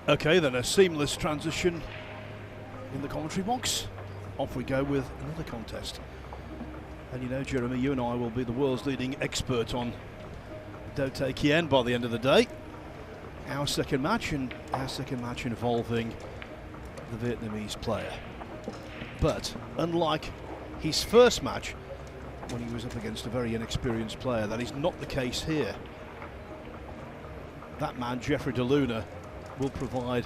Okay, then a seamless transition in the commentary box. Off we go with another contest. And you know, Jeremy, you and I will be the world's leading expert on Do The Kien by the end of the day. Our second match involving the Vietnamese player. But unlike his first match, when he was up against a very inexperienced player, that is not the case here. That man, Jeffrey DeLuna, will provide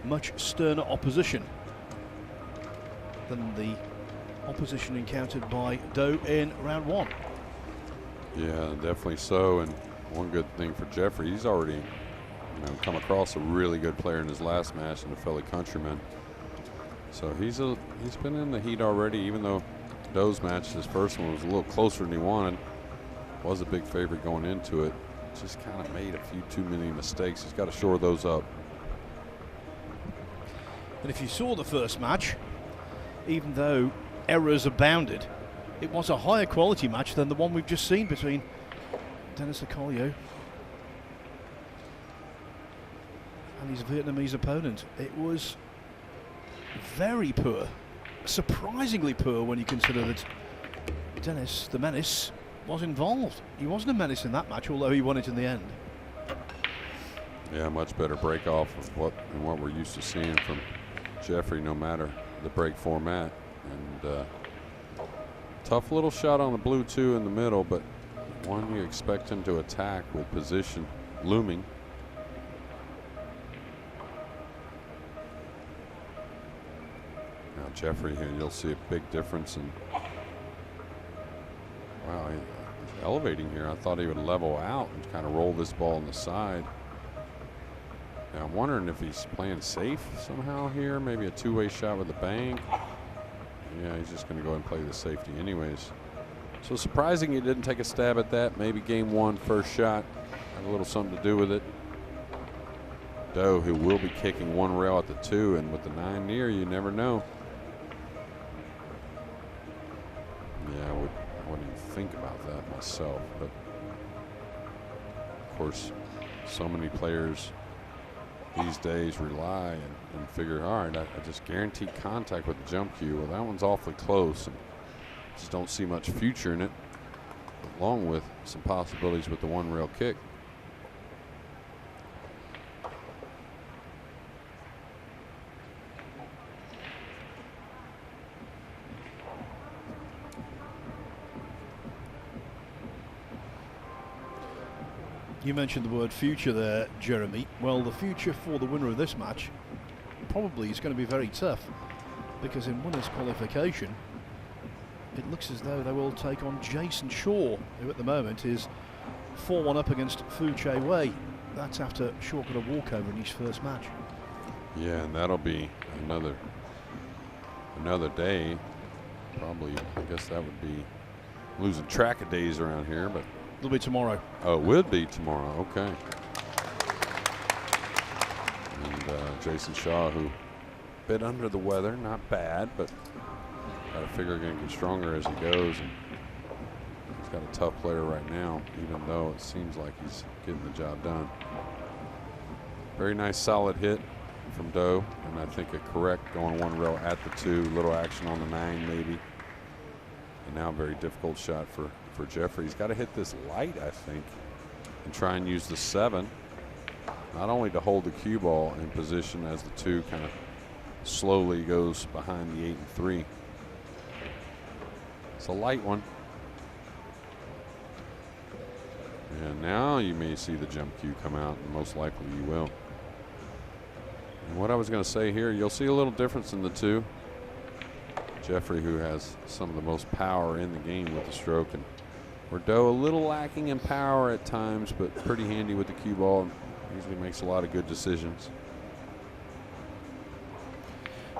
much sterner opposition than the opposition encountered by Do in round one. Yeah, definitely so. And one good thing for Jeffrey, he's already come across a really good player in his last match and a fellow countryman. So he's been in the heat already, even though Do's match, his first one, was a little closer than he wanted. Was a big favorite going into it. Just kind of made a few too many mistakes. He's got to shore those up. And if you saw the first match, even though errors abounded, it was a higher quality match than the one we've just seen between Dennis Okolio and his Vietnamese opponent. It was very poor, surprisingly poor when you consider that Dennis, the Menace, was involved. He wasn't a menace in that match, although he won it in the end. Yeah, much better break off of what we're used to seeing from Jeffrey, no matter the break format. And tough little shot on the blue too in the middle, but one you expect him to attack with position looming. Now Jeffrey here, you'll see a big difference in, wow, he's elevating here. I thought he would level out and kind of roll this ball on the side. Now I'm wondering if he's playing safe somehow here, maybe a two-way shot with the bank. Yeah, he's just gonna go and play the safety anyways. So surprising he didn't take a stab at that. Maybe game one, first shot, had a little something to do with it. Do, who will be kicking one rail at the two, and with the 9 near, you never know. Yeah, I wouldn't even think about that myself, but of course, so many players these days rely and figure, all right, I just guaranteed contact with the jump cue. Well, that one's awfully close, and just don't see much future in it, along with some possibilities with the one rail kick. You mentioned the word future there, Jeremy. Well, the future for the winner of this match probably is going to be very tough, because in winners qualification it looks as though they will take on Jason Shaw, who at the moment is 4-1 up against Fu Che Wei. That's after Shaw got a walkover in his first match. Yeah, and that'll be another day. Probably, I guess that would be losing track of days around here, but It'll be tomorrow. Oh, it will be tomorrow. Okay. And Jason Shaw, who a bit under the weather, not bad, but got to figure going to get stronger as he goes. And he's got a tough player right now, even though it seems like he's getting the job done. Very nice, solid hit from Do, and I think a correct going one rail at the two, little action on the 9 maybe. And now a very difficult shot for Jeffrey. He's got to hit this light, I think, and try and use the 7, not only to hold the cue ball in position as the 2 kind of slowly goes behind the 8 and 3. It's a light one. And now you may see the jump cue come out, and most likely you will. And what I was going to say here, you'll see a little difference in the 2. Jeffrey, who has some of the most power in the game with the stroke, and where Do a little lacking in power at times, but pretty handy with the cue ball, and usually makes a lot of good decisions.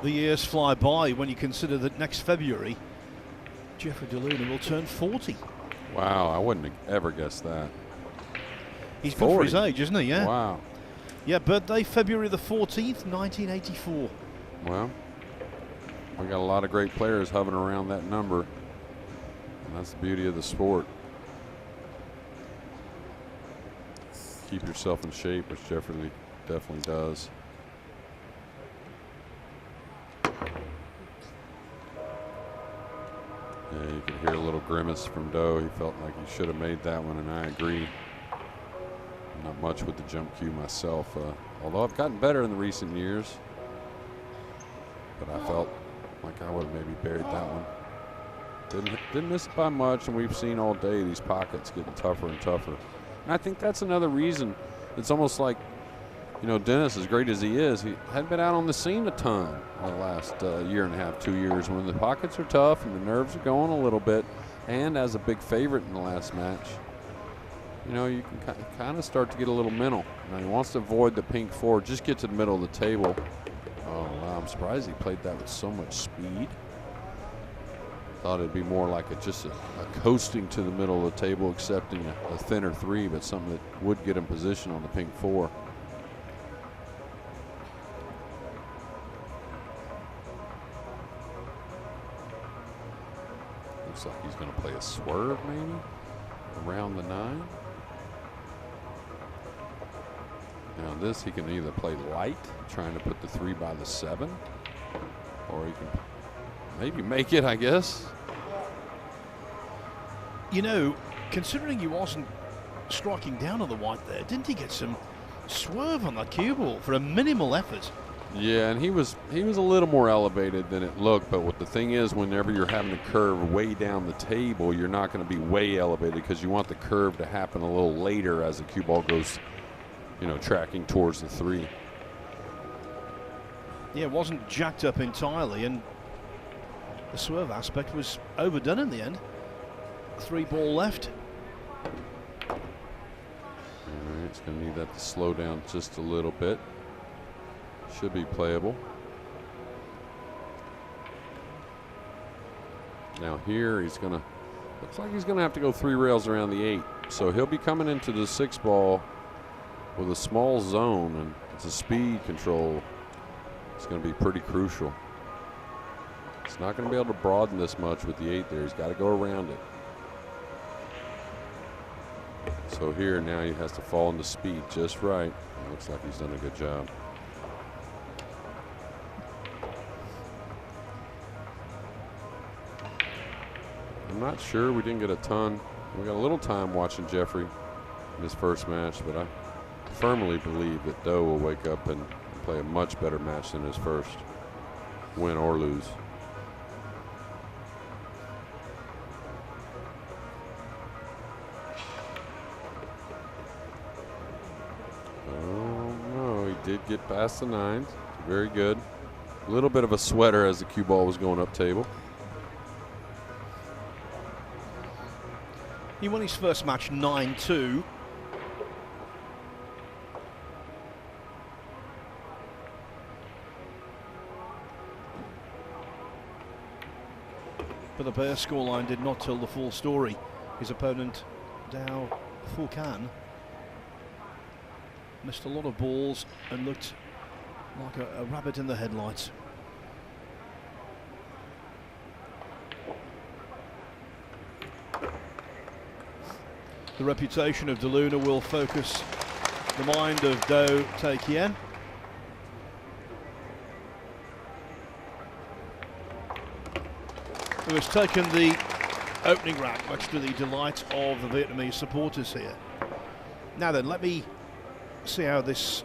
The years fly by when you consider that next February Jeffrey DeLuna will turn 40. Wow, I wouldn't have ever guessed that. He's good for his age, isn't he? Yeah. Wow. Yeah, birthday February the 14th, 1984. Well, we got a lot of great players hovering around that number, and that's the beauty of the sport. Keep yourself in shape, which Jeffrey definitely does. Yeah, you could hear a little grimace from Do. He felt like he should have made that one, and I agree. Not much with the jump cue myself, although I've gotten better in the recent years. But I felt like I would have maybe buried that one. Didn't miss it by much, and we've seen all day these pockets getting tougher and tougher. And I think that's another reason. It's almost like, you know, Dennis, as great as he is, he hadn't been out on the scene a ton in the last year and a half, 2 years, when the pockets are tough and the nerves are going a little bit. And as a big favorite in the last match, you know, you can kind of start to get a little mental. Now, he wants to avoid the pink four, just get to the middle of the table. Oh, wow, I'm surprised he played that with so much speed. Thought it'd be more like just a coasting to the middle of the table, accepting a thinner three, but something that would get him position on the pink four. Looks like he's going to play a swerve maybe around the 9. Now this, he can either play light, trying to put the 3 by the 7, or he can maybe make it, I guess. You know, considering he wasn't striking down on the white there, didn't he get some swerve on that cue ball for a minimal effort? Yeah, and he was a little more elevated than it looked, but what the thing is, whenever you're having to curve way down the table, you're not going to be way elevated because you want the curve to happen a little later as the cue ball goes, you know, tracking towards the 3. Yeah, it wasn't jacked up entirely, and the swerve aspect was overdone in the end. 3 ball left. All right, it's going to need that to slow down just a little bit. Should be playable. Now here he's going to, looks like he's going to have to go 3 rails around the 8. So he'll be coming into the 6 ball with a small zone, and it's a speed control. It's going to be pretty crucial. It's not going to be able to broaden this much with the 8 there. He's got to go around it. So here now he has to fall into speed just right. It looks like he's done a good job. I'm not sure. We didn't get a ton. We got a little time watching Jeffrey in his first match, but I firmly believe that Do will wake up and play a much better match than his first, win or lose. Oh no, he did get past the 9s. Very good. A little bit of a sweater as the cue ball was going up table. He won his first match 9-2. But the Bears scoreline did not tell the full story. His opponent, Do The Kien, missed a lot of balls and looked like a rabbit in the headlights. The reputation of DeLuna will focus the mind of Do The Kien. Who has taken the opening rack, much to the delight of the Vietnamese supporters here. Now then, let me see how this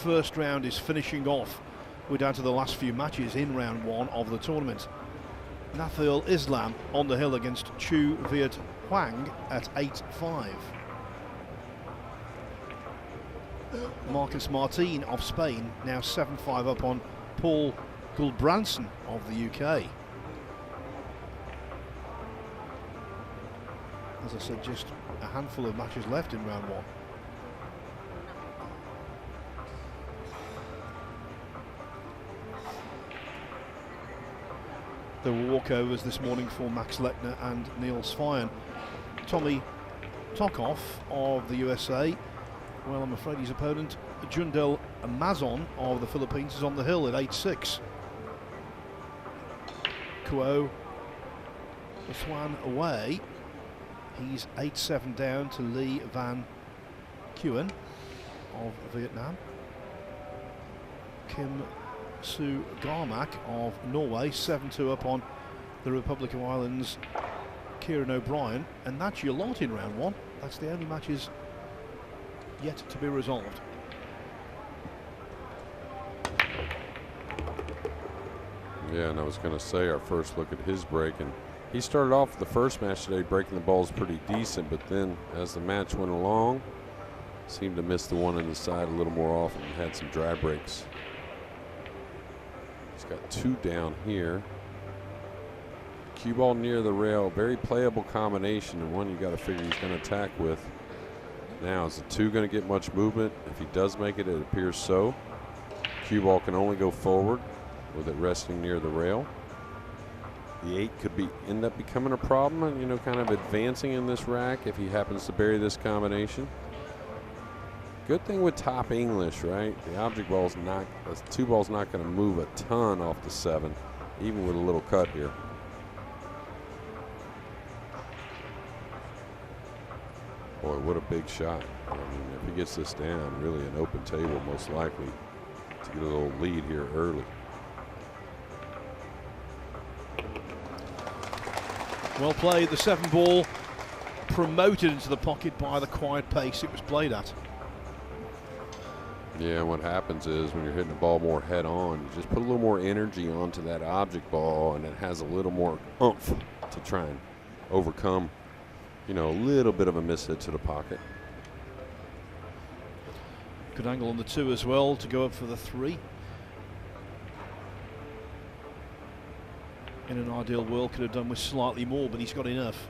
first round is finishing off. We're down to the last few matches in round 1 of the tournament. Nathil Islam on the hill against Chu Viet Huang at 8-5. Marcus Martin of Spain now 7-5 up on Paul Gulbrandsen of the UK. As I said, just a handful of matches left in round 1. There were walkovers this morning for Max Lechner and Neil Svian. Tommy Tokov of the USA, well, I'm afraid his opponent, Jundel Mazon of the Philippines, is on the hill at 8-6. Kuo Swan away. He's 8-7 down to Lee Van Kuyen of Vietnam. Kim Su Garmak of Norway, 7-2 up on the Republic of Ireland's Kieran O'Brien, and that's your lot in round one. That's the only matches yet to be resolved. Yeah, and I was going to say our first look at his break, and he started off the first match today breaking the balls pretty decent, but then as the match went along, seemed to miss the one on the side a little more often and had some dry breaks. He's got 2 down here. Cue ball near the rail, very playable combination, and one you got to figure he's going to attack with. Now, is the 2 going to get much movement? If he does make it, it appears so. Cue ball can only go forward with it resting near the rail. The 8 could end up becoming a problem, and you know, kind of advancing in this rack if he happens to bury this combination. Good thing with top English, right? The object ball's not, the 2 ball's not going to move a ton off the 7, even with a little cut here. Boy, what a big shot. I mean, if he gets this down, really an open table most likely to get a little lead here early. Well played, the 7 ball promoted into the pocket by the quiet pace it was played at. Yeah, what happens is when you're hitting the ball more head on, you just put a little more energy onto that object ball, and it has a little more oomph to try and overcome, you know, a little bit of a mishit to the pocket. Good angle on the 2 as well to go up for the 3. In an ideal world, could have done with slightly more, but he's got enough.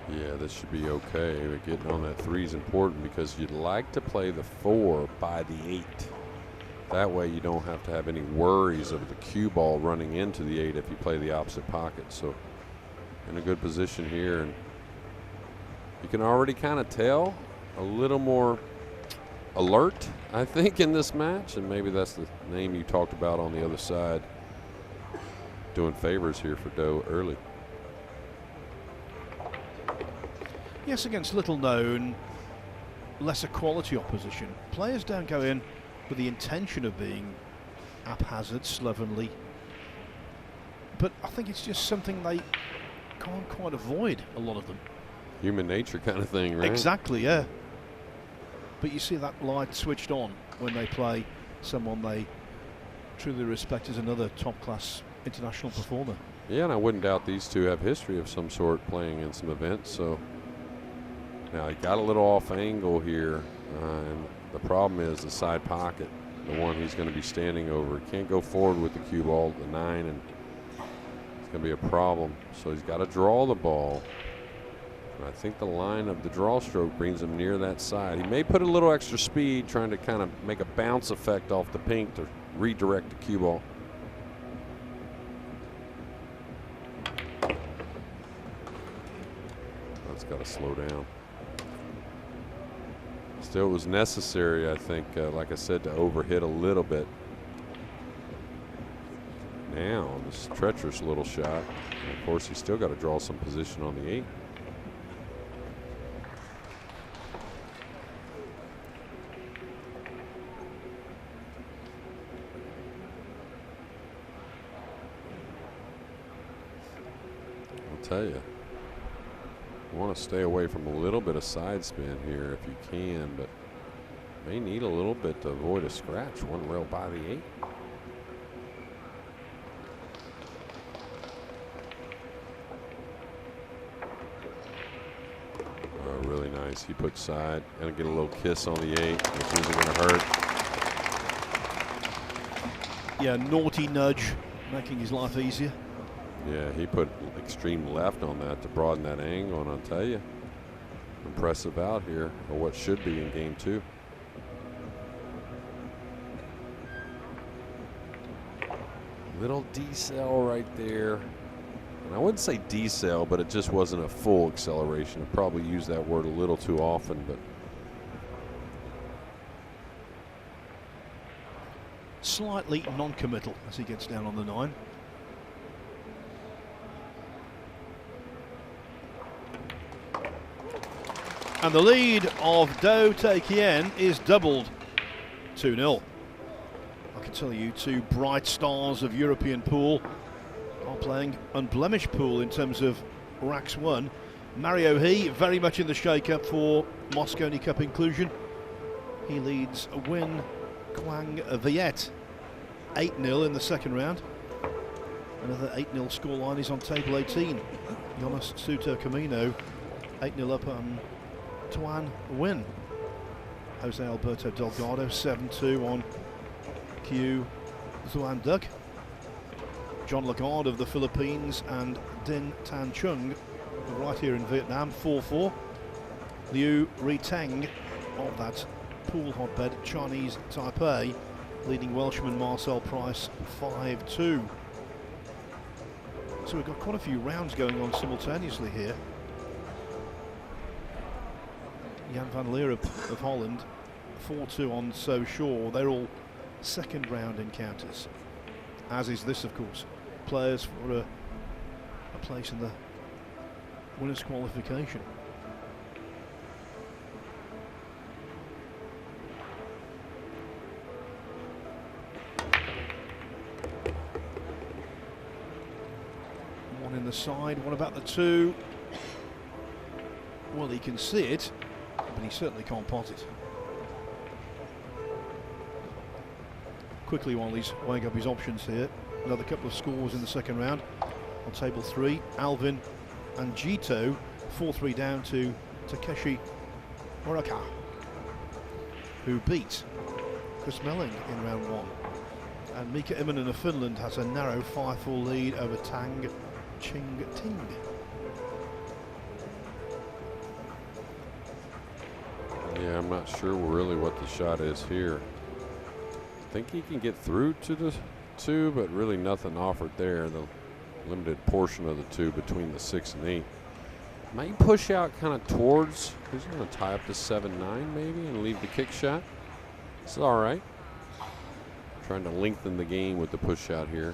Yeah, this should be okay, but getting on that 3 is important because you'd like to play the 4 by the 8. That way you don't have to have any worries of the cue ball running into the 8 if you play the opposite pocket. So in a good position here, and you can already kind of tell a little more alert, I think, in this match, and maybe that's the name you talked about on the other side, doing favors here for Do early. Yes, against little known, lesser quality opposition, players don't go in with the intention of being haphazard, slovenly, but I think it's just something they can't quite avoid, a lot of them. Human nature kind of thing, right? Exactly, yeah. But you see that light switched on when they play someone they truly respect as another top-class international performer. Yeah, and I wouldn't doubt these 2 have history of some sort playing in some events. So now he got a little off angle here, and the problem is the side pocket, the one he's going to be standing over. He can't go forward with the cue ball, the 9, and it's going to be a problem. So he's got to draw the ball. And I think the line of the draw stroke brings him near that side. He may put a little extra speed, trying to kind of make a bounce effect off the pink to redirect the cue ball. That's got to slow down. Still, it was necessary, I think, like I said, to overhit a little bit. Now, this treacherous little shot. And of course, he's still got to draw some position on the 8. I'll tell you. You want to stay away from a little bit of side spin here if you can, but may need a little bit to avoid a scratch. 1 rail by the 8. Oh, really nice. He put side. Gonna get a little kiss on the 8, which isn't gonna hurt. Yeah, naughty nudge, making his life easier. Yeah, he put extreme left on that to broaden that angle, and I'll tell you, impressive out here, or what should be in game 2. Little decel right there. And I wouldn't say decel, but it just wasn't a full acceleration. I probably used that word a little too often, but Slightly non-committal as he gets down on the 9. And the lead of Do The Kien is doubled, 2-0. I can tell you, 2 bright stars of European pool are playing unblemished pool in terms of racks won. Mario He very much in the shake-up for Moscone Cup inclusion. He leads a win Quang Viet 8-0 in the second round. Another 8-0 scoreline is on table 18. Jonas Suter Camino 8-0 up on Tuan Win. Jose Alberto Delgado 7-2 on Q Zuan Duc. John Lagarde of the Philippines and Din Tan Chung right here in Vietnam 4-4. Liu Riteng of that pool hotbed Chinese Taipei leading Welshman Marcel Price 5-2. So we've got quite a few rounds going on simultaneously here. Jan van Leer of Holland 4-2 on So Shaw. They're all second round encounters, as is this, of course. Players for a place in the winners qualification. One in the side, what about the two? Well, he can see it, but he certainly can't pot it. Quickly, while he's weighing up his options here, another couple of scores in the second round. On table 3, Alvin and Jito 4-3 down to Takeshi Muraka, who beat Chris Melling in round 1. And Mika Immonen of Finland has a narrow 5-4 lead over Tang Ching Ting. Yeah, I'm not sure really what the shot is here. I think he can get through to the 2, but really nothing offered there. The limited portion of the 2 between the 6 and 8. Might push out kind of towards, he's going to tie up to 7-9 maybe and leave the kick shot. It's all right. Trying to lengthen the game with the push out here.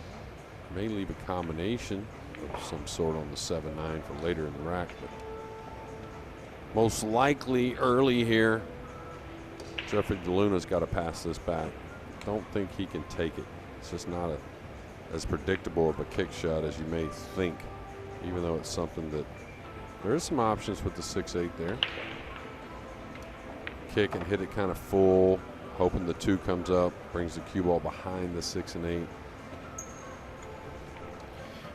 May leave a combination of some sort on the 7-9 for later in the rack, but most likely early here, Jeffrey DeLuna's got to pass this back. Don't think he can take it. It's just not as predictable of a kick shot as you may think, even though it's something that there is some options with the 6-8 there. Kick and hit it kind of full, hoping the 2 comes up, brings the cue ball behind the 6 and 8.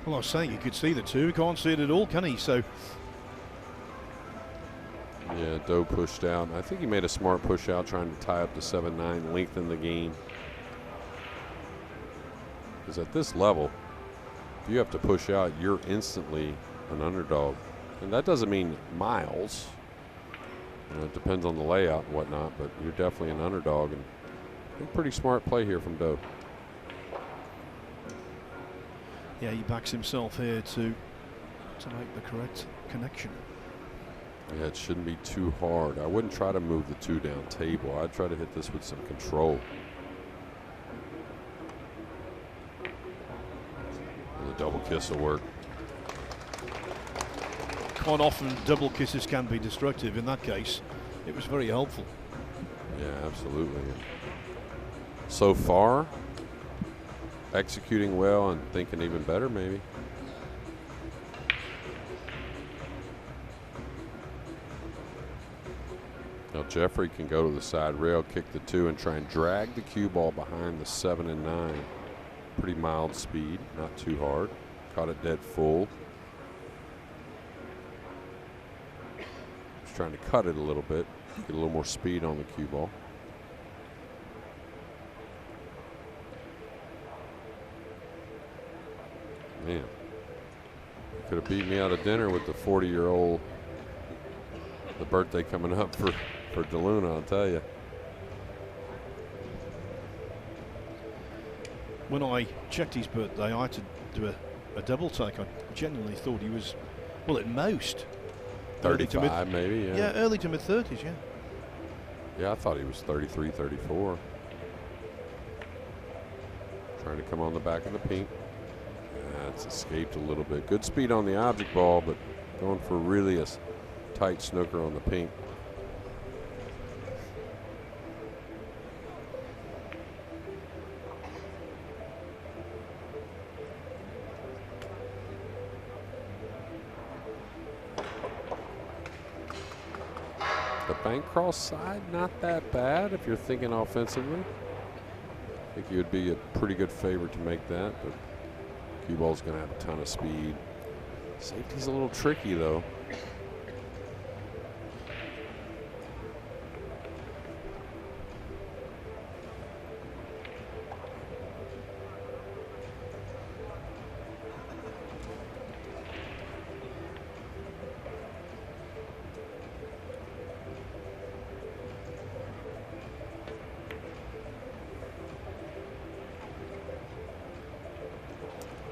Well, I was saying you could see the 2, he can't see it at all, can he? So yeah, Doe pushed out. I think he made a smart push out, trying to tie up the 7-9, lengthen the game. Because at this level, if you have to push out, you're instantly an underdog. And that doesn't mean miles. You know, it depends on the layout and whatnot, but you're definitely an underdog. And I think pretty smart play here from Doe. yeah, he backs himself here to make the correct connection. Yeah, it shouldn't be too hard. I wouldn't try to move the 2 down table. I'd try to hit this with some control. And the double kiss will work. Quite often double kisses can be destructive. In that case, it was very helpful. Yeah, absolutely. So far, executing well and thinking even better maybe. Now Jeffrey can go to the side rail, kick the 2, and try and drag the cue ball behind the 7 and 9. Pretty mild speed, not too hard. Caught it dead full. Just trying to cut it a little bit, get a little more speed on the cue ball. Man, could have beat me out of dinner with the 40-year-old, the birthday coming up for DeLuna, I'll tell you. When I checked his birthday, I had to do a double take. I genuinely thought he was, well, at most 35 maybe, yeah. Yeah, early to mid-30s, yeah. Yeah, I thought he was 33, 34. Trying to come on the back of the pink. Yeah, it's escaped a little bit. Good speed on the object ball, but going for really a tight snooker on the pink. bank cross side, not that bad if you're thinking offensively. I think you would be a pretty good favorite to make that, but cue ball's going to have a ton of speed. Safety's a little tricky though.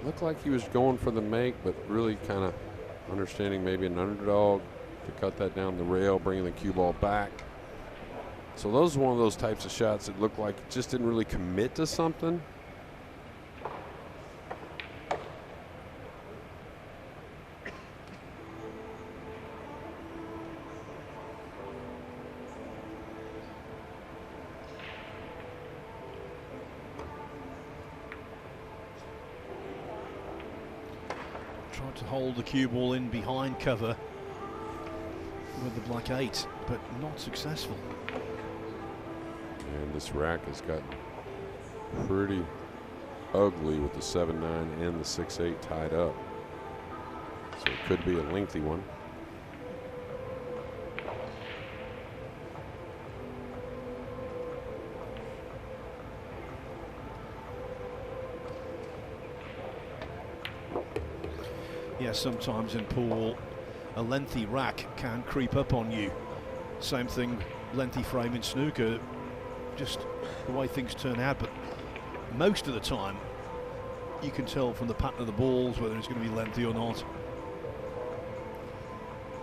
Looked like he was going for the make, but really kind of understanding maybe an underdog to cut that down the rail, bringing the cue ball back. So those are one of those types of shots that looked like it just didn't really commit to something. Tried to hold the cue ball in behind cover with the black 8, but not successful. And this rack has gotten pretty ugly with the 7-9 and the 6-8 tied up. So it could be a lengthy one. Yeah, sometimes in pool, a lengthy rack can creep up on you. Same thing, lengthy frame in snooker, just the way things turn out. But most of the time, you can tell from the pattern of the balls whether it's going to be lengthy or not.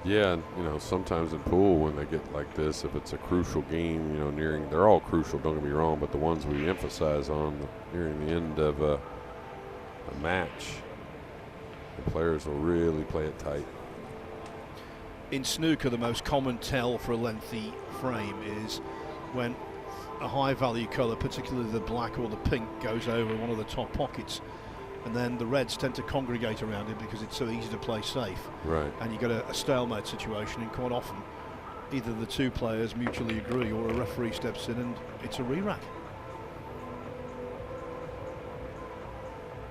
Yeah, and, you know, sometimes in pool when they get like this, if it's a crucial game, you know, nearing, they're all crucial, don't get me wrong, but the ones we emphasize on nearing the end of a match, the players will really play it tight. In snooker, the most common tell for a lengthy frame is when a high value colour, particularly the black or the pink, goes over one of the top pockets, and then the reds tend to congregate around it because it's so easy to play safe. Right. And you get a stalemate situation, and quite often either the two players mutually agree or a referee steps in and it's a re-rack.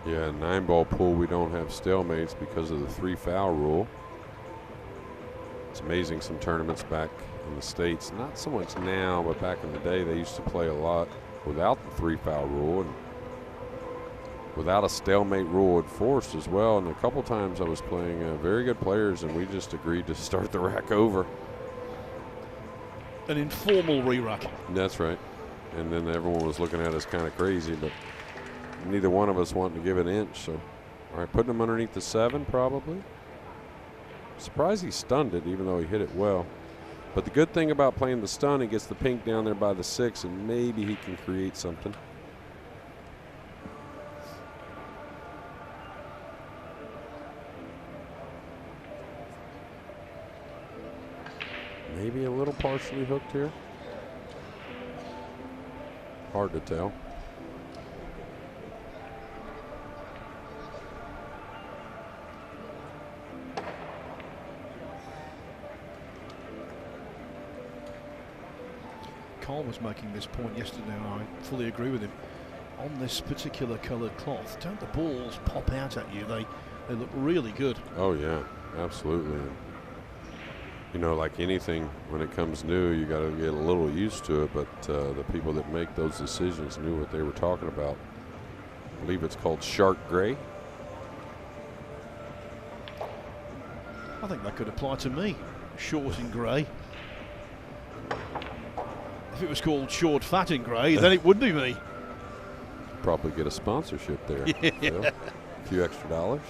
Yeah, in 9-ball pool we don't have stalemates because of the 3-foul rule. It's amazing, some tournaments back in the States, not so much now, but back in the day they used to play a lot without the 3-foul rule and without a stalemate rule enforced as well. And a couple times I was playing very good players and we just agreed to start the rack over. An informal re-rack. That's right. And then everyone was looking at us kind of crazy, but neither one of us wanted to give an inch. So, all right, putting him underneath the 7 probably. Surprised he stunned it, even though he hit it well. But the good thing about playing the stun, he gets the pink down there by the 6, and maybe he can create something. Maybe a little partially hooked here. Hard to tell. Carl was making this point yesterday, and I fully agree with him. On this particular coloured cloth, don't the balls pop out at you? They look really good. Oh yeah, absolutely. You know, like anything, when it comes new, you got to get a little used to it. But the people that make those decisions knew what they were talking about. I believe it's called shark gray. I think that could apply to me. Short in grey. If it was called short fat in grey, then it would be me. Probably get a sponsorship there. Yeah. Phil. A few extra dollars.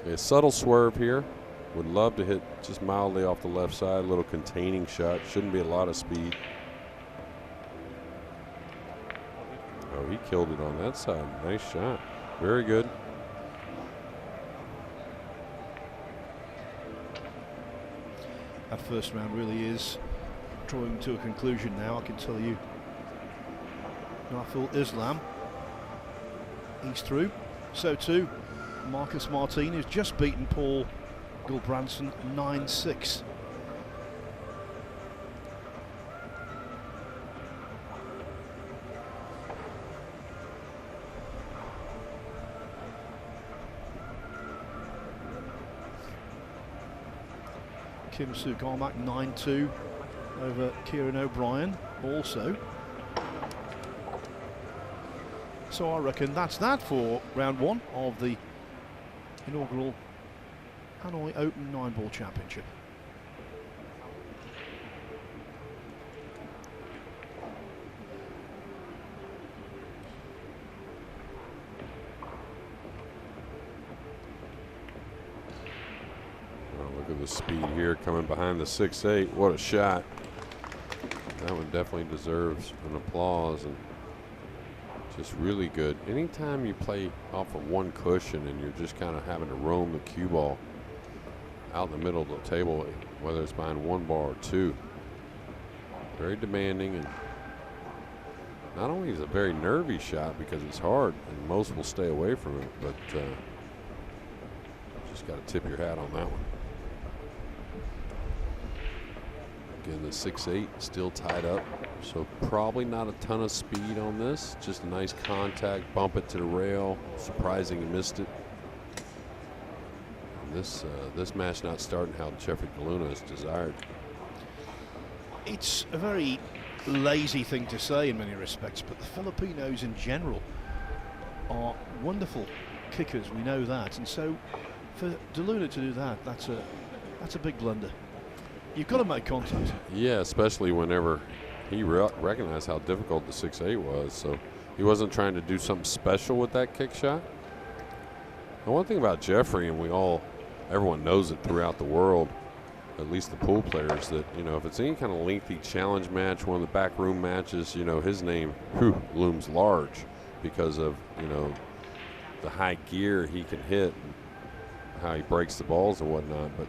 A subtle swerve here. Would love to hit just mildly off the left side. A little containing shot. Shouldn't be a lot of speed. Oh, he killed it on that side. Nice shot. Very good. That first round really is drawing to a conclusion now, I can tell you. Nafil Islam, he's through. So too Marcus Martin, who's just beaten Paul Gulbrandsen 9-6. Kim Soo Garmak 9-2 over Kieran O'Brien also. So I reckon that's that for round one of the inaugural Hanoi Open Nineball Championship. Look at the speed here coming behind the 6'8". What a shot. That one definitely deserves an applause, and just really good. Anytime you play off of one cushion and you're just kind of having to roam the cue ball out in the middle of the table, whether it's behind one bar or two, very demanding, and not only is it a very nervy shot because it's hard and most will stay away from it, but just got to tip your hat on that one. Again, the 6'8" still tied up, so probably not a ton of speed on this. Just a nice contact, bump it to the rail. Surprising he missed it. And this match not starting how Jeffrey DeLuna is desired. It's a very lazy thing to say in many respects, but the Filipinos in general are wonderful kickers. We know that, and so for DeLuna to do that, that's a big blunder. You've got to make contact. Yeah, especially whenever he recognized how difficult the 6'8" was. So he wasn't trying to do something special with that kick shot. The one thing about Jeffrey, and everyone knows it throughout the world, at least the pool players, that, you know, if it's any kind of lengthy challenge match, one of the backroom matches, you know, his name looms large because of, you know, the high gear he can hit, and how he breaks the balls and whatnot. But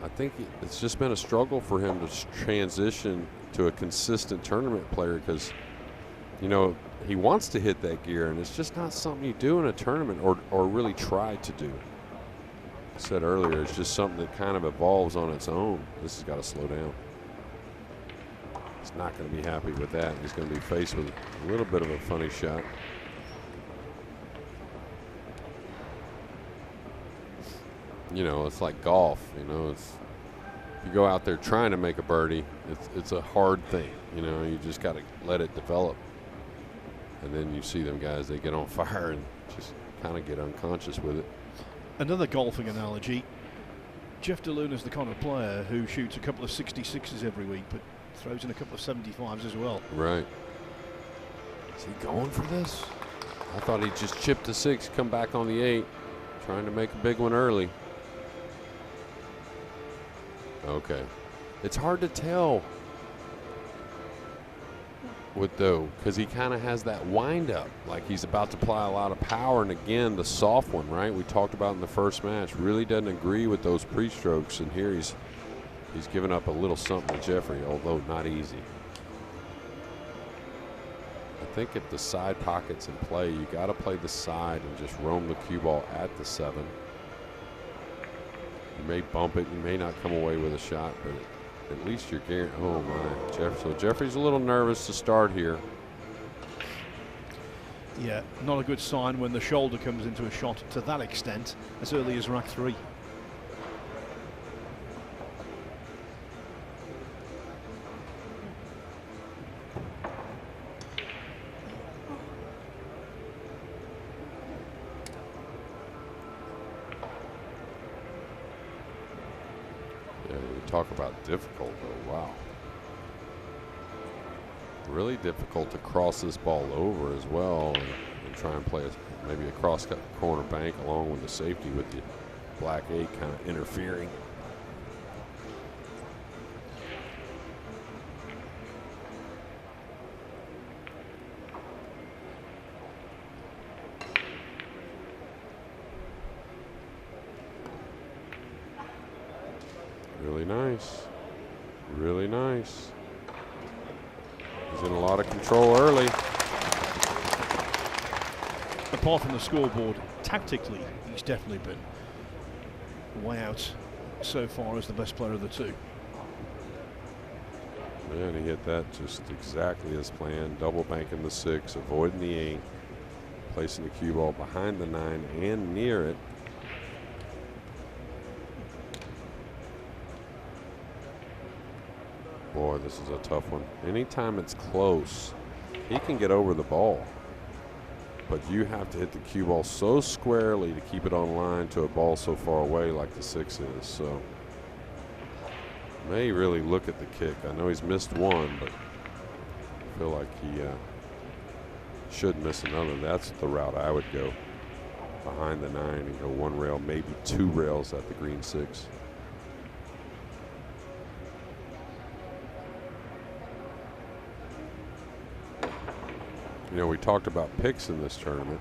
I think it's just been a struggle for him to transition to a consistent tournament player because, you know, he wants to hit that gear, and it's just not something you do in a tournament or really try to do. I said earlier, it's just something that kind of evolves on its own. This has got to slow down. He's not going to be happy with that. He's going to be faced with a little bit of a funny shot. You know, it's like golf. You know, if you go out there trying to make a birdie, it's a hard thing. You know, you just got to let it develop. And then you see them guys, they get on fire and just kind of get unconscious with it. Another golfing analogy, Jeff DeLuna's the kind of player who shoots a couple of 66s every week, but throws in a couple of 75s as well. Right. Is he going for this? I thought he'd just chip the 6, come back on the 8, trying to make a big one early. Okay. It's hard to tell with Doe because he kind of has that wind up, like he's about to apply a lot of power, and again the soft one, right, we talked about in the first match, really doesn't agree with those pre-strokes, and here he's given up a little something to Jeffrey, although not easy. I think if the side pocket's in play, you got to play the side and just roam the cue ball at the 7. You may bump it, you may not come away with a shot, but at least you're guaranteed. Oh my, so Jeffrey's a little nervous to start here. Yeah, not a good sign when the shoulder comes into a shot to that extent as early as rack 3. Talk about difficult though, wow. Really difficult to cross this ball over as well and try and play maybe a cross corner bank along with the safety with the black 8 kind of interfering. Really nice. Really nice. He's in a lot of control early. apart from the scoreboard, tactically, he's definitely been way out so far as the best player of the two. And he hit that just exactly as planned. Double banking the 6, avoiding the 8, placing the cue ball behind the 9 and near it. Boy, this is a tough one. Anytime it's close, he can get over the ball. But you have to hit the cue ball so squarely to keep it on line to a ball so far away like the 6 is. So may really look at the kick. I know he's missed one, but I feel like he should miss another. That's the route I would go. Behind the 9 and go 1 rail, maybe 2 rails at the green 6. You know, we talked about picks in this tournament,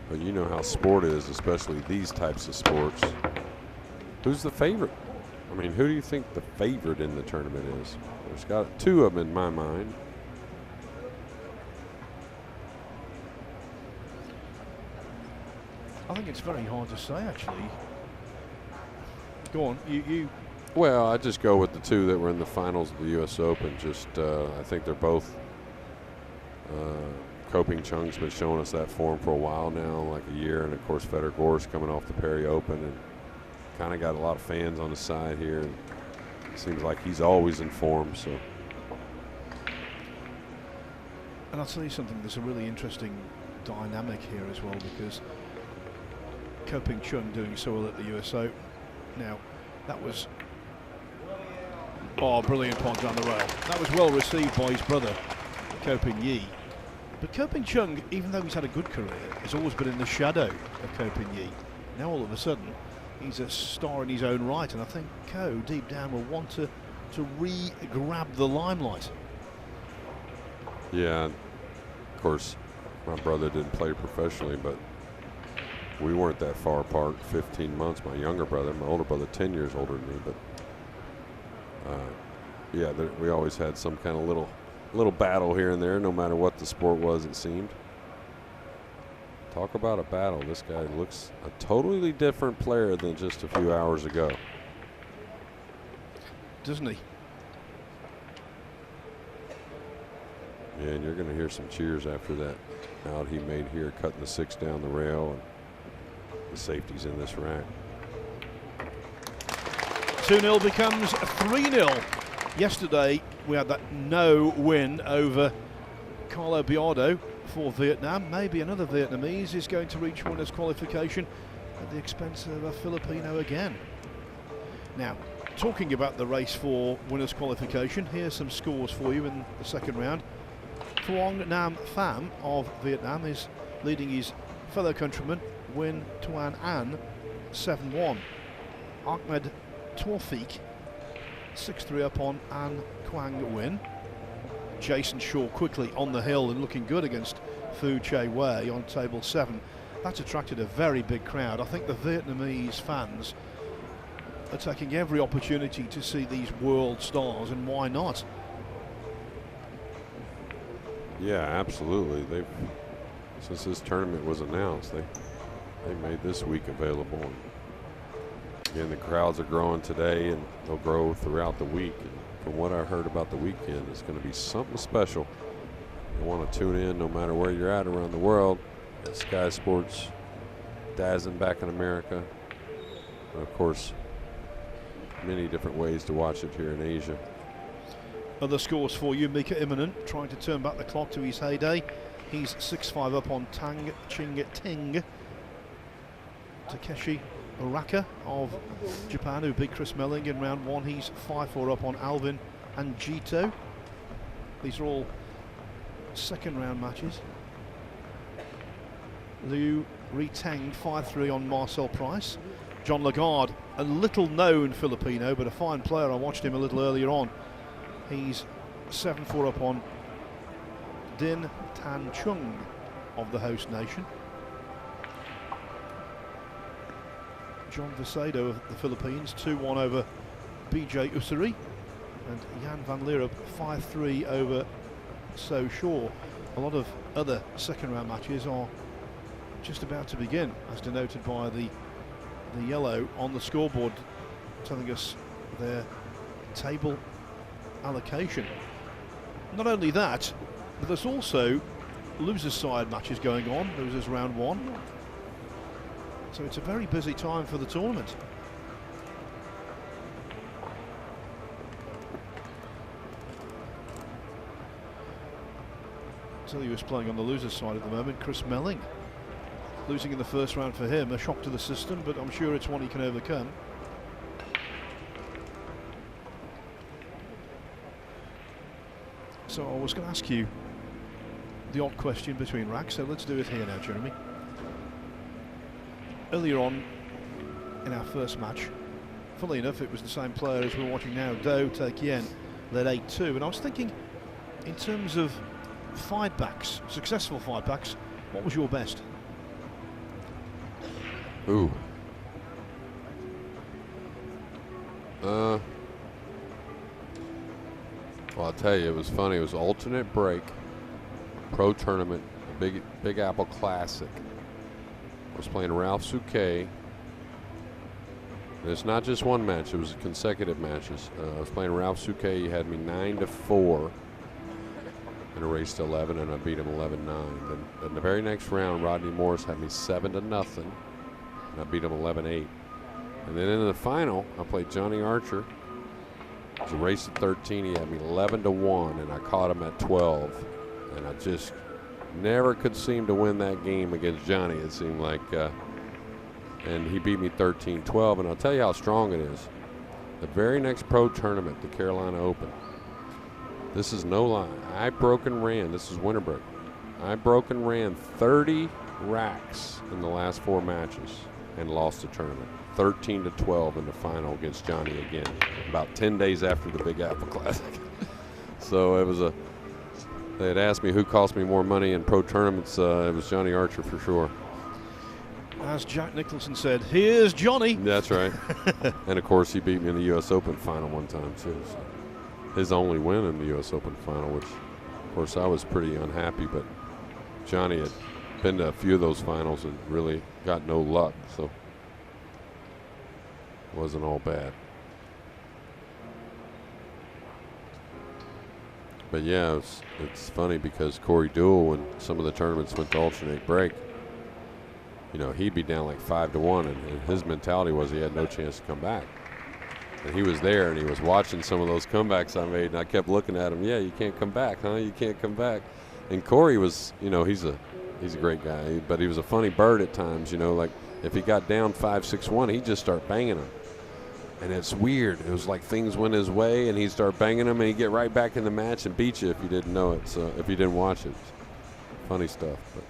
but you know how sport is, especially these types of sports. Who's the favorite? I mean, who do you think the favorite in the tournament is? There's got 2 of them in my mind. I think it's very hard to say, actually. Go on, you. Well, I just go with the 2 that were in the finals of the U.S. Open. Just, I think they're both. Koping Chung's been showing us that form for a while now, like a year, and of course Federer Gore's coming off the Perry Open and kind of got a lot of fans on the side here, and it seems like he's always in form. So, and I'll tell you something, there's a really interesting dynamic here as well, because Koping Chung doing so well at the US Open. Now, that was brilliant point down the rail. That was well received by his brother Koping Yi. But Koping Chung, even though he's had a good career, has always been in the shadow of Koping Yi. Now all of a sudden, he's a star in his own right, and I think Ko, deep down, will want to re-grab the limelight. Yeah, of course, my brother didn't play professionally, but we weren't that far apart, 15 months. My younger brother, my older brother, 10 years older than me, but yeah, we always had some kind of little battle here and there, no matter what the sport was, it seemed. Talk about a battle. This guy looks a totally different player than just a few hours ago. Doesn't he? Yeah, and you're going to hear some cheers after that out he made here, cutting the 6 down the rail, and the safety's in this rack. 2-0 becomes 3-0. Yesterday, we had that no win over Carlo Biardo for Vietnam. Maybe another Vietnamese is going to reach winners qualification at the expense of a Filipino again. Now, talking about the race for winners qualification, here's some scores for you in the second round. Thuong Nam Pham of Vietnam is leading his fellow countryman Nguyen Tuan An 7-1. Ahmed Tawfiq 6-3 up on An Quang Nguyen. Jason Shaw quickly on the hill and looking good against Phu Che Wei on table 7. That's attracted a very big crowd. I think the Vietnamese fans are taking every opportunity to see these world stars, and why not? Yeah, absolutely. Since this tournament was announced, they made this week available. And again, the crowds are growing today, and they'll grow throughout the week. And from what I heard about the weekend, it's going to be something special. You want to tune in no matter where you're at around the world. Sky Sports, dazzling back in America. And of course, many different ways to watch it here in Asia. Other scores for you. Mika Immonen trying to turn back the clock to his heyday. He's 6-5 up on Tang Ching Ting. Takeshi Uraka of Japan, who beat Chris Melling in round 1. He's 5-4 up on Alvin Anjito. These are all second round matches. Liu Riteng 5-3 on Marcel Price. John Lagarde, a little known Filipino, but a fine player. I watched him a little earlier on. He's 7-4 up on Din Tan Chung of the host nation. John Vicedo of the Philippines, 2-1 over BJ Usuri. And Jan van Leerup, 5-3 over So Shaw. a lot of other second round matches are just about to begin, as denoted by the yellow on the scoreboard telling us their table allocation. Not only that, but there's also losers side matches going on, losers round 1. So it's a very busy time for the tournament. Tell you who's playing on the losers side at the moment, Chris Melling. Losing in the first round for him, a shock to the system, but I'm sure it's one he can overcome. So I was going to ask you the odd question between racks, so let's do it here now, Jeremy. Earlier on in our first match, funnily enough, it was the same player as we're watching now, Do The Kien, led 8-2, and I was thinking, in terms of fightbacks, successful fightbacks, what was your best? Ooh. Well, I'll tell you, it was funny. It was alternate break, pro tournament, Big Apple Classic. I was playing Ralph Souquet. And it's not just one match, it was consecutive matches. I was playing Ralph Souquet. He had me 9-4 in a race to 11, and I beat him 11-9. Then in the very next round, Rodney Morris had me 7-0, and I beat him 11-8. And then in the final, I played Johnny Archer. It was a race at 13. He had me 11-1, and I caught him at 12. And I just never could seem to win that game against Johnny, it seemed like. And he beat me 13-12. And I'll tell you how strong it is. The very next pro tournament, the Carolina Open, this is no lie, I broke and ran. This is winter break. I broke and ran 30 racks in the last 4 matches and lost the tournament. 13-12 in the final against Johnny again, about 10 days after the Big Apple Classic. So it was they had asked me who cost me more money in pro tournaments. It was Johnny Archer for sure. As Jack Nicholson said, here's Johnny. That's right. And of course he beat me in the U.S. Open final one time too. So his only win in the U.S. Open final, which of course I was pretty unhappy, but Johnny had been to a few of those finals and really got no luck, so it wasn't all bad. But yeah, it's funny because Corey Deuel, when some of the tournaments went to alternate break, you know, he'd be down like 5-1, and his mentality was he had no chance to come back. And he was there, and he was watching some of those comebacks I made, and I kept looking at him. Yeah, you can't come back, huh? You can't come back. And Corey was, you know, he's a great guy, but he was a funny bird at times. You know, like if he got down 5-6-1, he'd just start banging him. And it's weird. It was like things went his way, and he'd start banging him, and he'd get right back in the match and beat you if you didn't know it. So if you didn't watch it, funny stuff. But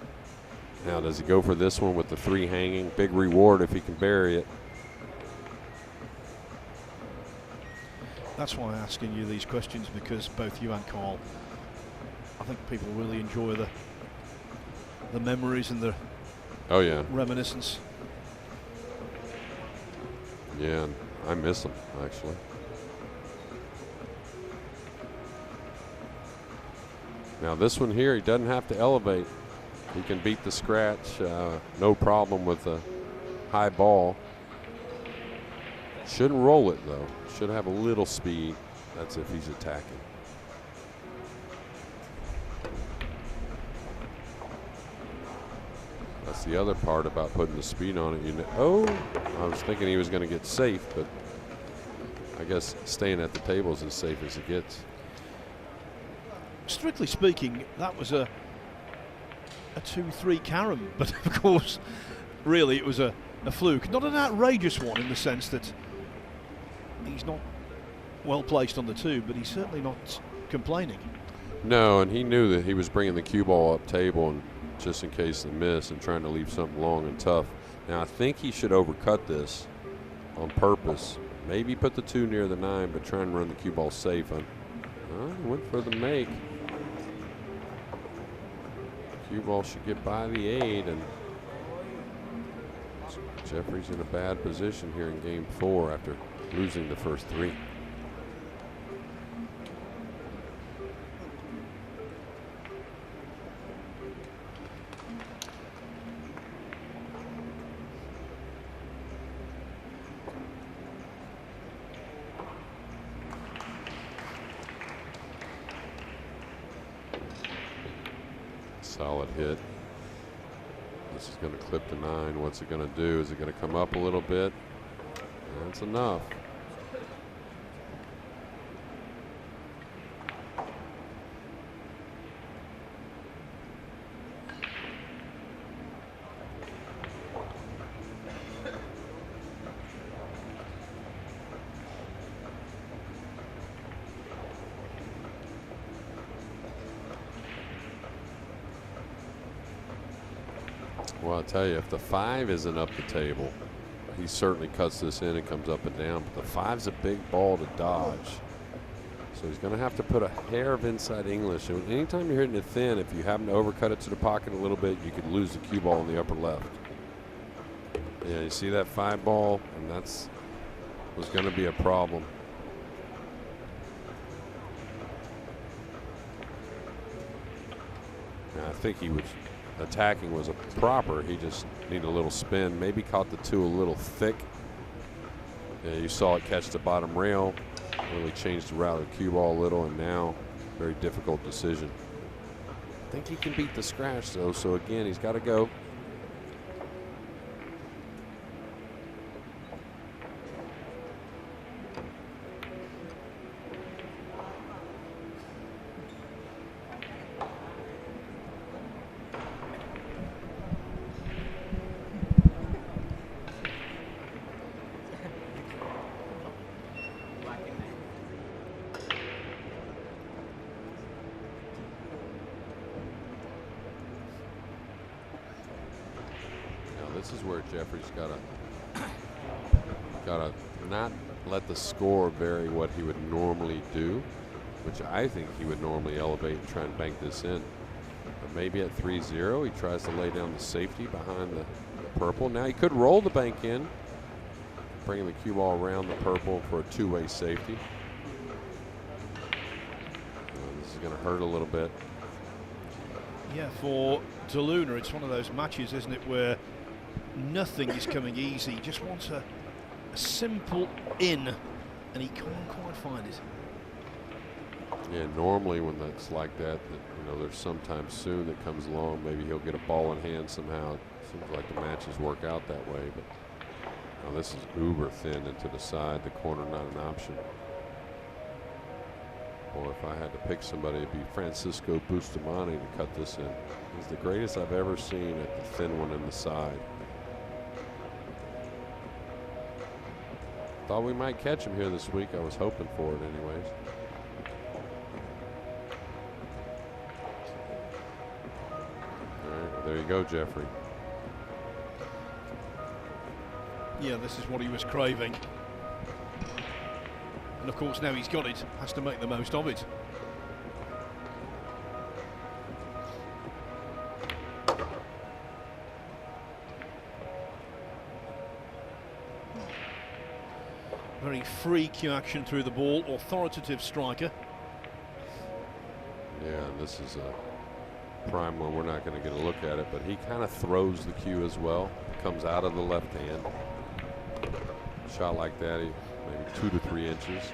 now, does he go for this one with the 3 hanging? Big reward if he can bury it. That's why I'm asking you these questions, because both you and Carl, I think people really enjoy the memories and the reminiscence. Yeah, I miss him actually. Now this one here, he doesn't have to elevate. He can beat the scratch, no problem with a high ball. Shouldn't roll it though. Should have a little speed. That's if he's attacking. That's the other part about putting the speed on it. You know, oh, I was thinking he was going to get safe, but I guess staying at the table is as safe as it gets. Strictly speaking, that was a 2-3 carom, but of course, really it was a fluke. Not an outrageous one in the sense that he's not well placed on the 2, but he's certainly not complaining. No, and he knew that he was bringing the cue ball up table, and just in case they miss, and trying to leave something long and tough. Now I think he should overcut this on purpose. Maybe put the 2 near the 9, but try and run the cue ball safe. He went for the make. Cue ball should get by the 8, and Jeffrey's in a bad position here in game 4 after losing the first 3. Solid hit. This is going to clip the 9. What's it going to do? Is it going to come up a little bit? That's enough. Well, I'll tell you, if the 5 isn't up the table, he certainly cuts this in and comes up and down. But the 5's a big ball to dodge. So he's going to have to put a hair of inside English. And anytime you're hitting it thin, if you happen to overcut it to the pocket a little bit, you could lose the cue ball in the upper left. Yeah, you see that 5 ball? And that's was going to be a problem. And I think he was attacking was a proper. He just needed a little spin. Maybe caught the 2 a little thick. Yeah, you saw it catch the bottom rail. Really changed the route of the cue ball a little, and now very difficult decision. I think he can beat the scratch though. So again, he's got to go. This is where Jeffrey's gotta not let the score vary what he would normally do, which I think he would normally elevate and try and bank this in. But maybe at 3-0, he tries to lay down the safety behind the purple. Now he could roll the bank in, bringing the cue ball around the purple for a 2-way safety. This is going to hurt a little bit. Yeah, for DeLuna, it's one of those matches, isn't it, where nothing is coming easy. He just wants a simple in, and he can't quite find it. Yeah, normally when that's like that, you know, there's sometime soon that comes along. Maybe he'll get a ball in hand somehow. It seems like the matches work out that way, but now this is uber thin and to the side. The corner not an option. Boy, if I had to pick somebody, it'd be Francisco Bustamante to cut this in. He's the greatest I've ever seen at the thin one in the side. Thought we might catch him here this week. I was hoping for it anyways. All right, well, there you go, Jeffrey. Yeah, this is what he was craving. And of course now he's got it, has to make the most of it. Very free cue action through the ball, authoritative striker. Yeah, this is a prime one. We're not going to get a look at it, but he kind of throws the cue as well. Comes out of the left hand. Shot like that, maybe 2 to 3 inches.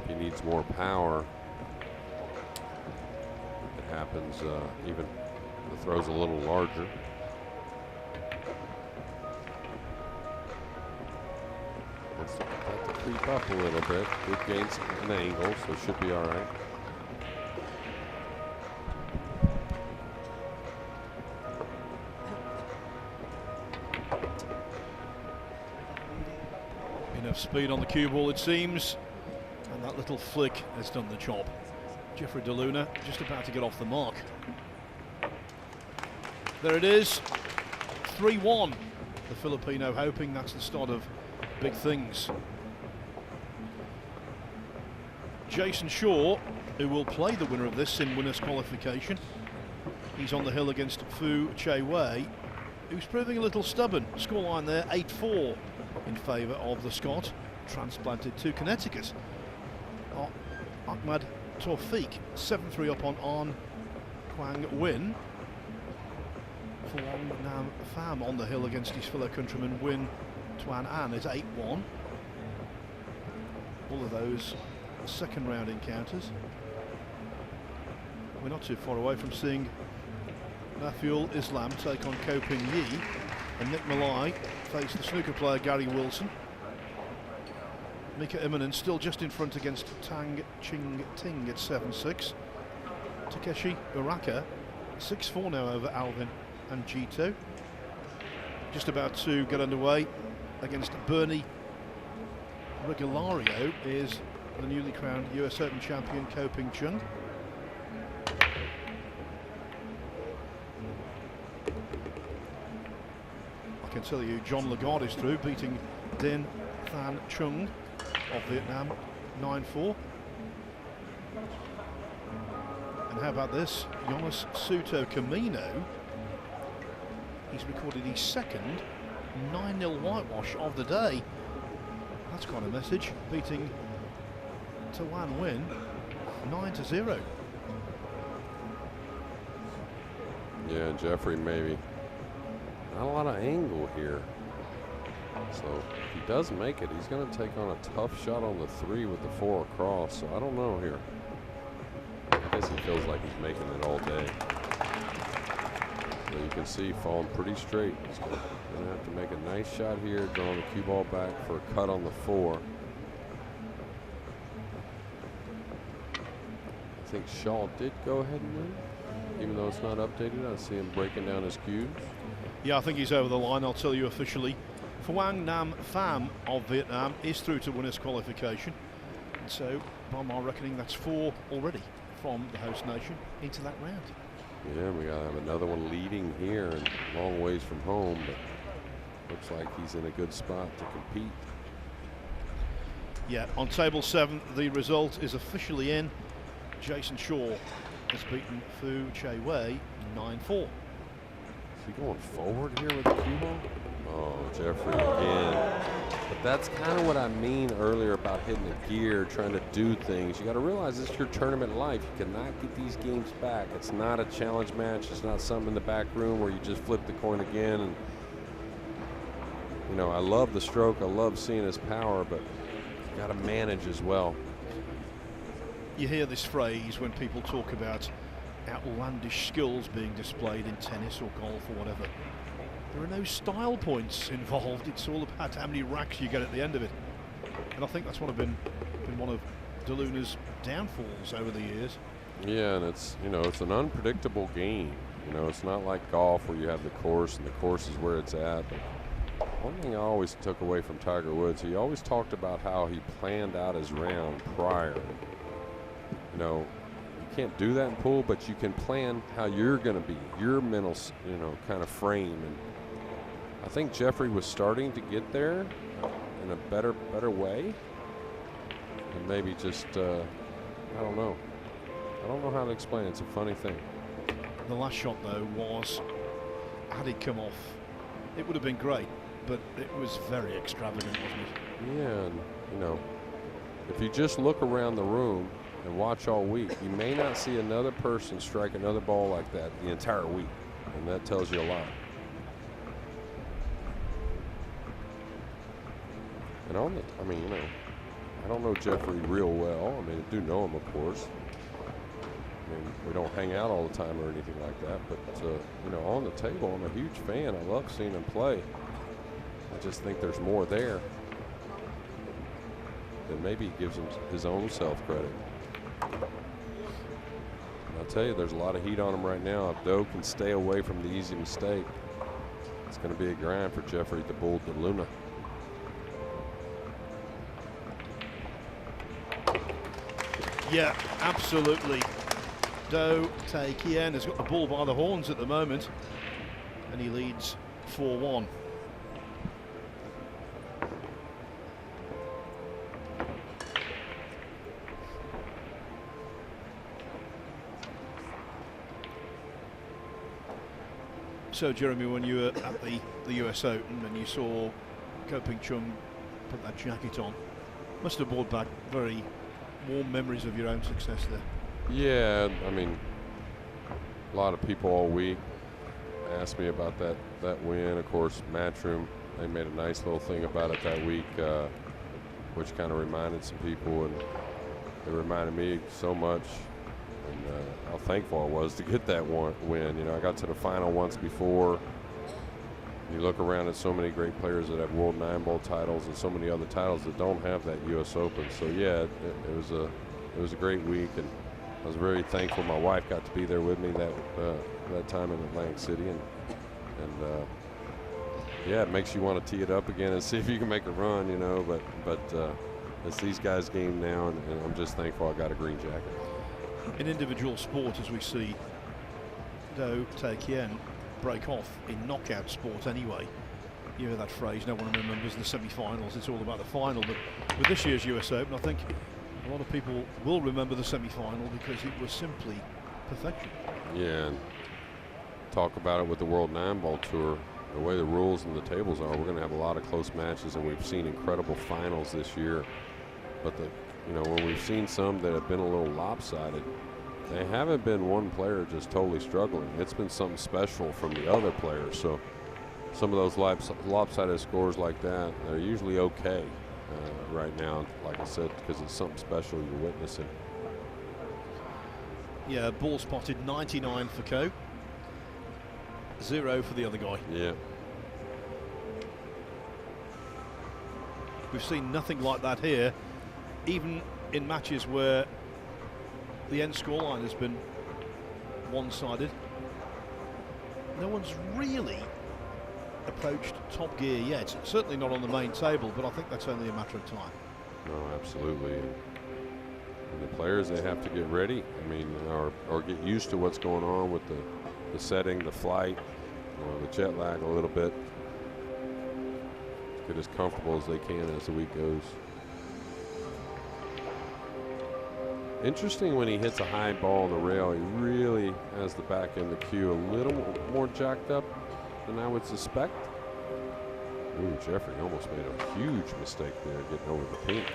If he needs more power, it happens even the throw's a little larger. Wants to have to creep up a little bit. Good gains an angle, so it should be all right. Enough speed on the cue ball, it seems, and that little flick has done the job. Jeffrey DeLuna just about to get off the mark. There it is, 3-1. The Filipino hoping that's the start of big things. Jason Shaw, who will play the winner of this in winners qualification. He's on the hill against Fu Che Wei, who's proving a little stubborn. Scoreline there, 8-4 in favour of the Scot, transplanted to Connecticut. Ahmad Tawfiq, 7-3 up on An Quang Win. Phuong Nam Pham on the hill against his fellow countryman Win Tuan An is 8-1. All of those second round encounters. We're not too far away from seeing Nafiul Islam take on Koping Yi, and Nick Malai face the snooker player Gary Wilson. Mika Immonen still just in front against Tang Ching Ting at 7-6. Takeshi Uraka 6-4 now over Alvin and Jito. Just about to get underway against Bernie Regulario is the newly crowned US Open champion Koping Chung. I can tell you John Lagarde is through, beating Din Than Chung of Vietnam 9-4. And how about this? Jonas Suto Camino. He's recorded his second 9-0 whitewash of the day. That's quite a message, beating Tawan Nguyen 9-0. Yeah, Jeffrey maybe. Not a lot of angle here. So if he does make it, he's going to take on a tough shot on the 3 with the 4 across. So I don't know here. I guess he feels like he's making it all day. So you can see falling pretty straight. He's going to have to make a nice shot here, drawing the cue ball back for a cut on the 4. I think Shaw did go ahead and win, even though it's not updated. I see him breaking down his cues. Yeah, I think he's over the line. I'll tell you officially. Phuong Nam Pham of Vietnam is through to winners qualification. And so, by my reckoning, that's 4 already from the host nation into that round. Yeah, we gotta have another one leading here and long ways from home, but looks like he's in a good spot to compete. Yeah, on table 7, the result is officially in. Jason Shaw has beaten Fu Che Wei 9-4. Is he going forward here with the cue ball? Oh, Jeffrey again. But that's kind of what I mean earlier about hitting a gear, trying to do things. You got to realize this is your tournament life. You cannot get these games back. It's not a challenge match. It's not something in the back room where you just flip the coin again. And you know, I love the stroke. I love seeing his power, but you got to manage as well. You hear this phrase when people talk about outlandish skills being displayed in tennis or golf or whatever. There are no style points involved. It's all about how many racks you get at the end of it. And I think that's been one of DeLuna's downfalls over the years. Yeah, and it's, you know, it's an unpredictable game. You know, it's not like golf where you have the course and the course is where it's at. But one thing I always took away from Tiger Woods, he always talked about how he planned out his round prior. You know, you can't do that in pool, but you can plan how you're going to be, your mental, you know, kind of frame. And I think Jeffrey was starting to get there in a better way. And maybe just, I don't know. I don't know how to explain it. It's a funny thing. The last shot, though, was, had it come off, it would have been great, but it was very extravagant, wasn't it? Yeah, and, you know, if you just look around the room and watch all week, you may not see another person strike another ball like that the entire week, and that tells you a lot. And on the, I mean, you know, I don't know Jeffrey real well. I mean, I do know him, of course. I mean, we don't hang out all the time or anything like that, but, you know, on the table, I'm a huge fan. I love seeing him play. I just think there's more there than maybe he gives him his own self credit. And I'll tell you, there's a lot of heat on him right now. If Do can stay away from the easy mistake, it's going to be a grind for Jeffrey the Bull DeLuna. Yeah, absolutely. Do The Kien has got the ball by the horns at the moment, and he leads 4-1. So, Jeremy, when you were at the US Open and you saw Koping Chung put that jacket on, must have brought back very warm memories of your own success there. Yeah, I mean, a lot of people all week asked me about that win. Of course, Matchroom, they made a nice little thing about it that week, which kind of reminded some people, and it reminded me so much And how thankful I was to get that win. You know, I got to the final once before. You look around at so many great players that have World Nineball titles and so many other titles that don't have that U.S. Open. So yeah, it was a great week, and I was very thankful. My wife got to be there with me that time in Atlantic City, and yeah, it makes you want to tee it up again and see if you can make a run, you know. But it's these guys' game now, and I'm just thankful I got a green jacket. In individual sport, as we see Do The Kien break off in knockout sport anyway, you hear that phrase, no one remembers the semi-finals, it's all about the final. But with this year's US Open, I think a lot of people will remember the semi-final because it was simply perfection. Yeah, and talk about it with the World Nineball Tour. The way the rules and the tables are, we're going to have a lot of close matches, and we've seen incredible finals this year. But when we've seen some that have been a little lopsided, they haven't been one player just totally struggling. It's been something special from the other players. So some of those lopsided scores like that, they're usually okay right now, like I said, because it's something special you're witnessing. Yeah, ball spotted 99 for Ko. 0 for the other guy. Yeah. We've seen nothing like that here, even in matches where the end scoreline has been one-sided. No one's really approached top gear yet. Certainly not on the main table, but I think that's only a matter of time. No, absolutely. And the players, they have to get ready. I mean, or get used to what's going on with the setting, the flight, the jet lag a little bit. Get as comfortable as they can as the week goes. Interesting, when he hits a high ball on the rail, he really has the back end of the cue a little more jacked up than I would suspect. Ooh, Jeffrey almost made a huge mistake there getting over the pink.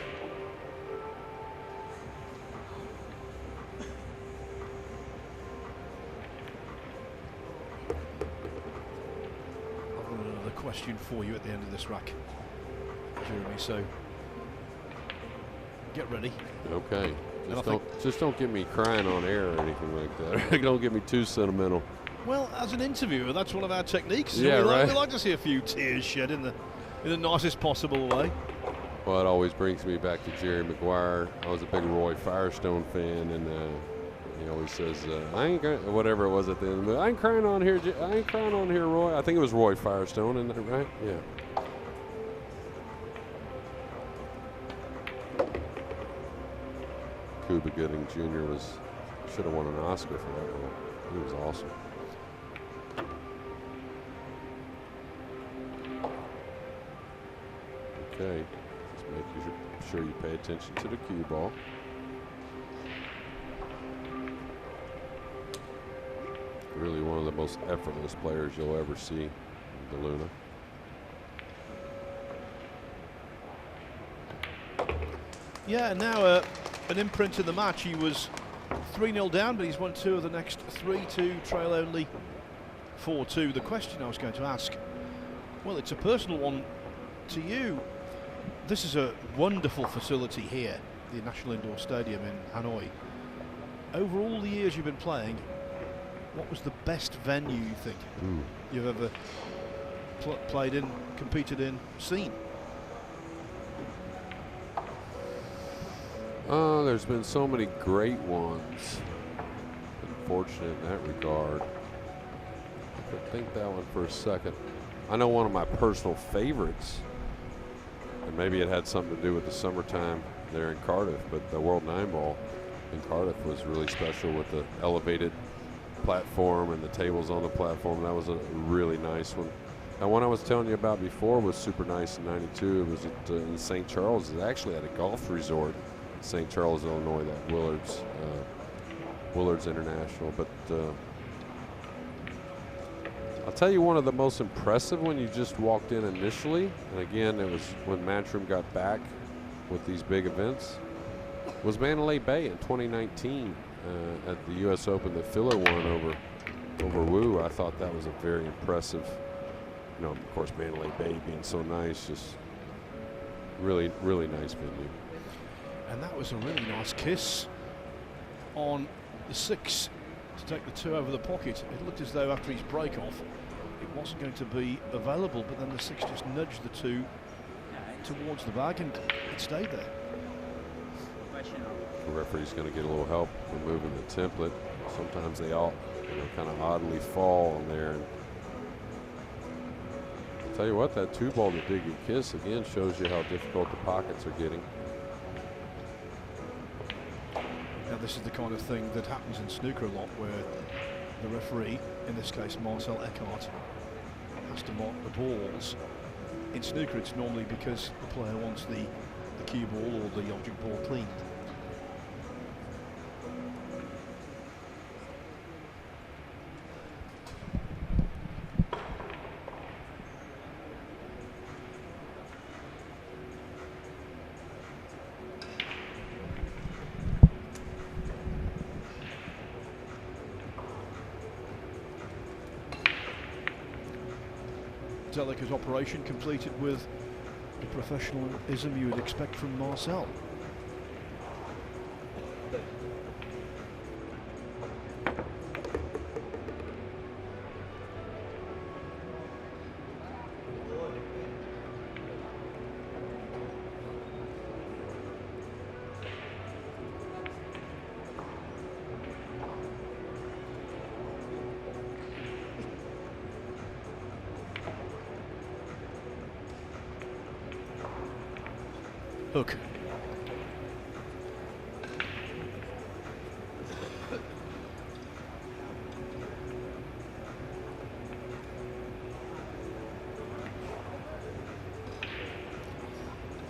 Question for you at the end of this rack, Jeremy, so get ready. Okay, just don't get me crying on air or anything like that. Don't get me too sentimental. Well, as an interviewer, that's one of our techniques. Yeah, right. We like to see a few tears shed in the nicest possible way. Well, it always brings me back to Jerry Maguire. I was a big Roy Firestone fan, and he always says, I ain't gonna, whatever it was at the end, but I ain't crying on here, Roy. I think it was Roy Firestone, isn't that right? Yeah. Cuba Gooding Jr. should have won an Oscar for that role. He was awesome. Okay, just making sure you pay attention to the cue ball. Really one of the most effortless players you'll ever see, DeLuna. Yeah, and now an imprint in the match. He was 3-0 down, but he's won 2 of the next 3 to trail only 4-2. The question I was going to ask, well, it's a personal one to you. This is a wonderful facility here, the National Indoor Stadium in Hanoi. Over all the years you've been playing, what was the best venue you think you've ever played in, competed in, seen? There's been so many great ones. Been fortunate in that regard. I could think that one for a second. I know one of my personal favorites, and maybe it had something to do with the summertime there in Cardiff, but the World Nineball in Cardiff was really special with the elevated platform and the tables on the platform. That was a really nice one. And one I was telling you about before was super nice in '92. It was in St. Charles. It actually at a golf resort in St. Charles, Illinois, that Willard's International. But I'll tell you one of the most impressive when you just walked in initially, and again, it was when Matchroom got back with these big events, was Mandalay Bay in 2019 at the U.S. Open that Filler won over Wu. I thought that was a very impressive, of course, Mandalay Bay being so nice, just really, really nice venue. And that was a really nice kiss on the 6 to take the 2 over the pocket. It looked as though after his break off it wasn't going to be available, but then the 6 just nudged the 2 towards the bag and it stayed there. The referee's going to get a little help removing the template. Sometimes they all, kind of oddly fall on there. And I'll tell you what, that 2 ball to dig and kiss again shows you how difficult the pockets are getting. Now this is the kind of thing that happens in snooker a lot, where the referee, in this case Marcel Eckhart, has to mark the balls. In snooker it's normally because the player wants the cue ball or the object ball cleaned. Delica's operation completed with the professionalism you would expect from Marcel. Hook.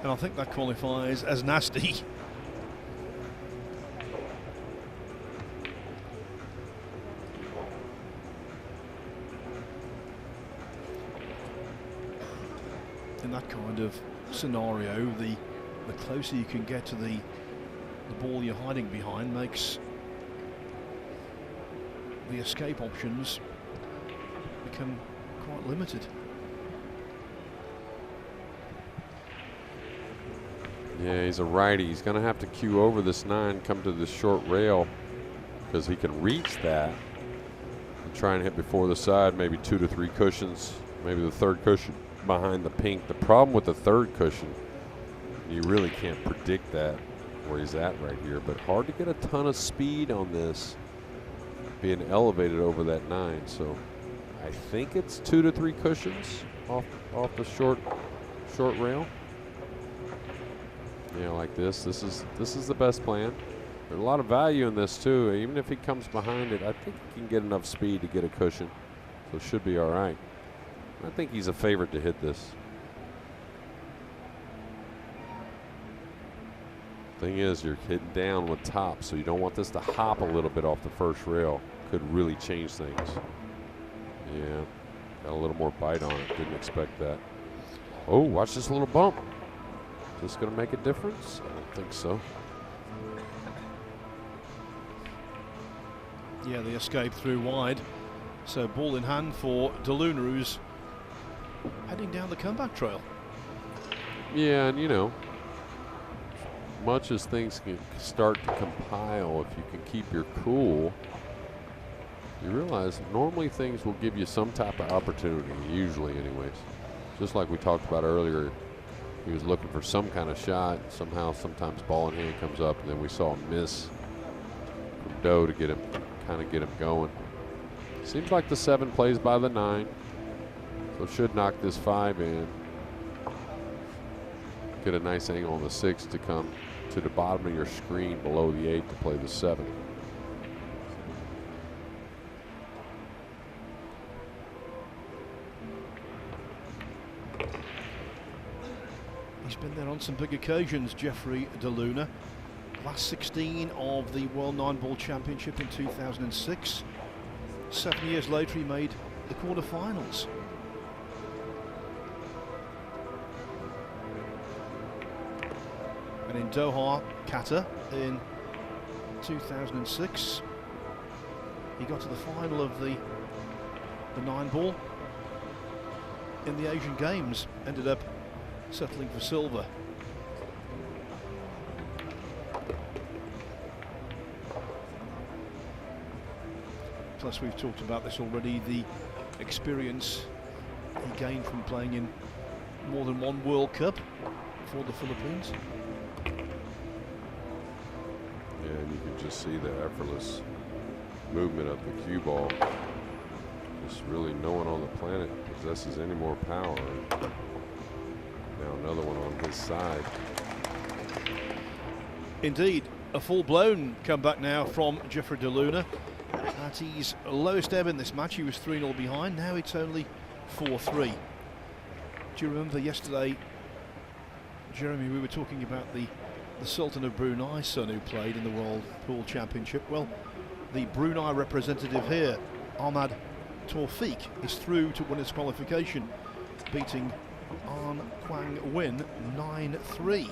And I think that qualifies as nasty. In that kind of scenario, the closer you can get to the ball you're hiding behind makes the escape options become quite limited. Yeah, he's a righty. He's going to have to cue over this 9, come to this short rail, because he can reach that and try and hit before the side, maybe 2 to 3 cushions, maybe the 3rd cushion behind the pink. The problem with the 3rd cushion, you really can't predict that where he's at right here, but hard to get a ton of speed on this being elevated over that 9. So I think it's 2 to 3 cushions off the short rail. Yeah, like this. This is the best plan. There's a lot of value in this too. Even if he comes behind it, I think he can get enough speed to get a cushion, so it should be all right. I think he's a favorite to hit this. Thing is, you're hitting down with top, so you don't want this to hop a little bit off the first rail. Could really change things. Yeah, got a little more bite on it. Didn't expect that. Oh, watch this little bump. Is this going to make a difference? I don't think so. Yeah, the escape through wide. So ball in hand for DeLuna, who's heading down the comeback trail. Yeah, and much as things can start to compile, if you can keep your cool, you realize normally things will give you some type of opportunity, usually anyways. Just like we talked about earlier, he was looking for some kind of shot. Somehow, sometimes ball in hand comes up, and then we saw a miss from Do to get him going. Seems like the 7 plays by the 9, so should knock this 5 in. Get a nice angle on the 6 to come to the bottom of your screen below the 8 to play the 7. He's been there on some big occasions, Jeffrey DeLuna. Last 16 of the World Nineball Championship in 2006. 7 years later he made the quarterfinals. And in Doha, Qatar in 2006, he got to the final of the 9-ball in the Asian Games, ended up settling for silver. Plus, we've talked about this already, the experience he gained from playing in more than one World Cup for the Philippines. Yeah, and you can just see the effortless movement of the cue ball. Just really no one on the planet possesses any more power. Now another one on his side. Indeed, a full-blown comeback now from Jeffrey DeLuna. At his lowest ebb in this match, he was 3-0 behind. Now it's only 4-3. Do you remember yesterday, Jeremy, we were talking about the Sultan of Brunei's son who played in the World Pool Championship? Well, the Brunei representative here, Ahmad Tawfiq, is through to winners qualification, beating An Quang Win 9-3.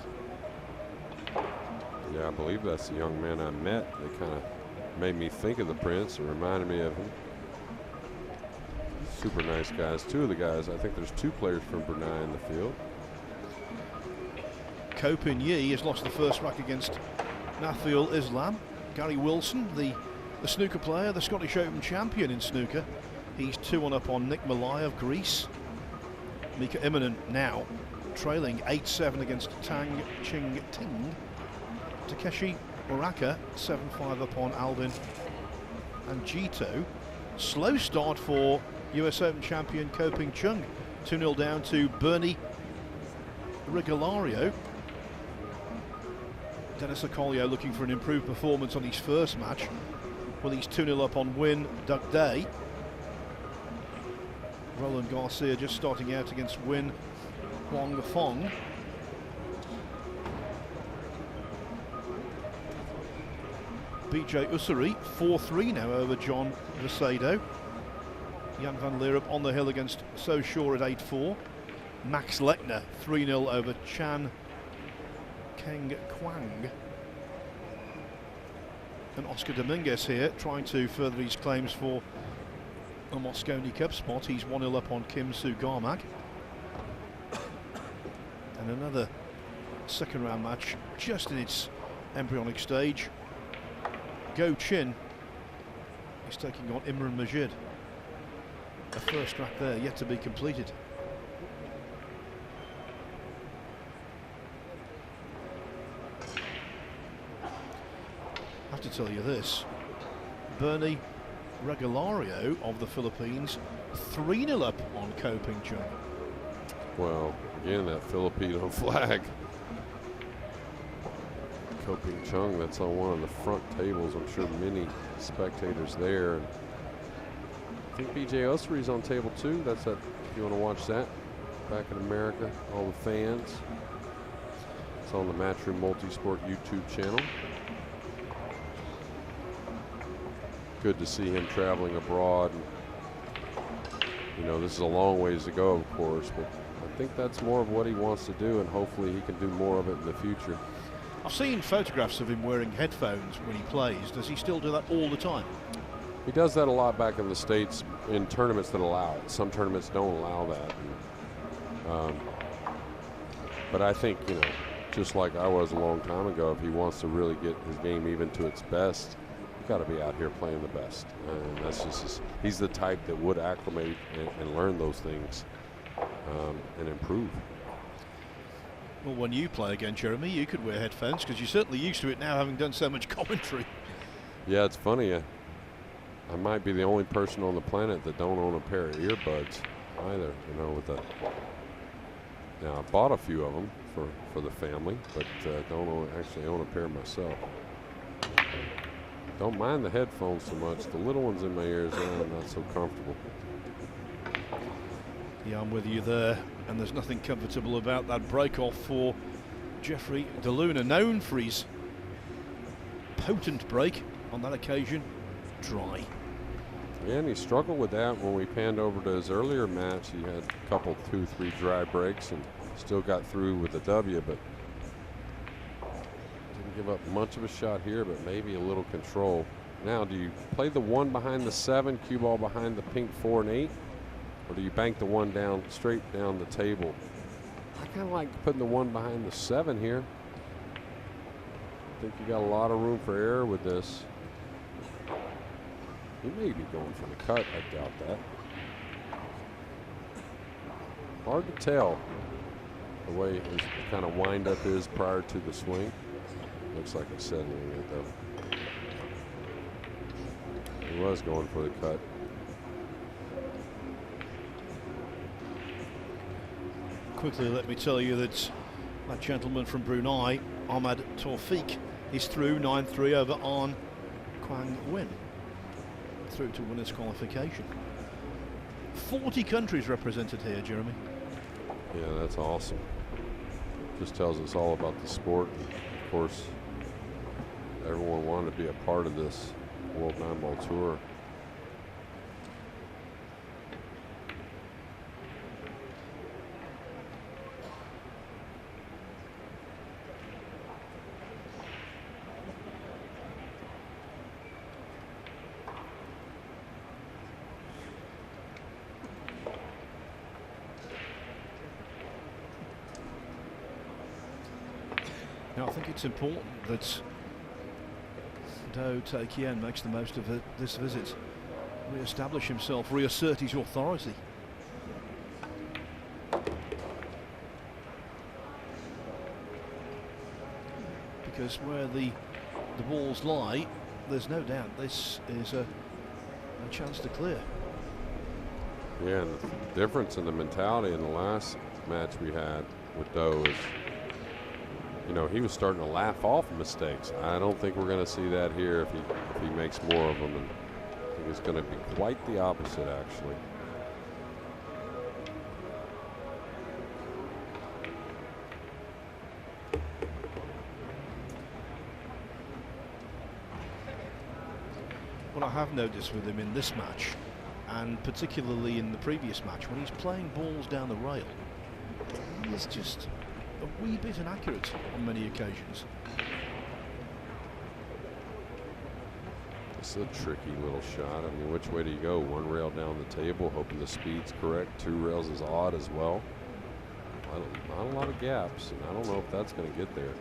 Yeah, I believe that's the young man I met. They kind of made me think of the Prince. It reminded me of him. Super nice guys. Two of the guys, I think there's 2 players from Brunei in the field. Ko Pin Yi has lost the first rack against Nafiul Islam. Gary Wilson, the snooker player, the Scottish Open champion in snooker, he's 2-1 up on Nick Malay of Greece. Mika Immonen now trailing 8-7 against Tang Ching Ting. Takeshi Uraka 7-5 upon Albin and Jito. Slow start for US Open champion Ko Ping Chung. 2-0 down to Bernie Regalario. Dennis Okolio looking for an improved performance on his first match. Well, he's 2-0 up on Win Duck Day. Roland Garcia just starting out against Win Huang Fong. BJ Ussery 4-3 now over John Vicedo. Jan van Leerup on the hill against So Shaw at 8-4. Max Lechner 3-0 over Chan Keng Kwang. And Oscar Dominguez here trying to further his claims for a Mosconi Cup spot. He's 1-0 up on Kim Soo Garmak. And another second round match just in its embryonic stage. Go Chin is taking on Imran Majid. The first track there yet to be completed. I have to tell you this, Bernie Regalario of the Philippines 3-0 up on Ko Ping Chung. Well, again, that Filipino flag. Ko Ping Chung, that's on one of the front tables. I'm sure many spectators there. And I think BJ Ussery's on table 2. That's that, if you want to watch that. Back in America, all the fans. It's on the Matchroom Multisport YouTube channel. Good to see him traveling abroad. And, you know, this is a long ways to go, of course, but I think that's more of what he wants to do, and hopefully he can do more of it in the future. I've seen photographs of him wearing headphones when he plays. Does he still do that all the time? He does that a lot back in the States in tournaments that allow it. Some tournaments don't allow that. And, but I think, you know, just like I was a long time ago, if he wants to really get his game even to its best, got to be out here playing the best, and that's just he's the type that would acclimate and learn those things and improve. Well, when you play again, Jeremy, you could wear headphones because you're certainly used to it now, having done so much commentary. Yeah, it's funny. I might be the only person on the planet that don't own a pair of earbuds either. You know, with that. Now I bought a few of them for the family, but don't actually own a pair myself. Don't mind the headphones so much. The little ones in my ears, I'm not so comfortable. Yeah, I'm with you there. And there's nothing comfortable about that break-off for Jeffrey DeLuna, known for his potent break. On that occasion, dry. Yeah, and he struggled with that when we panned over to his earlier match. He had a couple, 2-3 dry breaks and still got through with the W, but give up much of a shot here, but maybe a little control. Now, do you play the 1 behind the 7, cue ball behind the pink 4 and 8, or do you bank the 1 down straight down the table? I kind of like putting the 1 behind the 7 here. I think you got a lot of room for error with this. He may be going for the cut. I doubt that. Hard to tell the way his kind of wind-up is prior to the swing. Looks like he's settling it, though. He was going for the cut. Quickly, let me tell you that gentleman from Brunei, Ahmad Tawfiq, is through 9-3 over An Quang Win, through to winners qualification. 40 countries represented here, Jeremy. Yeah, that's awesome. Just tells us all about the sport. And of course, everyone wanted to be a part of this World Nineball Tour. Now, I think it's important that Do The Kien makes the most of this visit, re-establish himself, reassert his authority. Because where the balls lie, there's no doubt this is a chance to clear. Yeah, and the difference in the mentality in the last match we had with Do is, you know, he was starting to laugh off mistakes. I don't think we're going to see that here if he makes more of them. And I think it's going to be quite the opposite, actually. What I have noticed with him in this match, and particularly in the previous match, when he's playing balls down the rail, he is just a wee bit inaccurate on many occasions. It's a tricky little shot. I mean, which way do you go? One rail down the table, hoping the speed's correct. Two rails is odd as well. Not a lot of gaps, and I don't know if that's going to get there.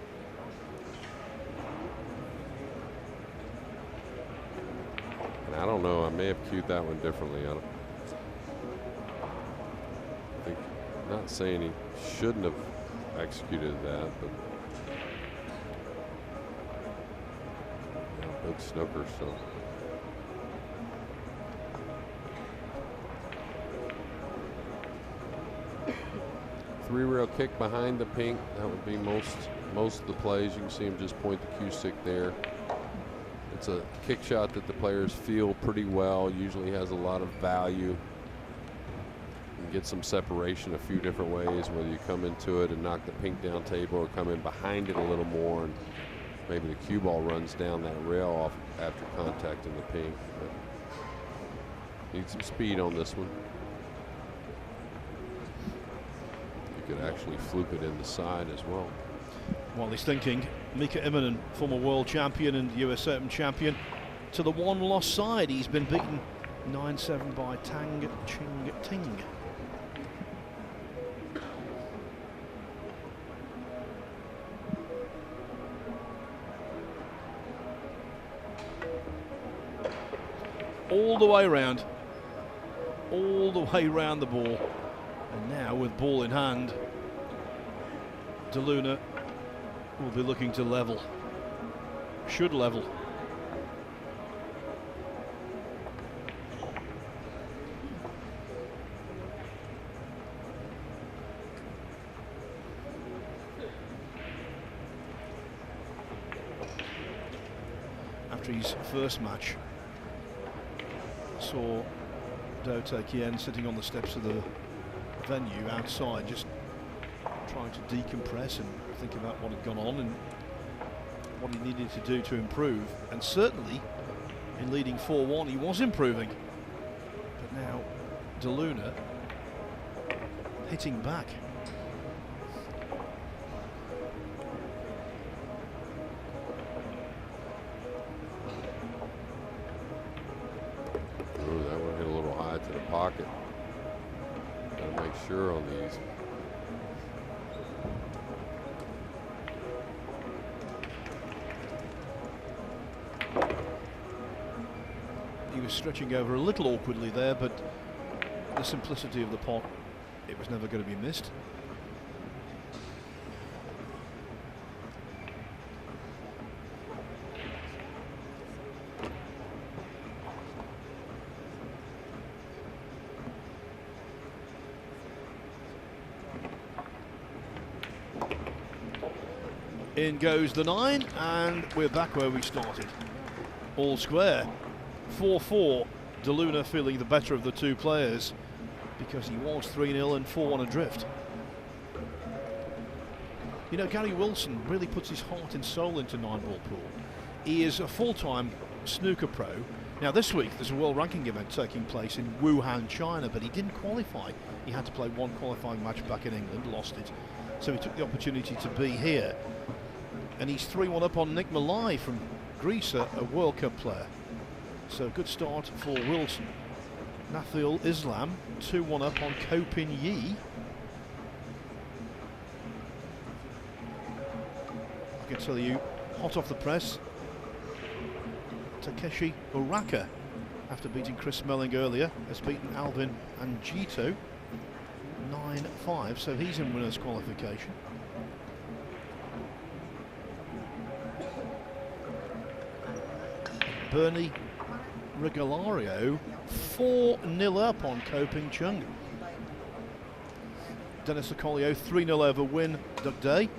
And I don't know. I may have cued that one differently. I think, not saying he shouldn't have executed that, but yeah, big snooker. So three rail kick behind the pink. That would be most of the plays. You can see him just point the cue stick there. It's a kick shot that the players feel pretty well. Usually has a lot of value. Get some separation a few different ways, whether you come into it and knock the pink down table or come in behind it a little more, and maybe the cue ball runs down that rail off after contacting the pink. But need some speed on this one. You could actually fluke it in the side as well. While he's thinking, Mika Immonen, former world champion and US Open champion, to the one-loss side. He's been beaten 9-7 by Tang Ching Ting. All the way round, all the way round the ball, and now with ball in hand, DeLuna will be looking to level, should level. After his first match, saw Do The Kien sitting on the steps of the venue outside, just trying to decompress and think about what had gone on and what he needed to do to improve. And certainly in leading 4-1 he was improving, but now DeLuna hitting back. Ooh, that one hit a little high to the pocket. Gotta make sure on these. He was stretching over a little awkwardly there, but the simplicity of the pot, it was never going to be missed. In goes the 9, and we're back where we started. All square. 4-4. DeLuna feeling the better of the two players because he was 3-0 and 4-1 adrift. You know, Gary Wilson really puts his heart and soul into Nineball pool. He is a full-time snooker pro. Now this week there's a world ranking event taking place in Wuhan, China, but he didn't qualify. He had to play one qualifying match back in England, lost it. So he took the opportunity to be here. And he's 3-1 up on Nick Malai from Greece, a World Cup player. So good start for Wilson. Nathil Islam 2-1 up on Kopin Yi. I can tell you, hot off the press, Takeshi Uraka, after beating Chris Smelling earlier, has beaten Alvin Angito 9-5, so he's in winners qualification. Bernie Regalario 4-0 up on Koping Chung. Dennis Acolio 3-0 over Win Doug Day.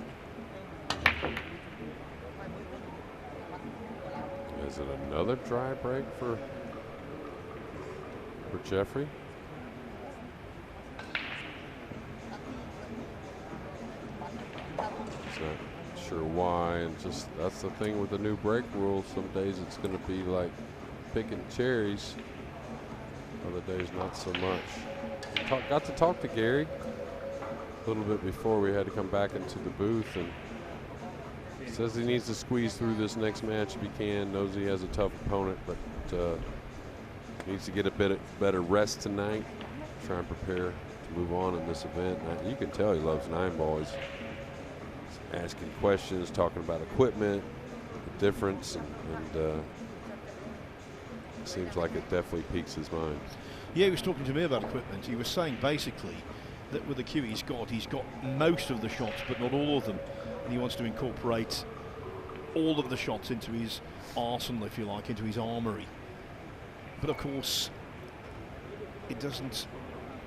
Is it another dry break for Jeffrey? Not sure why, and just that's the thing with the new break rule. Some days it's going to be like picking cherries, other days not so much. Got to talk to Gary a little bit before we had to come back into the booth, and he says he needs to squeeze through this next match if he can. Knows he has a tough opponent, but needs to get a bit better rest tonight, try and prepare to move on in this event. Now, you can tell he loves Nineball. He's asking questions, talking about equipment, the difference, and it seems like it definitely piques his mind. Yeah, he was talking to me about equipment. He was saying basically that with the cue he's got most of the shots, but not all of them. And he wants to incorporate all of the shots into his arsenal, if you like, into his armory. But of course, it doesn't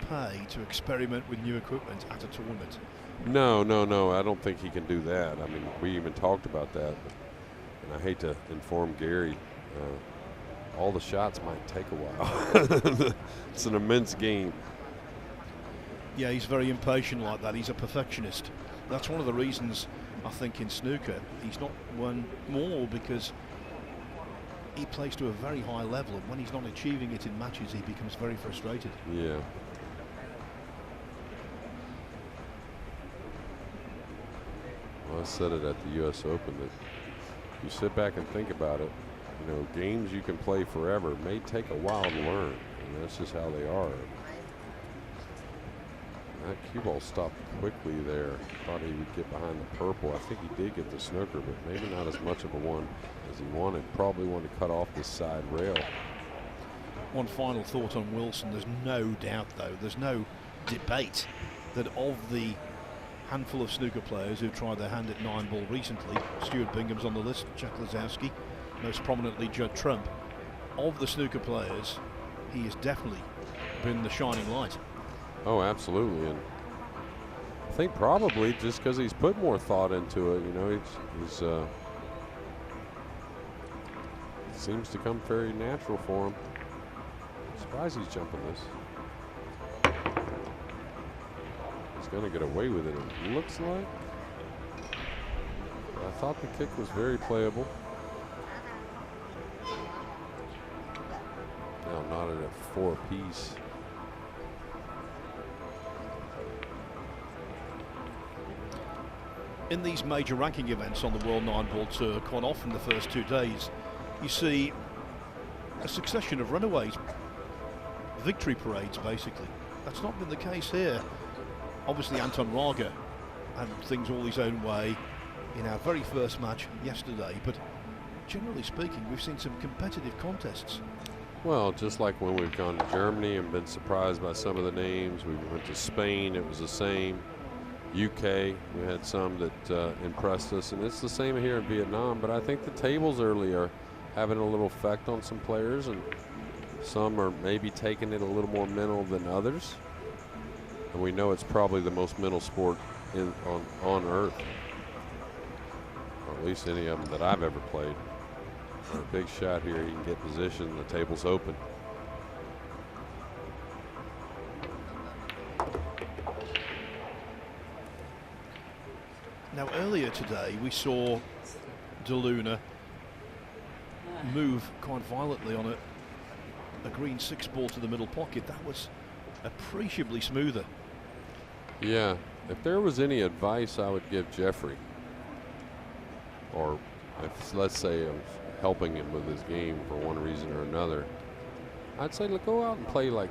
pay to experiment with new equipment at a tournament. No, I don't think he can do that. I mean, we even talked about that, and I hate to inform Gary, all the shots might take a while. It's an immense game. Yeah, he's very impatient like that. He's a perfectionist. That's one of the reasons I think in snooker he's not won more, because he plays to a very high level, and when he's not achieving it in matches, he becomes very frustrated. Yeah. Well, I said it at the U.S. Open that you sit back and think about it, you know, games you can play forever may take a while to learn, and that's just how they are. That cue ball stopped quickly there. Thought he would get behind the purple. I think he did get the snooker, but maybe not as much of a one as he wanted. Probably wanted to cut off this side rail. One final thought on Wilson. There's no doubt, though, there's no debate that of the handful of snooker players who've tried their hand at Nineball recently, Stuart Bingham's on the list, Jack Lazowski, most prominently Judd Trump. Of the snooker players, he has definitely been the shining light. Oh, absolutely, and I think probably just because he's put more thought into it. You know, he's seems to come very natural for him. I'm surprised he's jumping this. He's going to get away with it, it looks like. I thought the kick was very playable. Now knotted at 4 apiece. In these major ranking events on the World Nineball Tour, quite often the first 2 days, you see a succession of runaways, victory parades basically. That's not been the case here. Obviously Anton Raga had things all his own way in our very first match yesterday, but generally speaking we've seen some competitive contests. Well, just like when we've gone to Germany and been surprised by some of the names. We went to Spain, it was the same. UK, we had some that impressed us, and it's the same here in Vietnam. But I think the tables early are having a little effect on some players, and some are maybe taking it a little more mental than others. And we know it's probably the most mental sport on earth, or at least any of them that I've ever played. A big shot here, you can get position, the table's open. Now earlier today we saw DeLuna move quite violently on a green 6 ball to the middle pocket. That was appreciably smoother. Yeah, if there was any advice I would give Jeffrey, or if, let's say, I was helping him with his game for one reason or another, I'd say go out and play like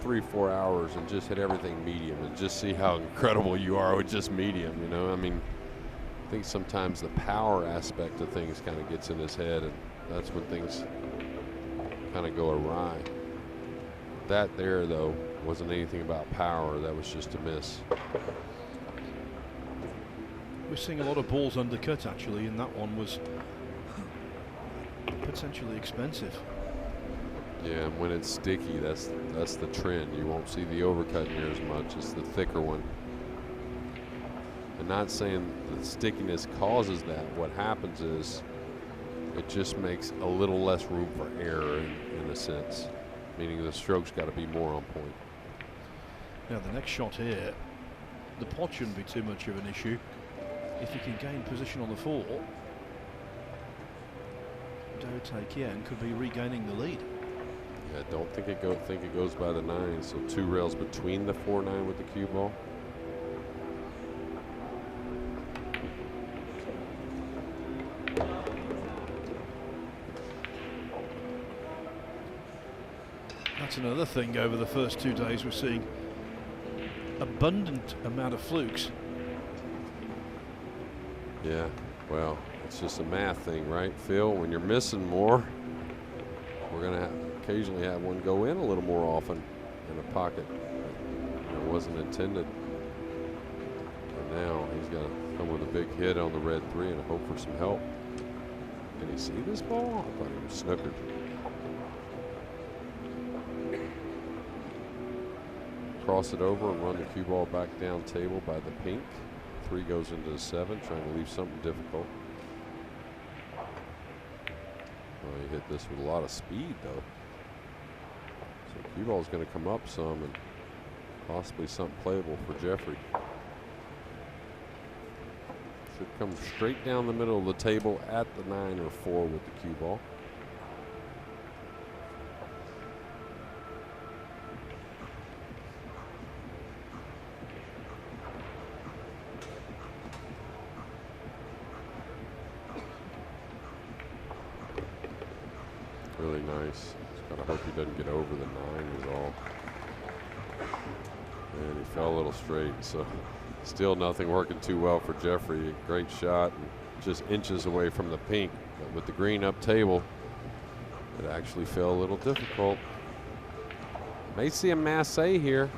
3-4 hours and just hit everything medium and just see how incredible you are with just medium, you know? I mean, I think sometimes the power aspect of things kind of gets in his head, and that's when things kind of go awry. That there, though, wasn't anything about power. That was just a miss. We're seeing a lot of balls undercut, actually, and that one was potentially expensive. Yeah, and when it's sticky, that's the trend. You won't see the overcut near as much. It's the thicker one. And not saying the stickiness causes that. What happens is it just makes a little less room for error in a sense, meaning the stroke's got to be more on point. Now the next shot here, the pot shouldn't be too much of an issue if he can gain position on the 4. Do The Kien could be regaining the lead. Yeah, I don't think it goes by the 9, so 2 rails between the 4-9 with the cue ball. That's another thing over the first 2 days. We're seeing abundant amount of flukes. Yeah, well, it's just a math thing, right, Phil? When you're missing more, we're going to occasionally have one go in a little more often in a pocket. It wasn't intended. And now he's going to come with a big hit on the red 3 and hope for some help. Can he see this ball? I thought he was snookered. Cross it over and run the cue ball back down table by the pink. 3 goes into the 7, trying to leave something difficult. Well, he hit this with a lot of speed, though. So cue ball's going to come up some and possibly something playable for Jeffrey. Should come straight down the middle of the table at the 9 or 4 with the cue ball. Really nice. Just gotta hope he doesn't get over the 9 is all. And he fell a little straight, so still nothing working too well for Jeffrey. A great shot, and just inches away from the pink. But with the green up table, it actually fell a little difficult. May see a masse here.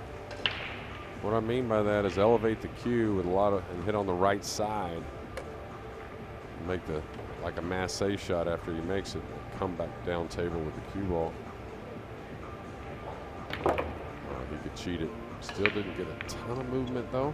What I mean by that is elevate the cue with and hit on the right side. Make like a masse shot after he makes it. Come back down table with the cue ball. He could cheat it. Still didn't get a ton of movement though.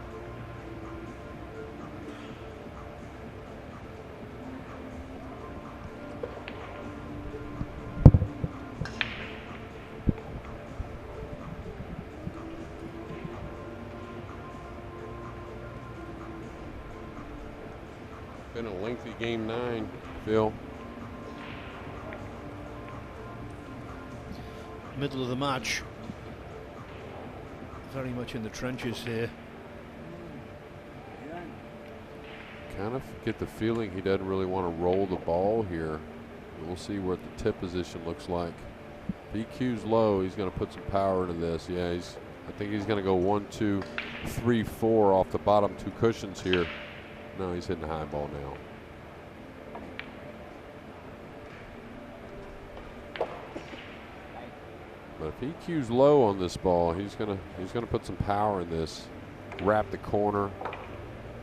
Been a lengthy game 9, Phil. Middle of the match. Very much in the trenches here. Kind of get the feeling he doesn't really want to roll the ball here. We'll see what the tip position looks like. If he cues low, he's going to put some power into this. Yeah, I think he's going to go 1, 2, 3, 4 off the bottom 2 cushions here. No, he's hitting high ball now. But if he cues low on this ball, he's gonna put some power in this. Wrap the corner,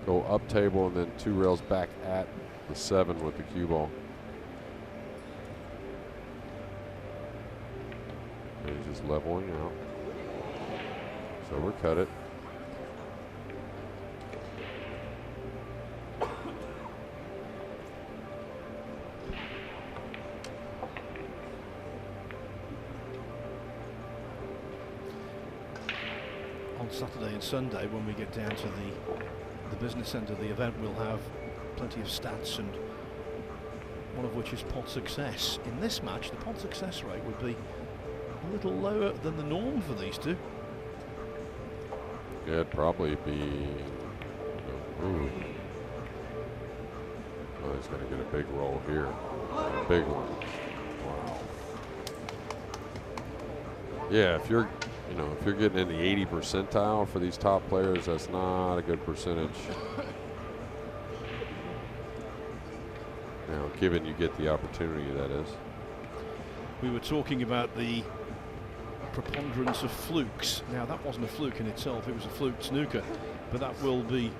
go up table, and then 2 rails back at the 7 with the cue ball. And he's just leveling out. So overcut it. On Saturday and Sunday, when we get down to the business end of the event, we'll have plenty of stats, and one of which is pot success. In this match, the pot success rate would be a little lower than the norm for these two. Yeah, it'd probably be. Ooh. Oh, he's going to get a big roll here. A big one. Wow. Yeah, if you're getting in the 80 percentile for these top players, that's not a good percentage. Now, given you get the opportunity, that is. We were talking about the preponderance of flukes. Now, that wasn't a fluke in itself, it was a fluke snooker, but that will be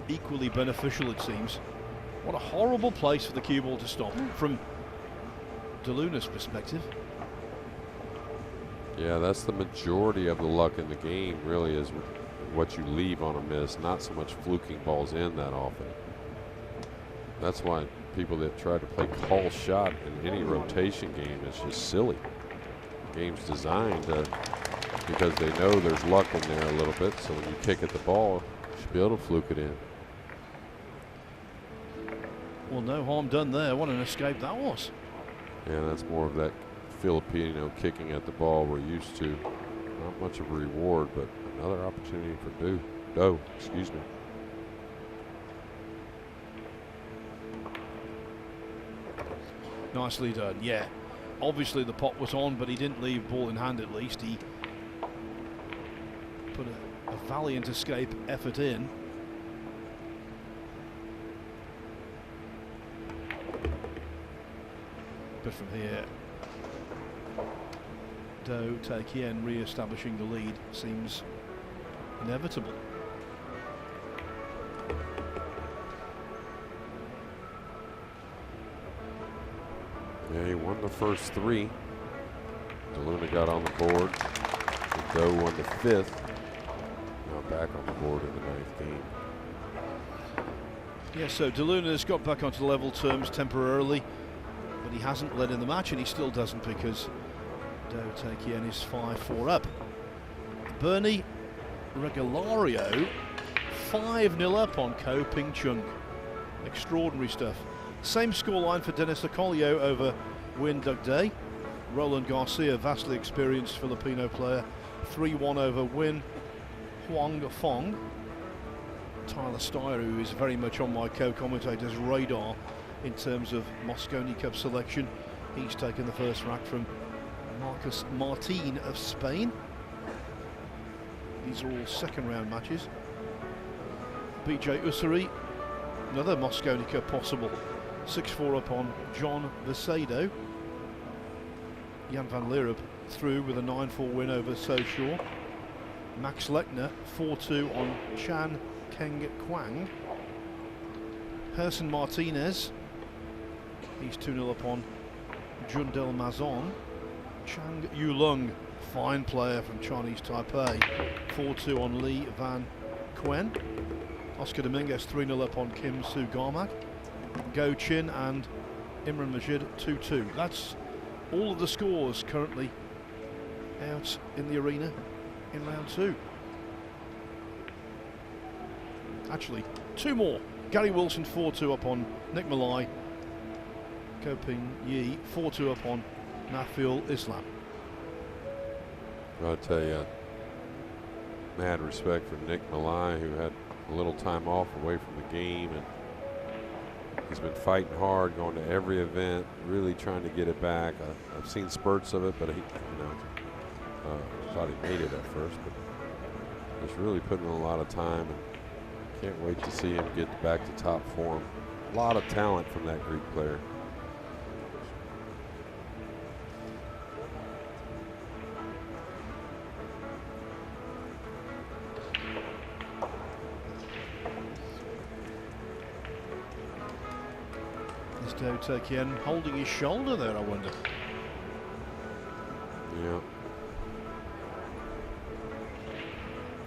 equally beneficial, it seems. What a horrible place for the cue ball to stop from DeLuna's perspective. Yeah, that's the majority of the luck in the game, really, is what you leave on a miss, not so much fluking balls in that often. That's why people that try to play call shot in any rotation game is just silly. The game's designed because they know there's luck in there a little bit, so when you kick at the ball, you should be able to fluke it in. Well, no harm done there. What an escape that was. Yeah, that's more of that Filipino kicking at the ball we're used to. Not much of a reward, but another opportunity for Do. Excuse me. Nicely done, yeah. Obviously the pot was on, but he didn't leave ball in hand at least. He put a valiant escape effort in. But from here, Do The Kien re-establishing the lead seems inevitable. Yeah, he won the first 3. DeLuna got on the board. And Do won the 5th. Now back on the board in the 9th game. Yeah, so DeLuna's got back onto level terms temporarily, but he hasn't led in the match, and he still doesn't because Do The Kien is 5-4 up. Bernie Regalario 5-0 up on Ko Ping Chung. Extraordinary stuff. Same scoreline for Dennis Acolio over Win Dug Day. Roland Garcia, vastly experienced Filipino player, 3-1 over Win Huang Fong. Tyler Steyer, who is very much on my co-commentator's radar in terms of Mosconi Cup selection. He's taken the first rack from Marcus Martin of Spain. These are all second round matches. BJ Ussery, another Mosconi Cup possible. 6-4 up on John Vicedo. Jan van Leerup through with a 9-4 win over So Shaw. Max Lechner 4-2 on Chan Keng Kwang. Herson Martinez, he's 2-0 up on Jundel Mazon. Chang Yulung, fine player from Chinese Taipei, 4-2 on Li Van Quen. Oscar Dominguez 3-0 up on Kim Soo Garmak. Go Chin and Imran Majid 2-2. That's all of the scores currently out in the arena in round 2. Actually, 2 more. Gary Wilson 4-2 up on Nick Malai. Ko Ping Yi 4-2 up on Nafiul Islam. I'll tell you, mad respect for Nick Malai, who had a little time off away from the game, and he's been fighting hard, going to every event, really trying to get it back. I've seen spurts of it, but he, thought he made it at first, but just really putting in a lot of time, and can't wait to see him get back to top form. A lot of talent from that Greek player. Do The Kien holding his shoulder there, I wonder. Yeah.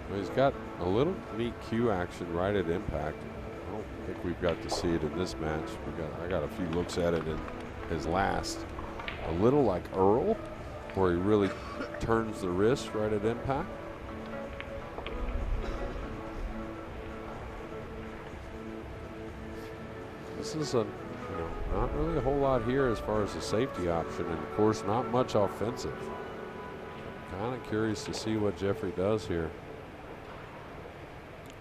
Well, he's got a little neat cue action right at impact. I don't think we've got to see it in this match. I got a few looks at it in his last. A little like Earl, where he really turns the wrist right at impact. This is not really a whole lot here as far as the safety option, and of course not much offensive. Kind of curious to see what Jeffrey does here.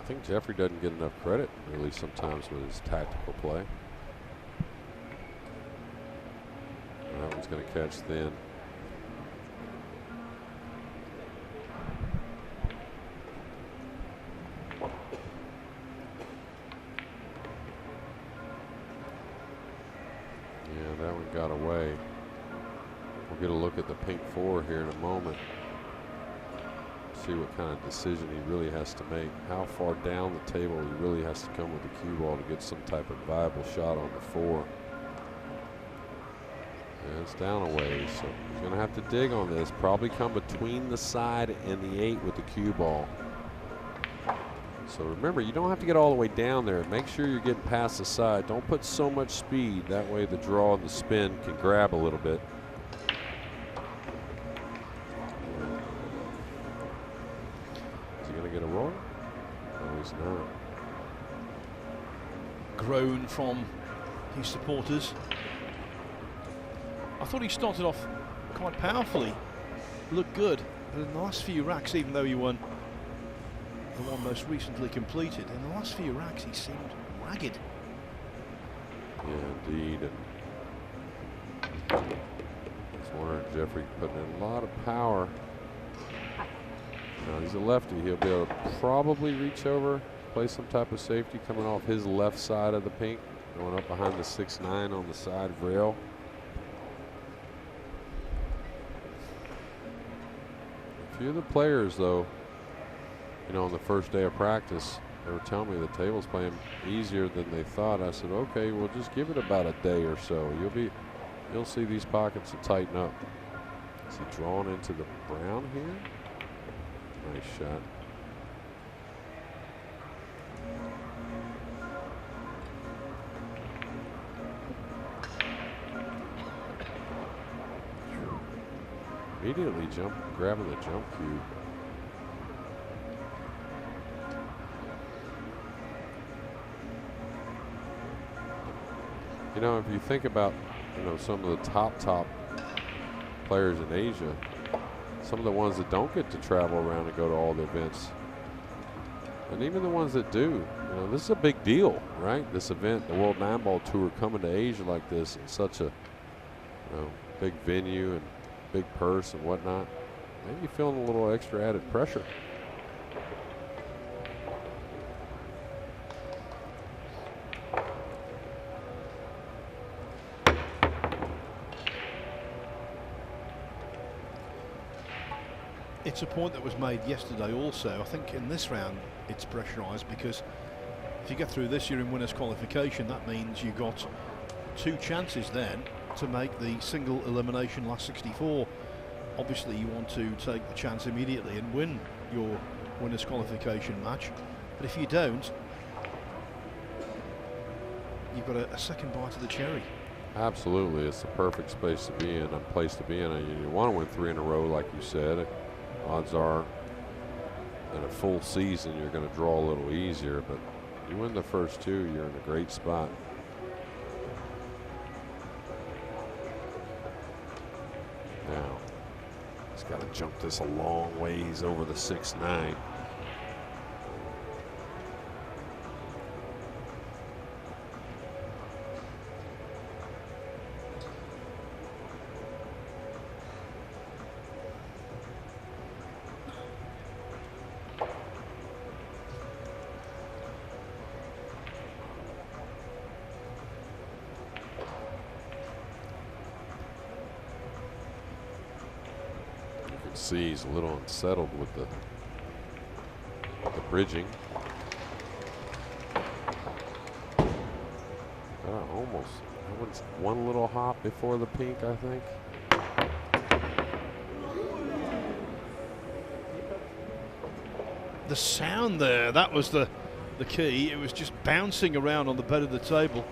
I think Jeffrey doesn't get enough credit, really, sometimes with his tactical play. That one's going to catch thin. Yeah, that one got away. We'll get a look at the pink four here in a moment. See what kind of decision he really has to make. How far down the table he really has to come with the cue ball to get some type of viable shot on the four. Yeah, it's down a ways, so he's going to have to dig on this. Probably come between the side and the 8 with the cue ball. So remember, you don't have to get all the way down there. Make sure you're getting past the side. Don't put so much speed. That way the draw and the spin can grab a little bit. Is he going to get a roll? No, he's not. Groan from his supporters. I thought he started off quite powerfully, looked good, but in the last few racks, even though he won the one most recently completed, in the last few racks he seemed ragged. Yeah, indeed. And it's wondering, Jeffrey putting in a lot of power. Now he's a lefty. He'll be able to probably reach over, play some type of safety coming off his left side of the pink, going up behind the 6'9" on the side rail. A few of the players, though, on the first day of practice, they were telling me the table's playing easier than they thought. I said, okay, well, just give it about a day or so. You'll see these pockets will tighten up. Is he drawn into the brown here? Nice shot. Immediately grabbing the jump cue. If you think about, some of the top players in Asia, some of the ones that don't get to travel around and go to all the events, and even the ones that do, this is a big deal, right? This event, the World Nineball Tour, coming to Asia like this in such a, big venue and big purse and whatnot, maybe feeling a little extra added pressure. It's a point that was made yesterday also. I think in this round it's pressurised because if you get through this, you're in winners qualification. That means you've got 2 chances then to make the single elimination last 64. Obviously you want to take the chance immediately and win your winners qualification match, but if you don't, you've got a second bite of the cherry. Absolutely, it's the perfect place to be in, place to be in. You want to win 3 in a row, like you said. Odds are in a full season you're going to draw a little easier, but you win the first 2, you're in a great spot. Now he's got to jump this a long ways over the 6'9". See, he's a little unsettled with the bridging. Almost That one's one little hop before the pink, I think. The sound there, that was the key. It was just bouncing around on the bed of the table.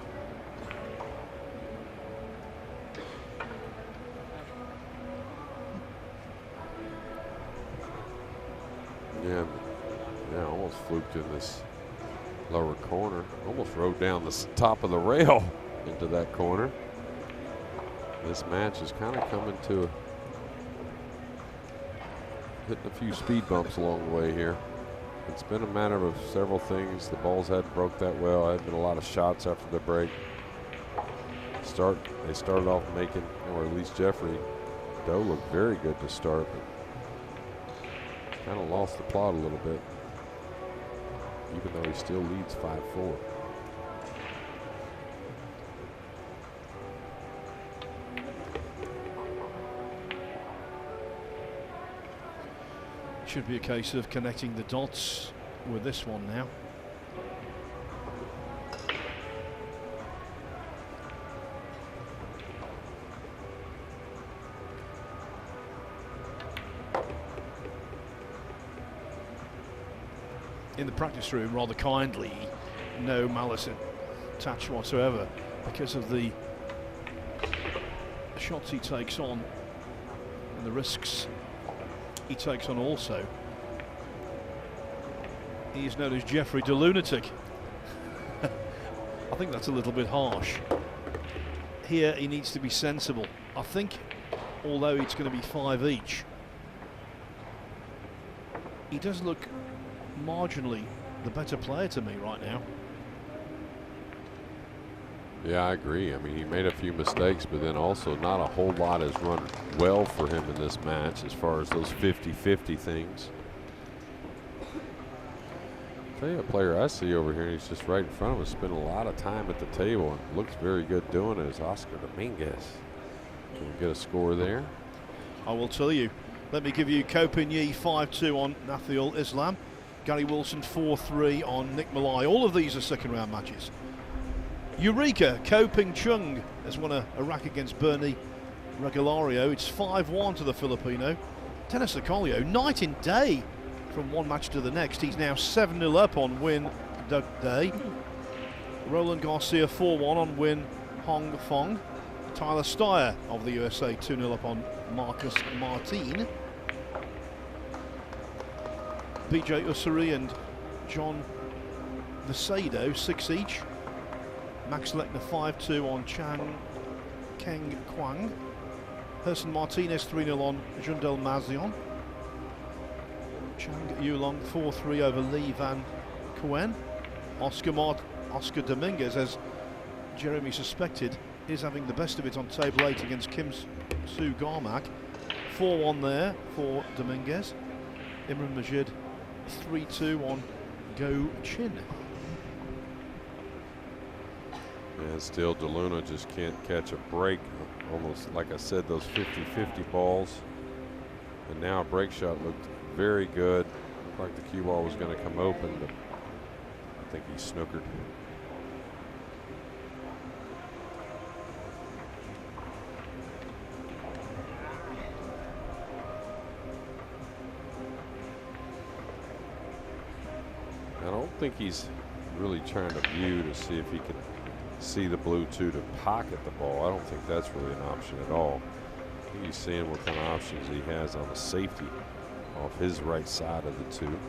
Yeah, almost fluked in this lower corner. Almost rode down the top of the rail into that corner. This match is kind of coming to hitting a few speed bumps along the way here. It's been a matter of several things. The balls hadn't broke that well. There had been a lot of shots after the break. They started off making, or at least Jeffrey Doe looked very good to start, but kind of lost the plot a little bit, even though he still leads 5-4. Should be a case of connecting the dots with this one now. In the practice room, rather kindly, no malice attached whatsoever because of the shots he takes on and the risks he takes on also. He is known as Jeffrey DeLunatic. I think that's a little bit harsh. Here he needs to be sensible. I think, although it's going to be 5 each, he does look marginally the better player to me right now. Yeah, I agree. I mean, he made a few mistakes, but then also not a whole lot has run well for him in this match as far as those 50-50 things. I'll tell you a player I see over here, he's just right in front of us, spending a lot of time at the table and looks very good doing it, is Oscar Dominguez. Can we get a score there? I will tell you. Let me give you Ko Pin-Yi 5-2 on Nathaniel Islam. Gary Wilson 4-3 on Nick Malai. All of these are second round matches. Eureka, Ko Ping Chung has won a rack against Bernie Regalario. It's 5-1 to the Filipino. Dennis Ocolio, night and day from one match to the next. He's now 7-0 up on Win Doug Day. Roland Garcia 4-1 on Win Hong Fong. Tyler Steyer of the USA 2-0 up on Marcus Martin. BJ Ussery and John Vicedo 6 each. Max Lechner 5-2 on Chan Keng Kwang. Herson Martinez 3-0 on Jundel Mazion. Chang Yulong 4-3 over Lee Van Kuen. Oscar Dominguez, as Jeremy suspected, is having the best of it on table 8 against Kim Soo Garmak. 4-1 there for Dominguez. Imran Majid 3-2 on Go Chin. And still DeLuna just can't catch a break. Almost like I said, those 50-50 balls. And now a break shot looked very good. Looked like the cue ball was going to come open, but I think he snookered. I don't think he's really trying to view to see if he can see the blue two to pocket the ball. I don't think that's really an option at all. I think he's seeing what kind of options he has on the safety off his right side of the two.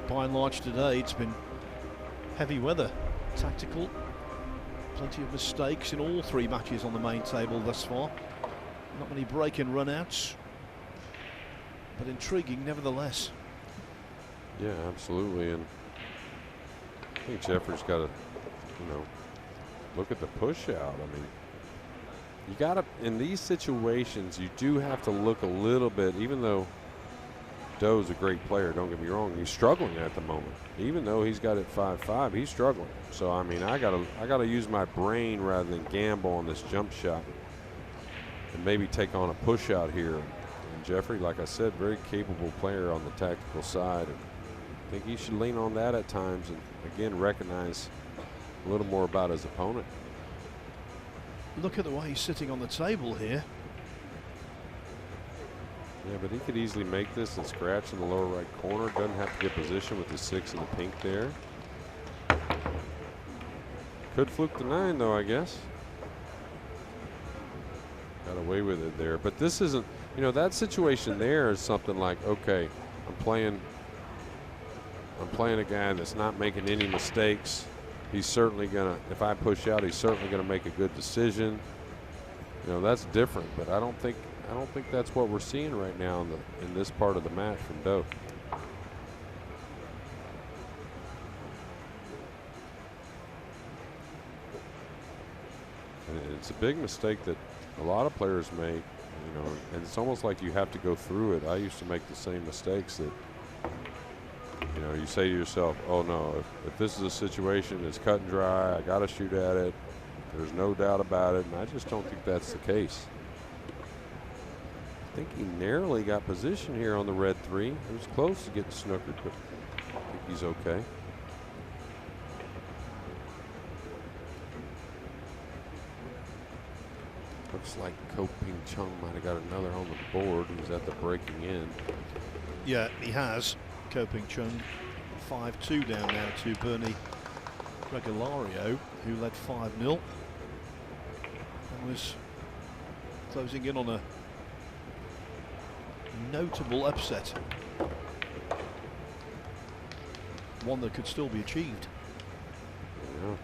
By and large today, it's been heavy weather, tactical, plenty of mistakes in all 3 matches on the main table thus far. Not many break and run outs, but intriguing nevertheless. Yeah, absolutely. And I think Jeffrey's got to, look at the push out. I mean, you got to, in these situations, you do have to look a little bit, even though Do's a great player, don't get me wrong. He's struggling at the moment. Even though he's got it 5-5, he's struggling. So I mean, I gotta use my brain rather than gamble on this jump shot and maybe take on a push out here. And Jeffrey, like I said, very capable player on the tactical side. And I think he should lean on that at times and again recognize a little more about his opponent. Look at the way he's sitting on the table here. Yeah, but he could easily make this and scratch in the lower right corner. Doesn't have to get position with the 6 and the pink there. Could fluke the 9 though, I guess. Got away with it there. But this isn't, you know, that situation there is something like, okay, I'm playing a guy that's not making any mistakes. He's certainly gonna, if I push out, he's certainly gonna make a good decision. You know, that's different, but I don't think that's what we're seeing right now in this part of the match from Do. And it's a big mistake that a lot of players make, you know, and it's almost like you have to go through it. I used to make the same mistakes that, you know, you say to yourself, oh no, if this is a situation, it's cut and dry, I got to shoot at it, there's no doubt about it, and I just don't think that's the case. I think he narrowly got position here on the red 3. It was close to getting snookered, but I think he's okay. Looks like Ko Ping Chung might have got another on the board. He's at the breaking end. Yeah, he has. Ko Ping Chung 5-2 down now to Bernie Regalario, who led 5-0 and was closing in on a notable upset. One that could still be achieved. Yeah.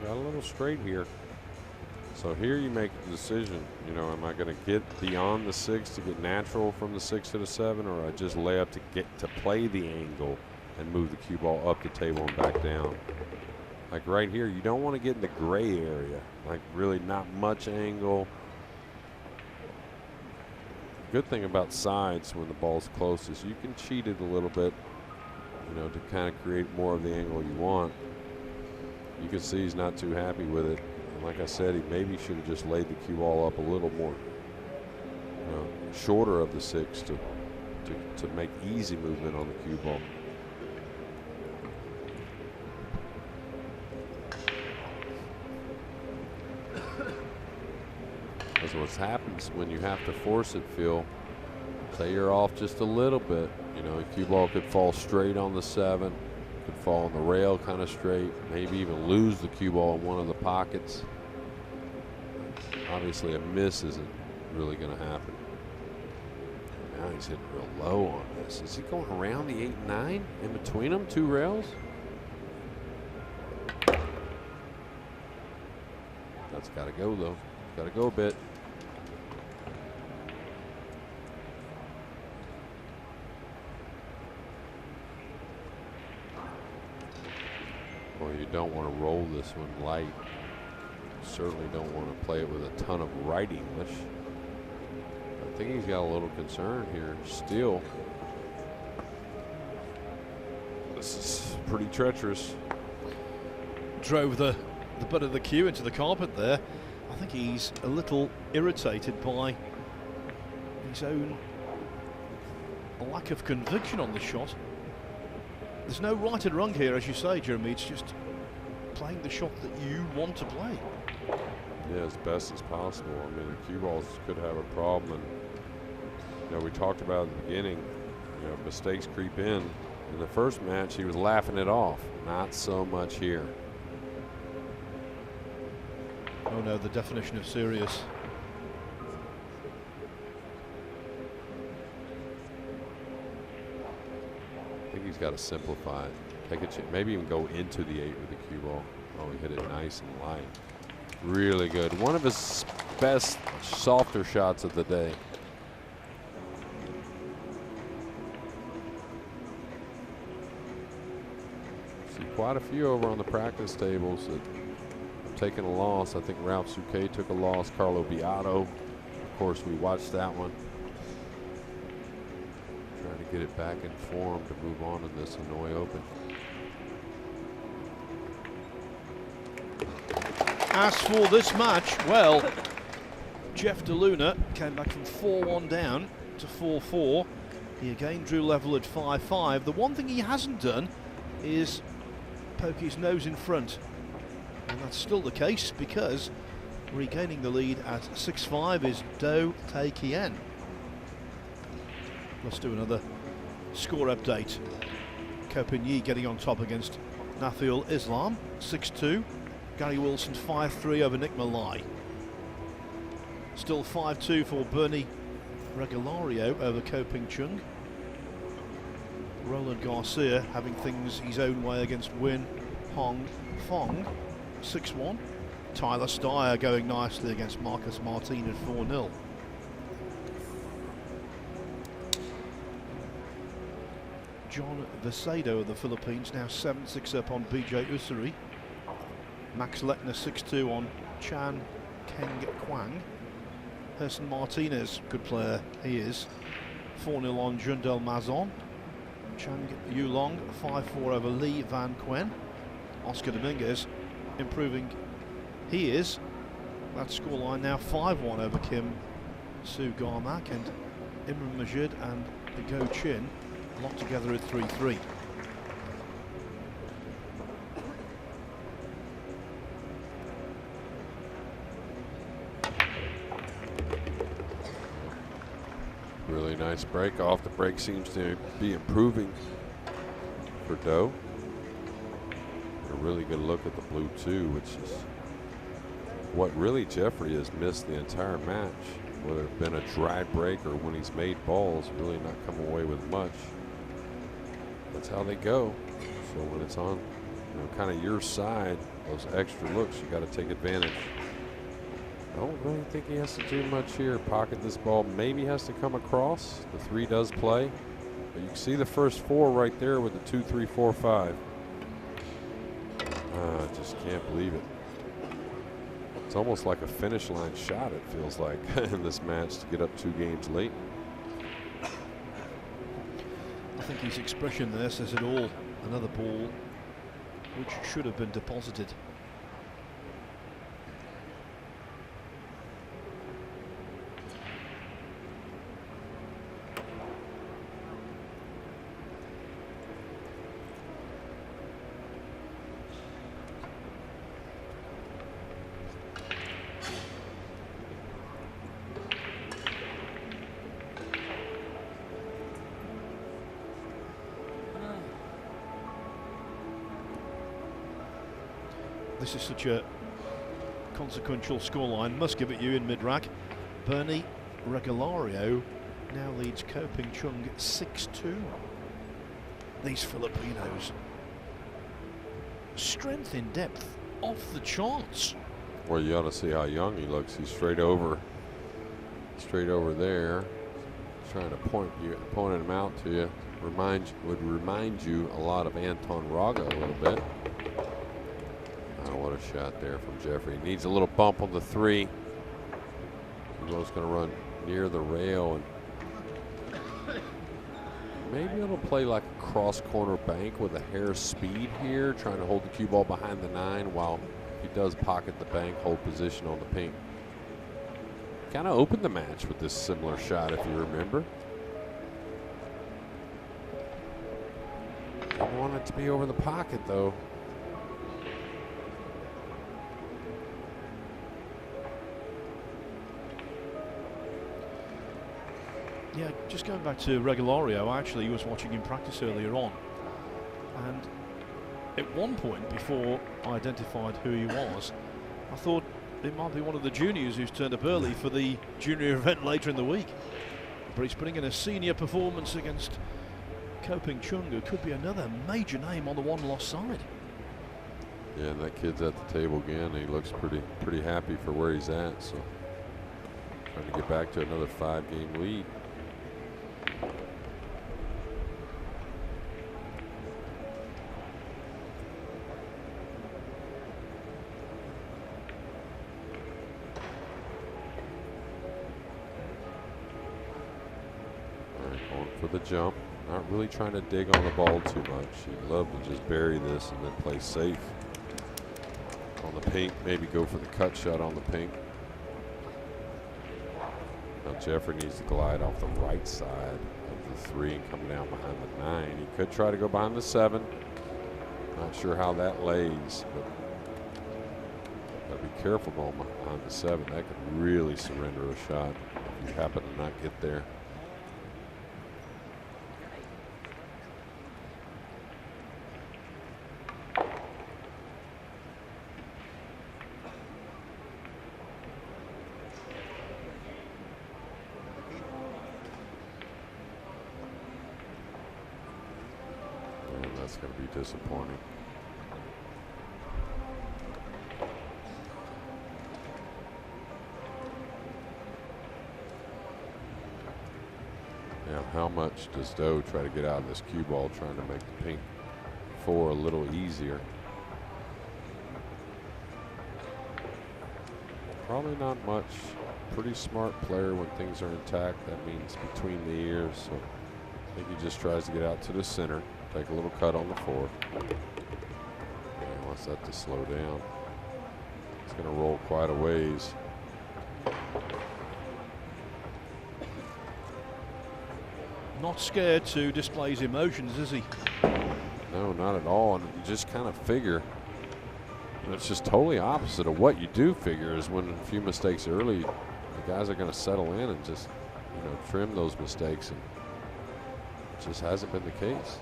Got a little straight here. So here you make the decision, you know, am I going to get beyond the 6 to get natural from the 6 to the 7, or I just lay up to get to play the angle and move the cue ball up the table and back down? Like right here, you don't want to get in the gray area, like really not much angle. Good thing about sides when the ball's close is you can cheat it a little bit, you know, to kind of create more of the angle you want. You can see he's not too happy with it. And like I said, he maybe should have just laid the cue ball up a little more, you know, shorter of the 6 to make easy movement on the cue ball. That's what happens when you have to force it, Phil. Say you're off just a little bit, you know, the cue ball could fall straight on the 7. Could fall on the rail kind of straight, maybe even lose the cue ball in one of the pockets. Obviously a miss isn't really going to happen. Now he's hitting real low on this. Is he going around the 8 and 9 in between them, 2 rails? That's got to go though. Got to go a bit. Well, you don't want to roll this one light. You certainly don't want to play it with a ton of right English. I think he's got a little concern here still. This is pretty treacherous. Drove the butt of the cue into the carpet there. I think he's a little irritated by his own lack of conviction on the shot. There's no right and wrong here, as you say, Jeremy. It's just playing the shot that you want to play. Yeah, as best as possible. I mean, the cue balls could have a problem. And, you know, we talked about at the beginning, you know, mistakes creep in. In the first match, he was laughing it off. Not so much here. Oh no, the definition of serious. I think he's got to simplify it. Take a chance, maybe even go into the 8 with the cue ball. Oh, he hit it nice and light. Really good. One of his best, softer shots of the day. See quite a few over on the practice tables that have taken a loss. I think Ralph Souquet took a loss. Carlo Beato, of course, we watched that one. Trying to get it back in form to move on in this Hanoi Open. As for this match, well, Jeff DeLuna came back from 4-1 down to 4-4. He again drew level at 5-5. The one thing he hasn't done is poke his nose in front. And that's still the case because regaining the lead at 6-5 is Do The Kien. Let's do another score update. Ko Pin-Yi getting on top against Nafiul Islam, 6-2. Gary Wilson 5-3 over Nick Malai. Still 5-2 for Bernie Regalario over Ko Ping Chung. Roland Garcia having things his own way against Win Hong Fong, 6-1. Tyler Steyer going nicely against Marcus Martin at 4-0. John Vicedo of the Philippines now 7-6 up on BJ Usuri. Max Lechner 6-2 on Chan Keng Kwang. Herson Martinez, good player he is, 4-0 on Jundel Mazon. Chang Yulong 5-4 over Lee Van Quen. Oscar Dominguez improving he is. That scoreline now 5-1 over Kim Su Garmak, and Imran Majid and the Go Chin locked together at 3-3. Really nice break off. The break seems to be improving for Do. A really good look at the blue two, which is what really Jeffrey has missed the entire match. Whether it's been a dry break or when he's made balls, really not come away with much. That's how they go. So when it's on, kind of your side, those extra looks, you got to take advantage. I don't really think he has to do much here. Pocket this ball, maybe has to come across. The 3 does play, but you can see the first 4 right there with the 2, 3, 4, 5. I just can't believe it. It's almost like a finish line shot, it feels like, in this match to get up 2 games late. I think his expression there says it all. Another ball which should have been deposited. This is such a consequential scoreline. Must give it you in mid-rack. Bernie Regalario now leads Ko Ping Chung 6-2. These Filipinos. Strength in depth off the charts. Well, you ought to see how young he looks. He's straight over there, trying to point him out to you. Would remind you a lot of Anton Raga a little bit. Oh, what a shot there from Jeffrey. Needs a little bump on the 3. He's going to run near the rail, and maybe it'll play like a cross corner bank with a hair speed here, trying to hold the cue ball behind the 9 while he does pocket the bank, hold position on the pink. Kind of opened the match with this similar shot, if you remember. Don't want it to be over the pocket, though. Yeah, just going back to Regalario, I actually was watching him practice earlier on, and at one point before I identified who he was, I thought it might be one of the juniors who's turned up early for the junior event later in the week. But he's putting in a senior performance against Ko Ping Chung, who could be another major name on the one-loss side. Yeah, and that kid's at the table again. He looks pretty happy for where he's at. So trying to get back to another 5-game lead. with a jump. Not really trying to dig on the ball too much. He'd love to just bury this and then play safe on the pink. Maybe go for the cut shot on the pink. Now Jeffrey needs to glide off the right side of the 3 and come down behind the 9. He could try to go behind the 7. Not sure how that lays, but gotta be careful going behind the 7. That could really surrender a shot if you happen to not get there. That's going to be disappointing. Now, how much does Do try to get out of this cue ball, trying to make the pink 4 a little easier? Probably not much. Pretty smart player when things are intact. That means between the ears. So I think he just tries to get out to the center. Take a little cut on the 4. He wants that to slow down. It's going to roll quite a ways. Not scared to display his emotions, is he? No, not at all. And you just kind of figure, it's just totally opposite of what you do figure is when a few mistakes early, the guys are going to settle in and just, trim those mistakes. And it just hasn't been the case.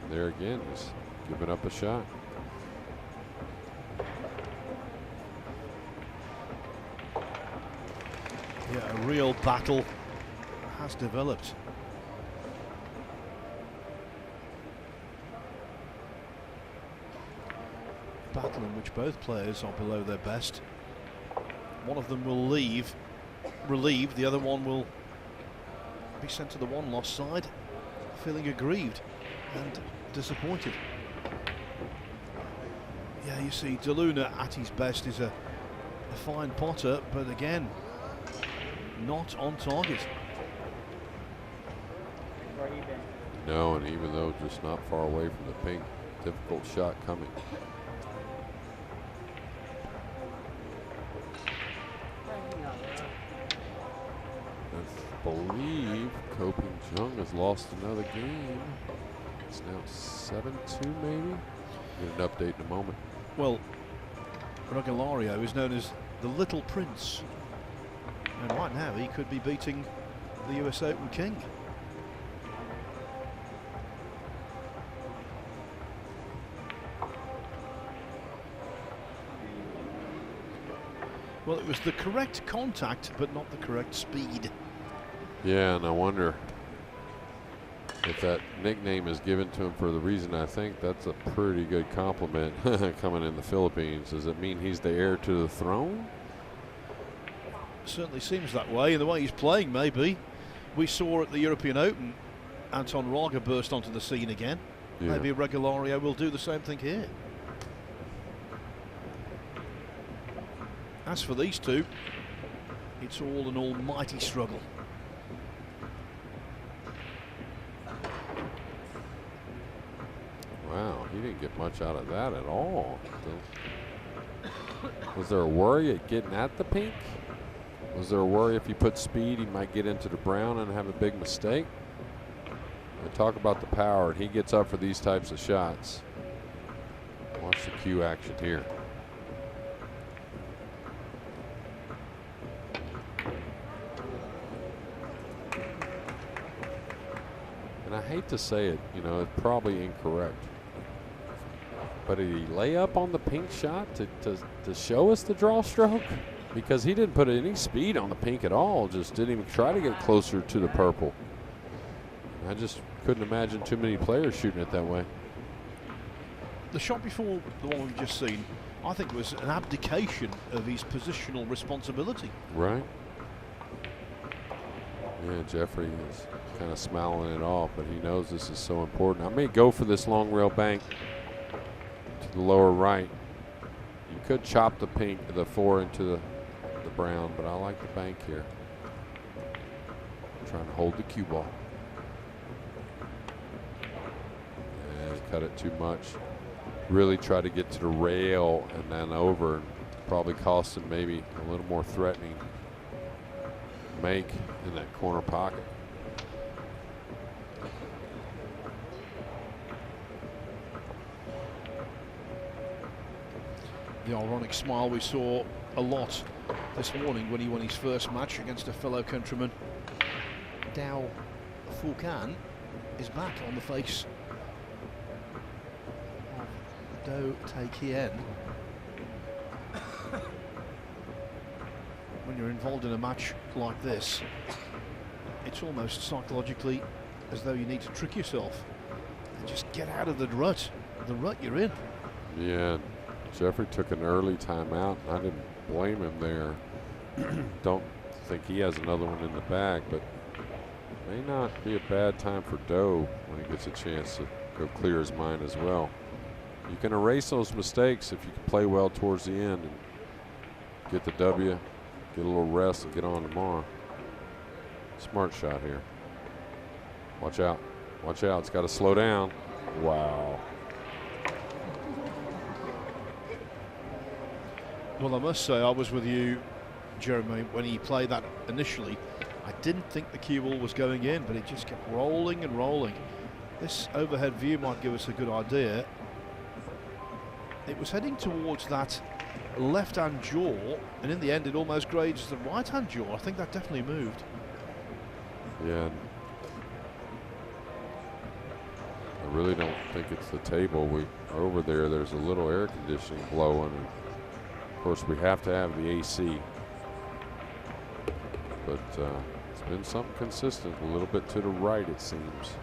There again, he's giving up a shot. Yeah, a real battle has developed. Battle in which both players are below their best. One of them will leave relieved, the other one will be sent to the one-loss side, feeling aggrieved and disappointed. Yeah, you see, DeLuna at his best is a fine potter, but again, not on target. No, and even though just not far away from the pink, difficult shot coming. I believe Koping Jung has lost another game. It's now 7-2 maybe. Get an update in a moment. Well, Regalario is known as the Little Prince, and right now he could be beating the US Open King. Well, it was the correct contact, but not the correct speed. Yeah, and I wonder if that nickname is given to him for the reason I think that's a pretty good compliment coming in the Philippines. Does it mean he's the heir to the throne? Certainly seems that way, and the way he's playing, maybe. We saw at the European Open, Anton Raga burst onto the scene again. Yeah. Maybe Regalario will do the same thing here. As for these two, it's all an almighty struggle. Wow, he didn't get much out of that at all. Was there a worry at getting at the pink? Was there a worry if he put speed, he might get into the brown and have a big mistake? I talk about the power, and he gets up for these types of shots. Watch the cue action here. And I hate to say it, you know, it's probably incorrect. But did he lay up on the pink shot to show us the draw stroke? Because he didn't put any speed on the pink at all, just didn't even try to get closer to the purple. I just couldn't imagine too many players shooting it that way. The shot before the one we've just seen, I think, was an abdication of his positional responsibility. Right. Yeah, Jeffrey is kind of smiling it off, but he knows this is so important. I may go for this long rail bank to the lower right. You could chop the pink, the 4 into the brown, but I like the bank here. trying to hold the cue ball. Yeah, cut it too much. Really try to get to the rail and then over. Probably cost him maybe a little more threatening make in that corner pocket. The ironic smile we saw a lot this morning when he won his first match against a fellow countryman. Do The Kien is back on the face of Do The Kien. When you're involved in a match like this, it's almost psychologically as though you need to trick yourself and just get out of the rut you're in. Yeah, Jeffrey took an early timeout. I didn't blame him there. Don't think he has another one in the bag, but may not be a bad time for Do when he gets a chance to go clear his mind as well. You can erase those mistakes if you can play well towards the end and get the W, get a little rest, and get on tomorrow. Smart shot here. Watch out. Watch out. It's got to slow down. Wow. Well, I must say I was with you, Jeremy, when he played that initially. I didn't think the cue ball was going in, but it just kept rolling and rolling. This overhead view might give us a good idea. It was heading towards that left-hand jaw, and in the end it almost grazed the right-hand jaw. I think that definitely moved. Yeah. I really don't think it's the table. We over there, there's a little air conditioning blowing. And of course, we have to have the AC. But it's been something consistent, a little bit to the right, it seems.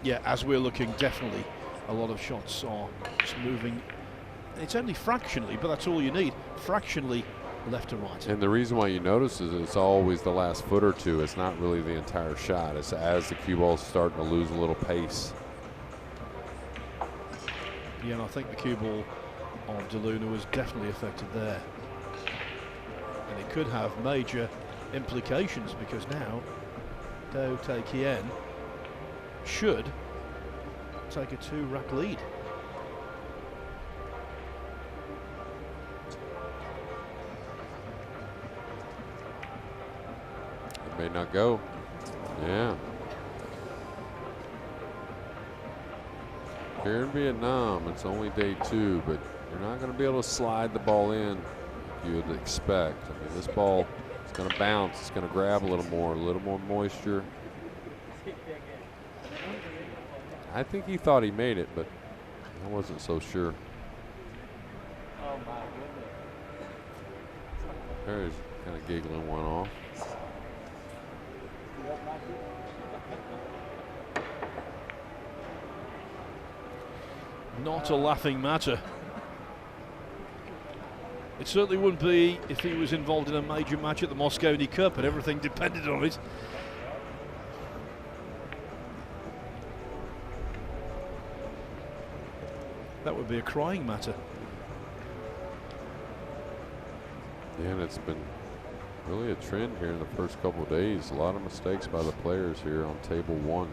Yeah, as we're looking, definitely a lot of shots are just moving. It's only fractionally, but that's all you need. Fractionally left to right. And the reason why you notice is it's always the last foot or two. It's not really the entire shot. It's as the cue ball's starting to lose a little pace. Yeah, and I think the cue ball of DeLuna was definitely affected there. And it could have major implications because now Do The Kien should take a 2-rack lead. It may not go. Yeah. Here in Vietnam, it's only day 2, but you're not going to be able to slide the ball in like you would expect. I mean, this ball is going to bounce. It's going to grab a little more moisture. I think he thought he made it, but I wasn't so sure. Oh my goodness. There's kind of giggling one off. Not a laughing matter. It certainly wouldn't be if he was involved in a major match at the Moscone Cup and everything depended on it. That would be a crying matter. Yeah, and it's been really a trend here in the first couple of days. A lot of mistakes by the players here on table 1,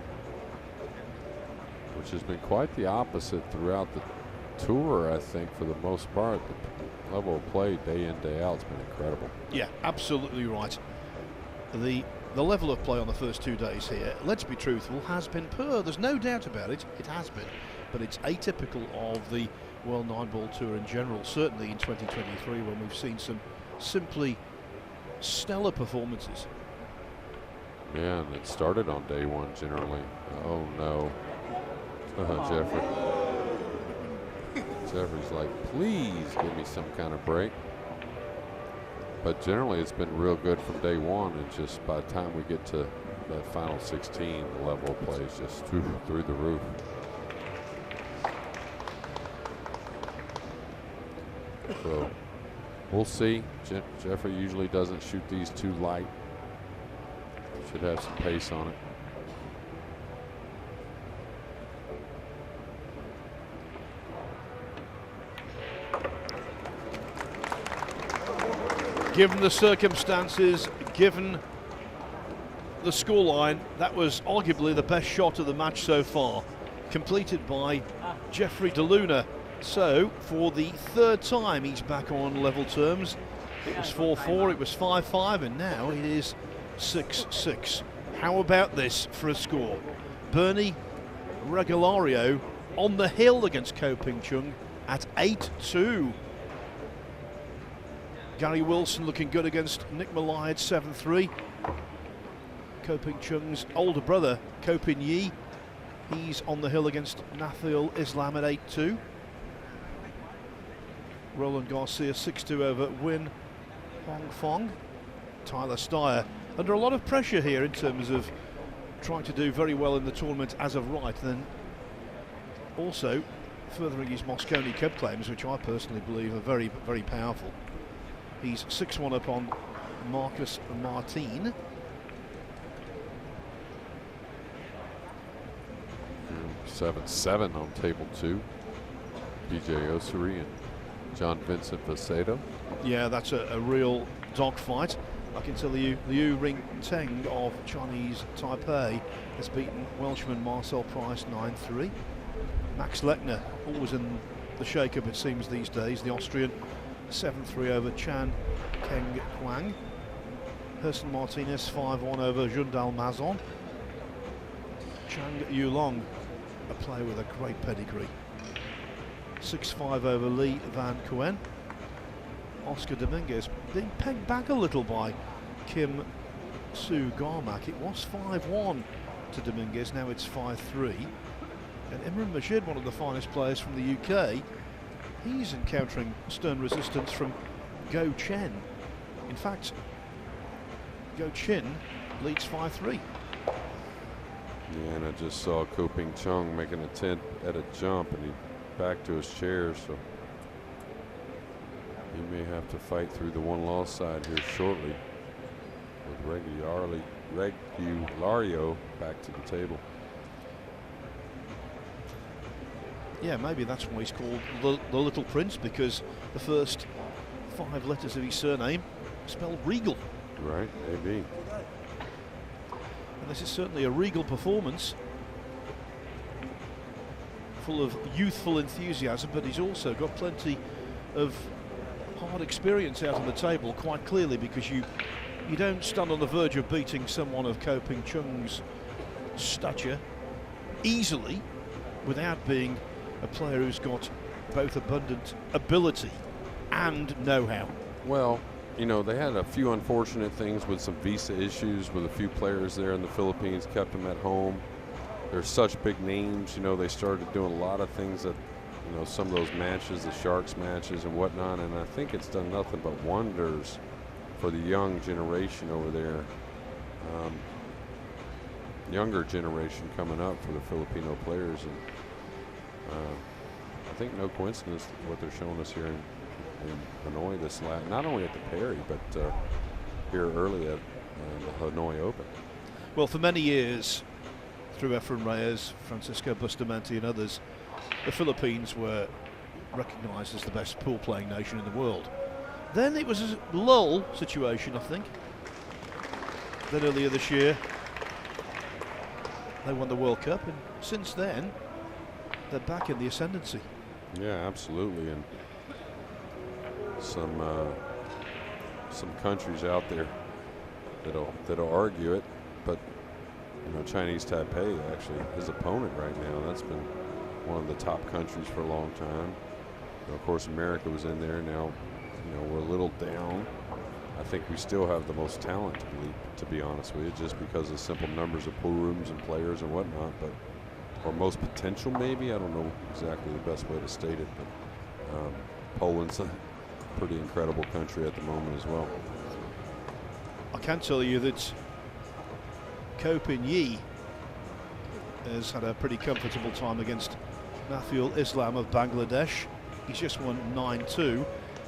which has been quite the opposite throughout the tour, I think, for the most part. The level of play day in, day out has been incredible. Yeah, absolutely right. The level of play on the first 2 days here, let's be truthful, has been poor. There's no doubt about it. It has been. But it's atypical of the World Nineball Tour in general, certainly in 2023 when we've seen some simply stellar performances. Yeah, and it started on day 1 generally. Oh no. Jeffrey. Jeffrey's like, please give me some kind of break. But generally it's been real good from day 1, and just by the time we get to that final 16, the level of play is just through the roof. So we'll see. Jeffrey usually doesn't shoot these too light. Should have some pace on it. Given the circumstances, given the scoreline, that was arguably the best shot of the match so far, completed by Jeffrey DeLuna. So, for the third time, he's back on level terms. It was 4-4, it was 5-5, and now it is 6-6. How about this for a score? Bernie Regalario on the hill against Ko Ping Chung at 8-2. Gary Wilson looking good against Nick Malai at 7-3. Ko Ping Chung's older brother, Ko Ping Yi, he's on the hill against Nathil Islam at 8-2. Roland Garcia 6-2 over Win Hong Fong. Tyler Steyer under a lot of pressure here in terms of trying to do very well in the tournament as of right, then also furthering his Moscone Cup claims, which I personally believe are very, very powerful. He's 6-1 up on Marcus Martin. 7-7 on table 2. BJ Osiri and John Vincent Vacedo. Yeah, that's a real dogfight. I can tell you, Liu Ring Teng of Chinese Taipei has beaten Welshman Marcel Price 9-3. Max Lechner, always in the shake-up it seems these days, the Austrian 7-3 over Chan Keng Huang. Herson Martinez 5-1 over Jundal Mazon. Chang Yulong, a player with a great pedigree, 6-5 over Li Van Kuen. Oscar Dominguez being pegged back a little by Kim Su Garmak. It was 5-1 to Dominguez, now it's 5-3. And Imran Majid, one of the finest players from the UK, he's encountering stern resistance from Go Chen. In fact, Go Chin leads 5-3. Yeah, and I just saw Ko Ping Chung make an attempt at a jump, and he back to his chair, so he may have to fight through the one-loss side here shortly with Regulario back to the table. Yeah, maybe that's why he's called the Little Prince, because the first 5 letters of his surname spell regal. Right, maybe. And this is certainly a regal performance, full of youthful enthusiasm, but he's also got plenty of hard experience out on the table, quite clearly, because you don't stand on the verge of beating someone of Ko Ping Chung's stature easily without being a player who's got both abundant ability and know-how. Well, you know, they had a few unfortunate things with some visa issues with a few players there in the Philippines, kept them at home. They're such big names, you know, they started doing a lot of things that, you know, some of those matches, the Sharks matches and whatnot, and I think it's done nothing but wonders for the young generation over there. Younger generation coming up for the Filipino players, and I think no coincidence what they're showing us here in Hanoi this not only at the Perry, but here early at the Hanoi Open. Well, for many years, through Efren Reyes, Francisco Bustamante and others, the Philippines were recognised as the best pool-playing nation in the world. Then it was a lull situation, I think. Then earlier this year, they won the World Cup, and since then, they're back in the ascendancy. Yeah, absolutely, and some countries out there that'll argue it, but you know, Chinese Taipei, actually his opponent right now, that's been one of the top countries for a long time. And of course, America was in there. Now, you know, we're a little down. I think we still have the most talent, to be honest with you, just because of simple numbers of pool rooms and players and whatnot. But or most potential, maybe. I don't know exactly the best way to state it, but Poland's a pretty incredible country at the moment as well. I can tell you that Ko Ping Yi has had a pretty comfortable time against Nathil Islam of Bangladesh. He's just won 9-2.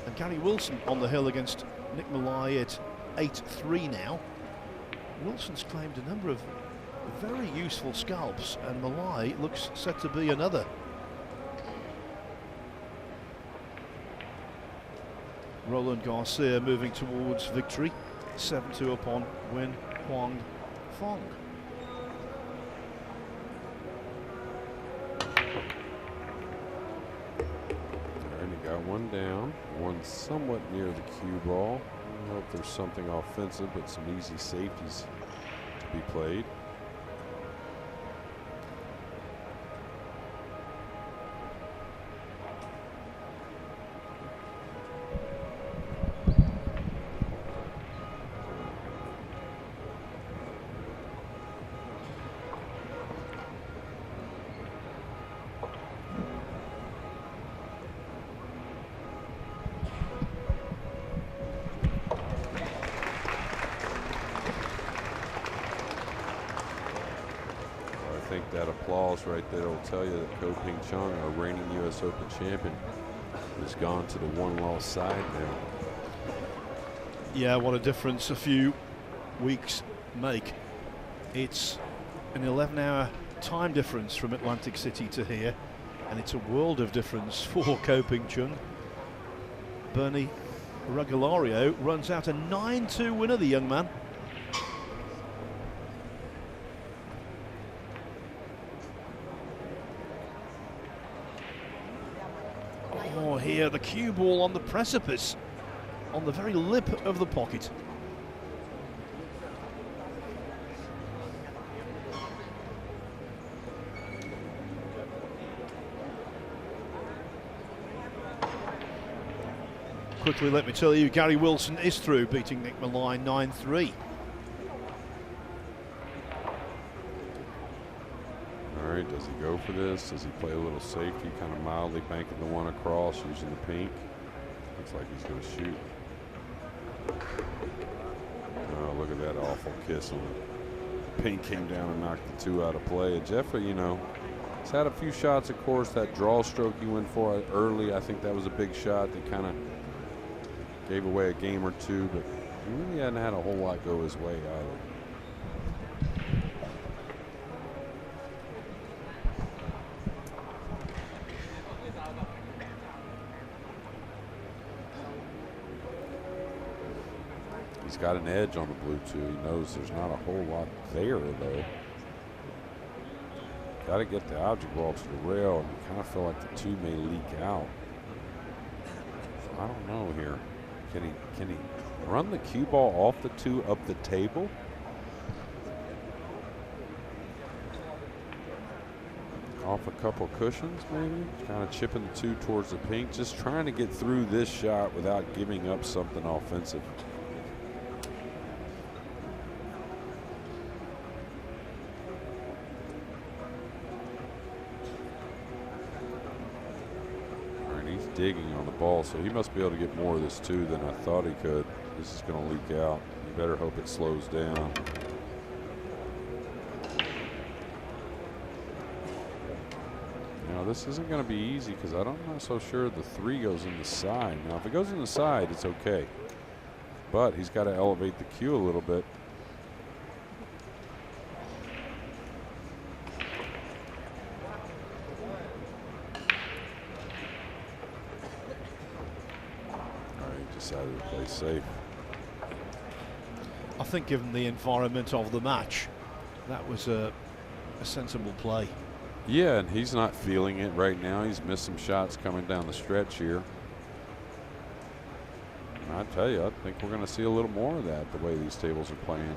And Gary Wilson on the hill against Nick Malai at 8-3 now. Wilson's claimed a number of very useful scalps, and Malai looks set to be another. Roland Garcia moving towards victory, 7-2 upon Win Huang Fong. And he got one down, one somewhat near the cue ball. I don't know if there's something offensive, but some easy safeties to be played. I think that applause right there will tell you that Ko Ping Chung, our reigning U.S. Open champion, has gone to the one-loss side now. Yeah, what a difference a few weeks make. It's an 11-hour time difference from Atlantic City to here, and it's a world of difference for Ko Ping Chung. Bernie Ruggilario runs out a 9-2 winner, the young man. Oh, here the cue ball on the precipice, on the very lip of the pocket. Quickly, let me tell you, Gary Wilson is through, beating Nick Maline 9-3. All right, does he go for this? Does he play a little safety, kind of mildly banking the one across, using the pink? Looks like he's going to shoot. Oh, look at that awful kiss. The pink came down and knocked the two out of play. And Jeffrey, you know, he's had a few shots, of course. That draw stroke he went for early, I think that was a big shot that kind of gave away a game or two, but he really hadn't had a whole lot go his way either. He's got an edge on the blue too. He knows there's not a whole lot there though. Got to get the object ball to the rail, and you kind of feel like the two may leak out. So I don't know here. Can he run the cue ball off the two up the table? Off a couple cushions maybe? Kind of chipping the two towards the pink. Just trying to get through this shot without giving up something offensive. Digging on the ball, so he must be able to get more of this too than I thought he could. This is going to leak out. You better hope it slows down. Now this isn't going to be easy because I'm not so sure the three goes in the side. Now if it goes in the side, it's okay, but he's got to elevate the cue a little bit. Decided to play safe. I think given the environment of the match, that was a sensible play. Yeah, and he's not feeling it right now. He's missed some shots coming down the stretch here. And I tell you, I think we're going to see a little more of that the way these tables are playing.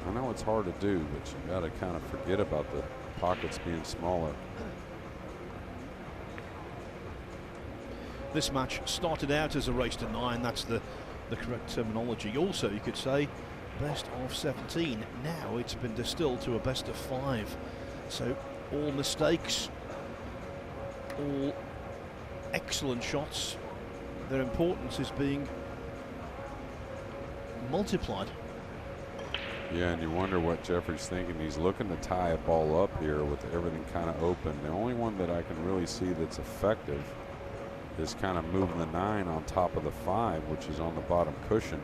I know it's hard to do, but you got to kind of forget about the pockets being smaller. This match started out as a race to 9, that's the correct terminology. Also, you could say best of 17. Now it's been distilled to a best of 5. So all mistakes, all excellent shots, their importance is being multiplied. Yeah, and you wonder what Jeffrey's thinking. He's looking to tie a ball up here with everything kind of open. The only one that I can really see that's effective is kind of moving the 9 on top of the 5, which is on the bottom cushion.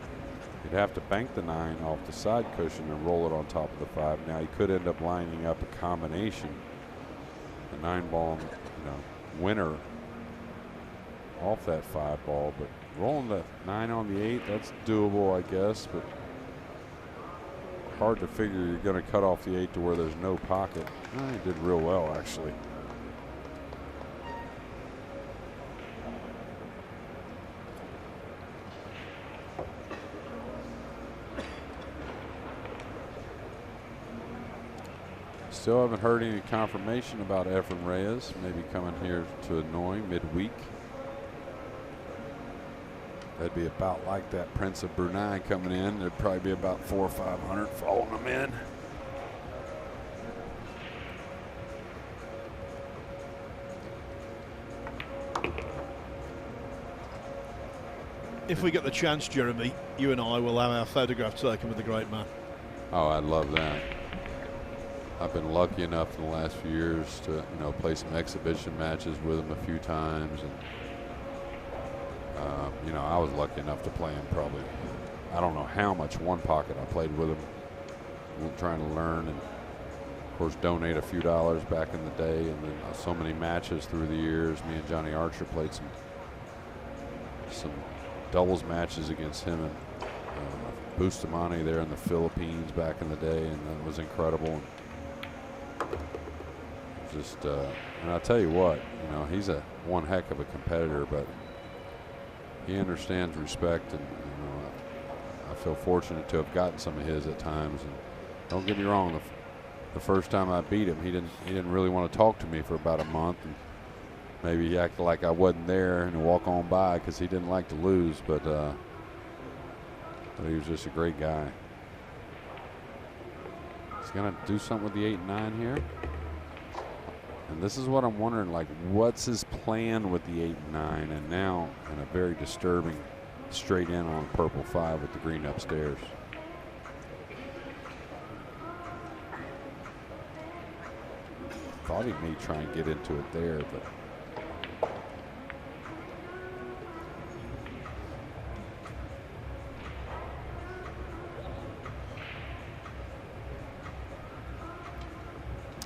You'd have to bank the 9 off the side cushion and roll it on top of the 5. Now you could end up lining up a combination, a 9 ball, winner off that 5 ball, but rolling the 9 on the 8, that's doable, I guess, but hard to figure you're going to cut off the 8 to where there's no pocket. He did real well, actually. Still haven't heard any confirmation about Efren Reyes maybe coming here to Hanoi midweek. That'd be about like that Prince of Brunei coming in. There'd probably be about 400 or 500 following him in. If we get the chance, Jeremy, you and I will have our photograph taken with the great man. Oh, I'd love that. I've been lucky enough in the last few years to, play some exhibition matches with him a few times, and I was lucky enough to play him probably. I don't know how much one pocket I played with him. Trying to learn, and of course donate a few dollars back in the day, and then so many matches through the years. Me and Johnny Archer played some doubles matches against him and Bustamante there in the Philippines back in the day, and that was incredible. Just and I'll tell you what, he's one heck of a competitor, but he understands respect, and I feel fortunate to have gotten some of his at times. And don't get me wrong, the first time I beat him, he didn't really want to talk to me for about a month, and maybe he acted like I wasn't there and walk on by because he didn't like to lose, but he was just a great guy. He's gonna do something with the 8 and 9 here. And this is what I'm wondering, like, what's his plan with the 8 and 9? And now, in a very disturbing straight in on purple 5 with the green upstairs. Thought he may try and get into it there, but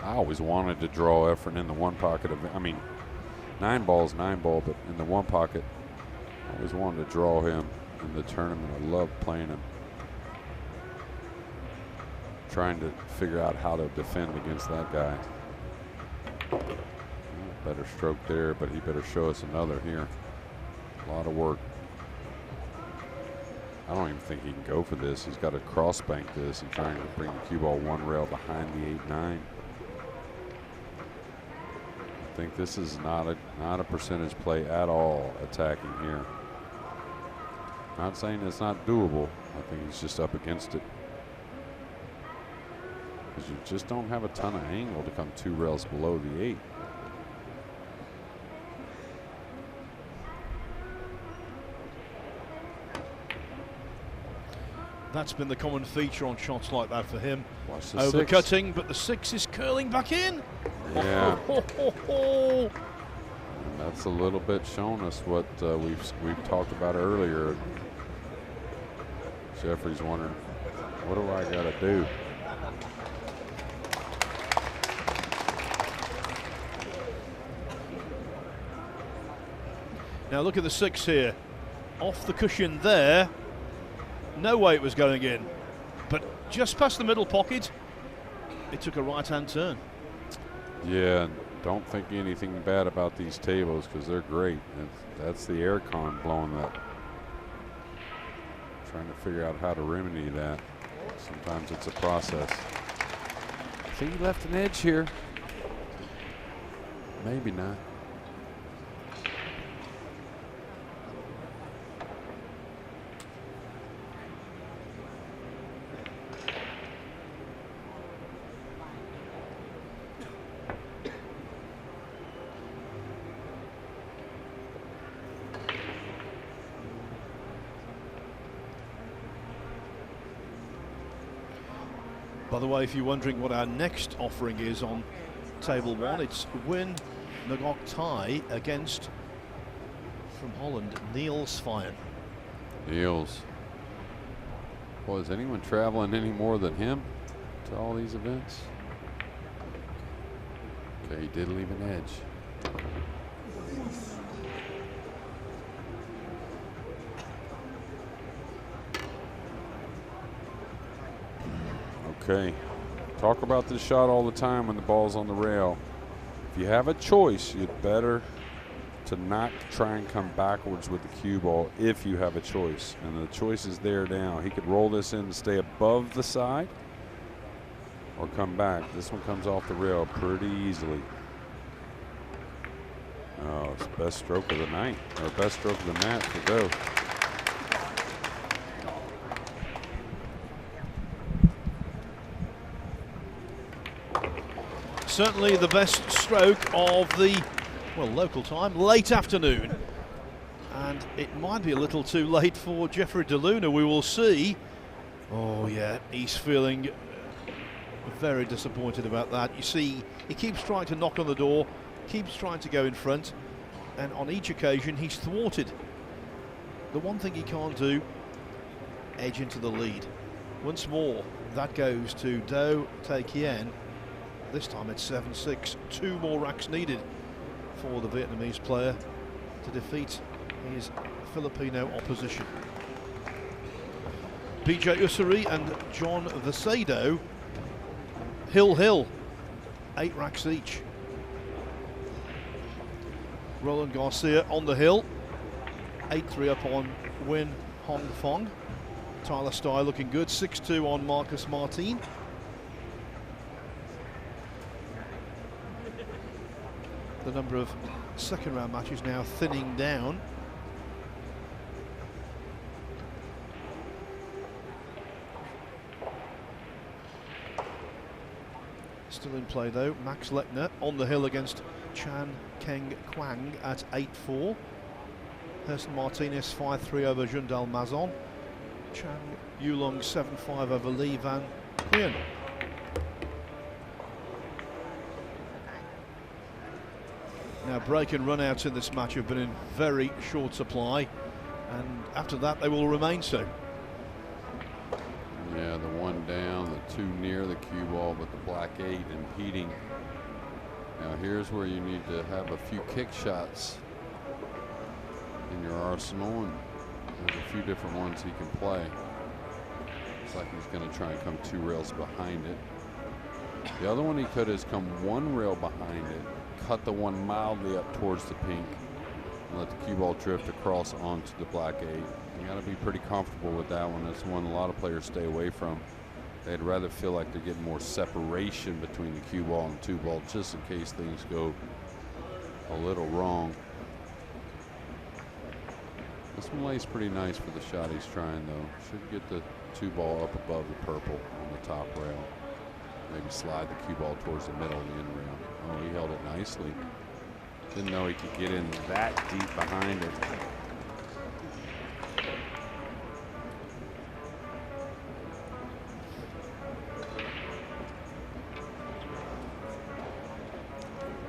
I always wanted to draw Efren in the one pocket of, Nineball's Nineball, but in the one pocket, I always wanted to draw him in the tournament. I love playing him. Trying to figure out how to defend against that guy. Better stroke there, but he better show us another here. A lot of work. I don't even think he can go for this. He's got to cross bank this and trying to bring the cue ball one rail behind the 8-9. I think this is not a percentage play at all attacking here. Not saying it's not doable. I think he's just up against it. Because you just don't have a ton of angle to come 2 rails below the 8. That's been the common feature on shots like that for him. Watch the Overcutting, 6. but the 6 is curling back in. Yeah. And that's a little bit shown us what we've talked about earlier. Jeffrey's wondering, what do I got to do? Now look at the 6 here. Off the cushion there. No way it was going in. But just past the middle pocket, it took a right-hand turn. Yeah, don't think anything bad about these tables because they're great. That's the air con blowing that. Trying to figure out how to remedy that. Sometimes it's a process. I think he left an edge here. Maybe not. By the way, if you're wondering what our next offering is on table 1, it's Win Ngok Thai against, from Holland, Niels Fine. Niels. Boy, is anyone traveling any more than him to all these events? Okay, he did leave an edge. Okay. Talk about this shot all the time when the ball's on the rail. If you have a choice, you'd better to not try and come backwards with the cue ball if you have a choice. And the choice is there now. He could roll this in to stay above the side or come back. This one comes off the rail pretty easily. Oh, it's the best stroke of the night, or best stroke of the match to go. Certainly the best stroke of the, well, local time, late afternoon. And it might be a little too late for Jeffrey DeLuna, we will see. Oh yeah, he's feeling very disappointed about that. You see, he keeps trying to knock on the door, keeps trying to go in front, and on each occasion he's thwarted. The one thing he can't do, edge into the lead. Once more, that goes to Do The Kien. This time it's 7-6, 2 more racks needed for the Vietnamese player to defeat his Filipino opposition. PJ Ussery and John Vasedo, hill, 8 racks each. Roland Garcia on the hill, 8-3 up on Win Hong Fong. Tyler Stye looking good, 6-2 on Marcus Martin. The number of second round matches now thinning down. Still in play though, Max Lechner on the hill against Chan Keng Kwang at 8-4. Hurston Martinez 5-3 over Jundal Mazon. Chan Yulong 7-5 over Lee Van Quyen. Now break and run outs in this match have been in very short supply, and after that they will remain so. Yeah, the one down, the 2 near the cue ball, but the black 8 impeding. Now here's where you need to have a few kick shots in your arsenal, and there's a few different ones he can play. Looks like he's going to try and come 2 rails behind it. The other one he could has come 1 rail behind it, cut the one mildly up towards the pink, and let the cue ball drift across onto the black 8. You got to be pretty comfortable with that one. That's one a lot of players stay away from. They'd rather feel like they're getting more separation between the cue ball and the 2 ball, just in case things go a little wrong. This one lays pretty nice for the shot he's trying though. Should get the 2 ball up above the purple on the top rail. Maybe slide the cue ball towards the middle of the end rail. Oh, he held it nicely. Didn't know he could get in that deep behind it.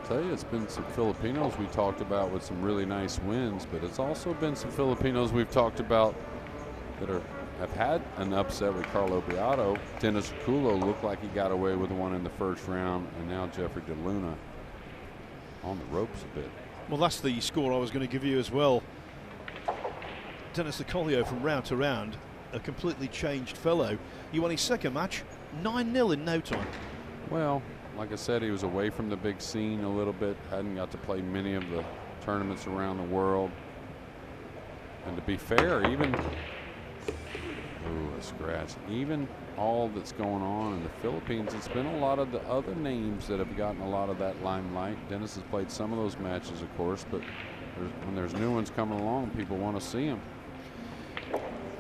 I tell you, it's been some Filipinos we talked about with some really nice wins, but it's also been some Filipinos we've talked about that have had an upset with Carlo Beato. Dennis Culo looked like he got away with one in the first round, and now Jeffrey DeLuna on the ropes a bit. Well, that's the score I was going to give you as well. Dennis Acolio from round to round, a completely changed fellow. He won his second match 9-0 in no time. Well, like I said, he was away from the big scene a little bit, hadn't got to play many of the tournaments around the world. And to be fair, even a scratch. Even all that's going on in the Philippines, it's been a lot of the other names that have gotten a lot of that limelight. Dennis has played some of those matches, of course, but when there's new ones coming along, people want to see them.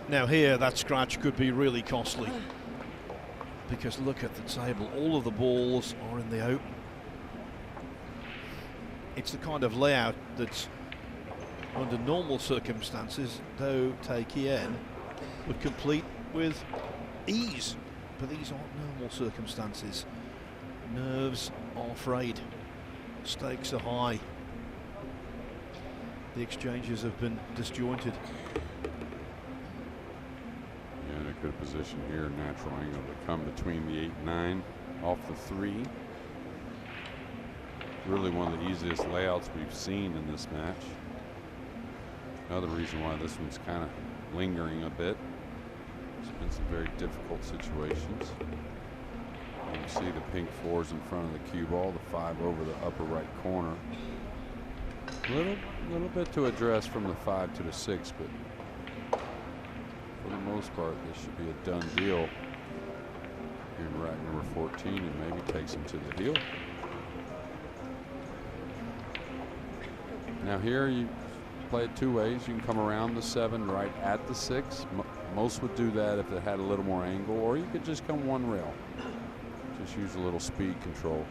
Now here, that scratch could be really costly, because look at the table. All of the balls are in the open. It's the kind of layout that, under normal circumstances, Do The Kien would complete with ease, but these aren't normal circumstances. Nerves are frayed, stakes are high, the exchanges have been disjointed. Yeah, in a good position here, natural angle to come between the 8-9 off the 3. Really one of the easiest layouts we've seen in this match. Another reason why this one's kind of lingering a bit. It's been some very difficult situations. You can see the pink 4s in front of the cue ball, the 5 over the upper right corner. Little bit to address from the 5 to the 6, but for the most part, this should be a done deal here in rack number 14, and maybe takes him to the heel. Now here you play it two ways. You can come around the 7 right at the 6. Most would do that if it had a little more angle, or you could just come one rail. Just use a little speed control.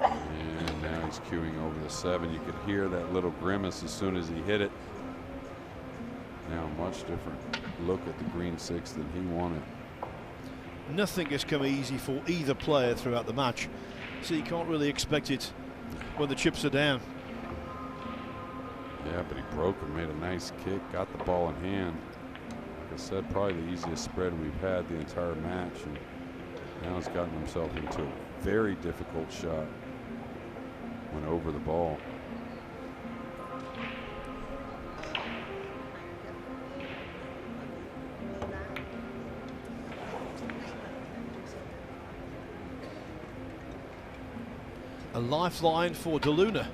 And now he's cueing over the 7. You could hear that little grimace as soon as he hit it. Now much different look at the green 6 than he wanted. Nothing has come easy for either player throughout the match, so you can't really expect it when the chips are down. Yeah, but he broke and made a nice kick, got the ball in hand. Like I said, probably the easiest spread we've had the entire match, and now he's gotten himself into a very difficult shot. Went over the ball. A lifeline for DeLuna.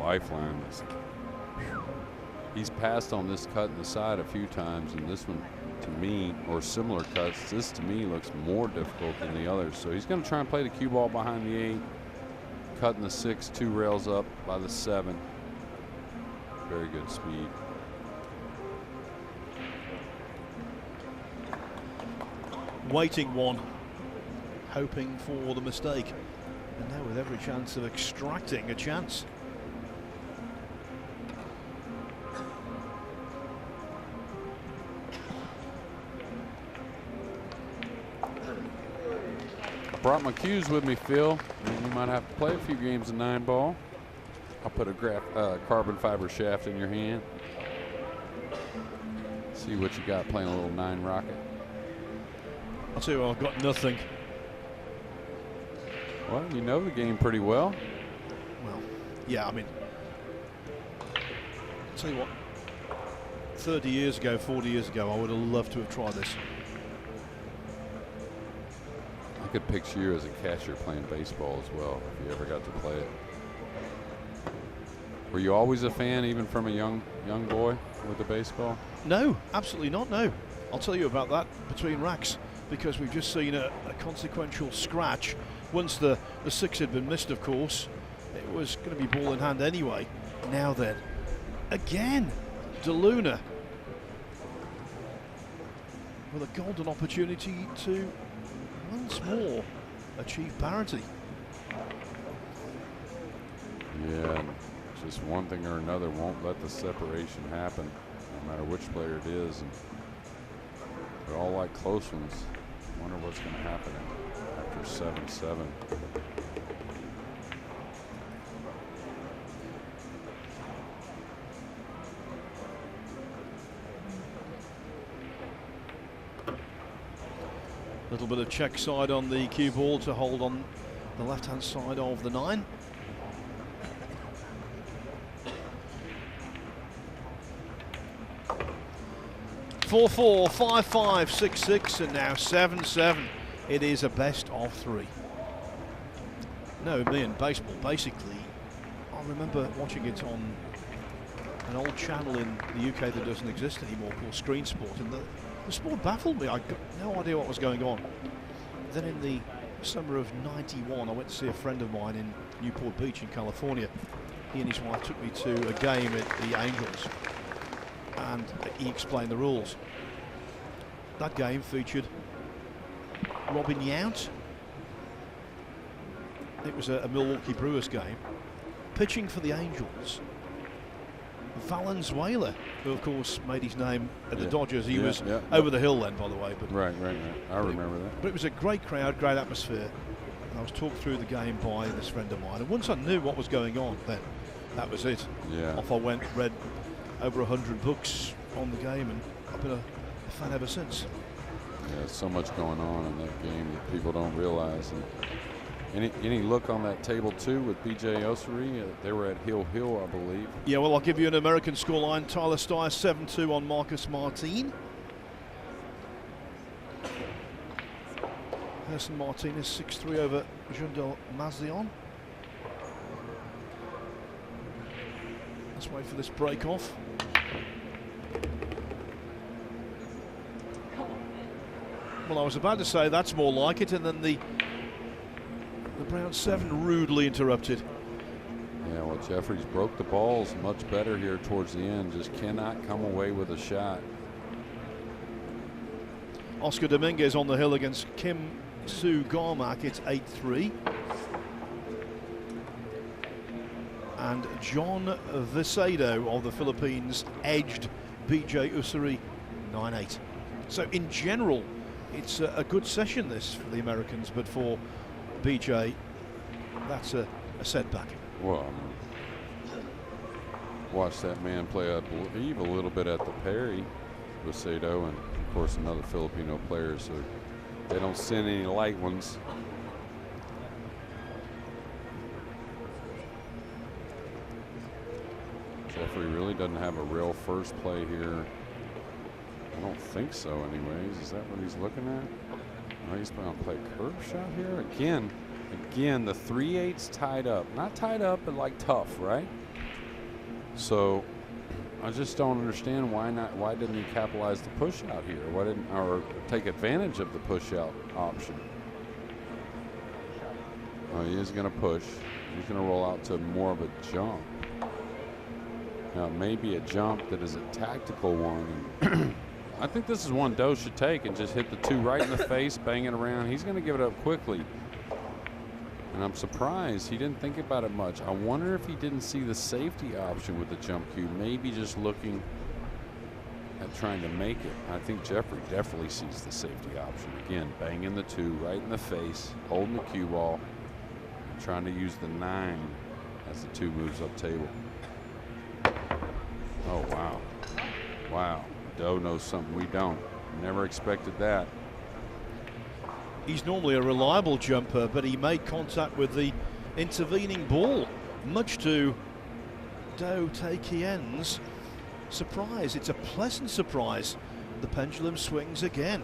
Lifeline. He's passed on this cut in the side a few times, and this one to me, or similar cuts, this to me looks more difficult than the others. So he's going to try and play the cue ball behind the 8, cutting the 6 2 rails up by the 7. Very good speed. Waiting one, hoping for the mistake, and now with every chance of extracting a chance. Brought my cues with me, Phil. And you might have to play a few games of 9-ball. I'll put a carbon fiber shaft in your hand. See what you got playing a little 9 rocket. I'll tell you what, I've got nothing. Well, you know the game pretty well. Well, yeah, I mean, I'll tell you what, 30 years ago, 40 years ago, I would have loved to have tried this. I could picture you as a catcher playing baseball as well, if you ever got to play it. Were you always a fan, even from a young boy with the baseball? No, absolutely not, no. I'll tell you about that between racks, because we've just seen a consequential scratch. Once the 6 had been missed, of course, it was going to be ball in hand anyway. Now then, again, DeLuna with a golden opportunity to once more achieve parity. Yeah, and just one thing or another won't let the separation happen, no matter which player it is. And they're all like close ones. Wonder what's going to happen after 7-7. Little bit of check side on the cue ball to hold on the left-hand side of the 9. Four, 4, 5, 5, 6, 6, and now 7-7. It is a best of 3. No, me and baseball, basically, I remember watching it on an old channel in the UK that doesn't exist anymore called Screen Sport, and the sport baffled me. I got no idea what was going on. Then in the summer of '91, I went to see a friend of mine in Newport Beach in California. He and his wife took me to a game at the Angels, and he explained the rules. That game featured Robin Yount. It was a Milwaukee Brewers game. Pitching for the Angels, Valenzuela, who of course made his name at the Dodgers. He was over the hill then, by the way. But right. I remember that. But it was a great crowd, great atmosphere. And I was talked through the game by this friend of mine. And once I knew what was going on, then that was it. Yeah. Off I went, read over 100 books on the game, and I've been a fan ever since. Yeah, so much going on in that game that people don't realize. And any look on that table two with BJ Osiri? They were at Hill, I believe. Yeah, well, I'll give you an American scoreline. Tyler Steyer 7-2 on Marcus Martin. Gerson Martinez 6-3 over Jundel Mazion. Let's wait for this break off. Well, I was about to say that's more like it, and then the Brown 7 rudely interrupted. Yeah, well, Jeffries broke the balls much better here towards the end. Just cannot come away with a shot. Oscar Dominguez on the hill against Kim Soo Garmak. It's 8-3. And John Vicedo of the Philippines edged BJ Usuri 9-8. So in general, it's a good session this for the Americans, but for BJ, that's a setback. Well, watch that man play, I believe, a little bit at the Perry, Vicedo, and of course another Filipino player, so they don't send any light ones. Jeffrey really doesn't have a real first play here. I don't think so anyways. Is that what he's looking at? Oh, he's going to play a curve shot here. Again, the 3/8's tied up. Not tied up, but like tough, right? So I just don't understand why didn't he capitalize the push out here? Why didn't, or take advantage of the push out option? Oh, he is going to push. He's going to roll out to more of a jump. Now, maybe a jump that is a tactical one. I think this is one Doe should take and just hit the 2 right in the face, bang it around. He's going to give it up quickly. And I'm surprised he didn't think about it much. I wonder if he didn't see the safety option with the jump cue, maybe just looking at trying to make it. I think Jeffrey definitely sees the safety option. Again, banging the 2 right in the face, holding the cue ball, and trying to use the 9 as the 2 moves up table. Oh, wow. Wow. Doe knows something we don't. Never expected that. He's normally a reliable jumper, but he made contact with the intervening ball, much to Do The Kien's surprise. It's a pleasant surprise. The pendulum swings again.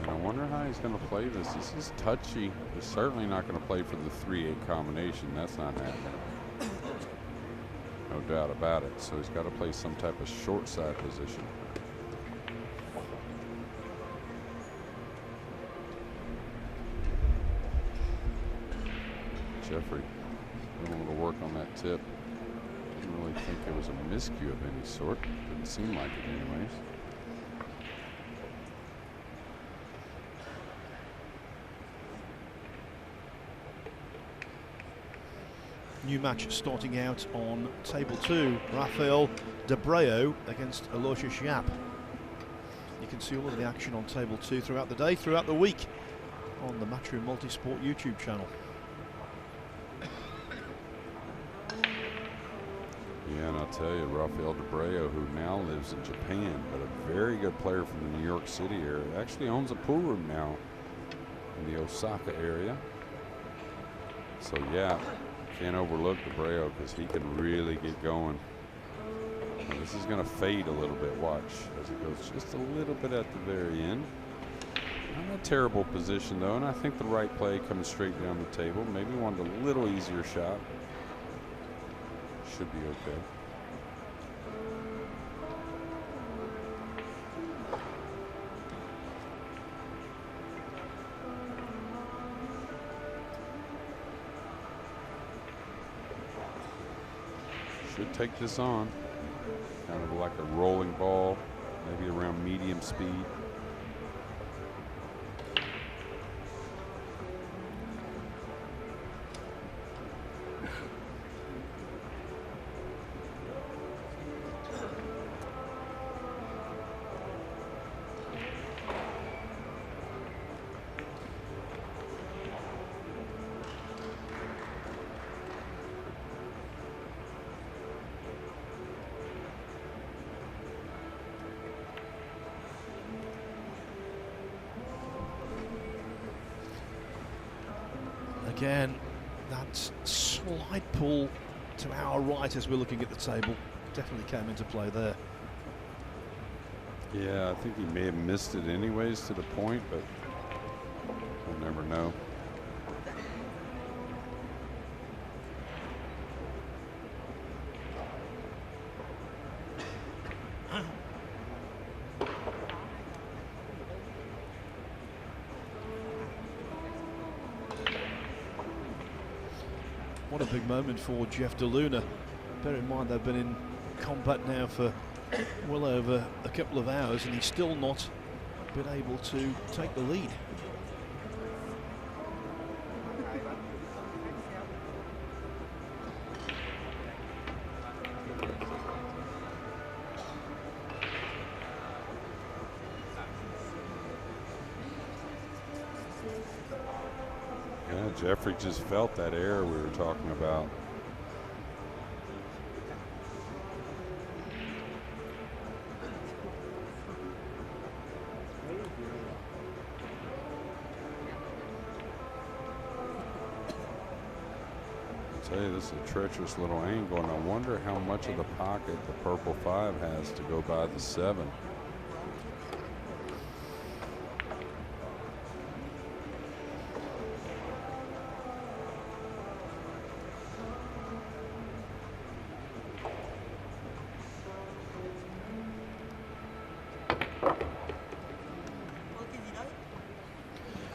And I wonder how he's going to play this. This is touchy. He's certainly not going to play for the 3/8 combination. That's not happening. No doubt about it. So he's got to play some type of short side position. Jeffrey doing a little work on that tip. Didn't really think it was a miscue of any sort. Didn't seem like it anyways. New match starting out on table 2. Rafael Debreo against Aloysius Yap. You can see all of the action on table 2 throughout the day, throughout the week on the Matchroom Multisport YouTube channel. Yeah, and I'll tell you, Rafael Debreo, who now lives in Japan, but a very good player from the New York City area, actually owns a pool room now in the Osaka area. So yeah, can't overlook Debreo because he can really get going. And this is going to fade a little bit, watch, as it goes just a little bit at the very end. Not a terrible position though, and I think the right play coming straight down the table. Maybe wanted a little easier shot. Should be okay. Should take this on. Kind of like a rolling ball, maybe around medium speed. again, that slight pull to our right as we're looking at the table definitely came into play there. Yeah, I think he may have missed it anyways to the point, but we'll never know. What a big moment for Jeff DeLuna. Bear in mind they've been in combat now for well over a couple of hours and he's still not been able to take the lead. Yeah, Jeffrey just felt that air we were talking about. I tell you, this is a treacherous little angle, and I wonder how much of the pocket the purple 5 has to go by the 7.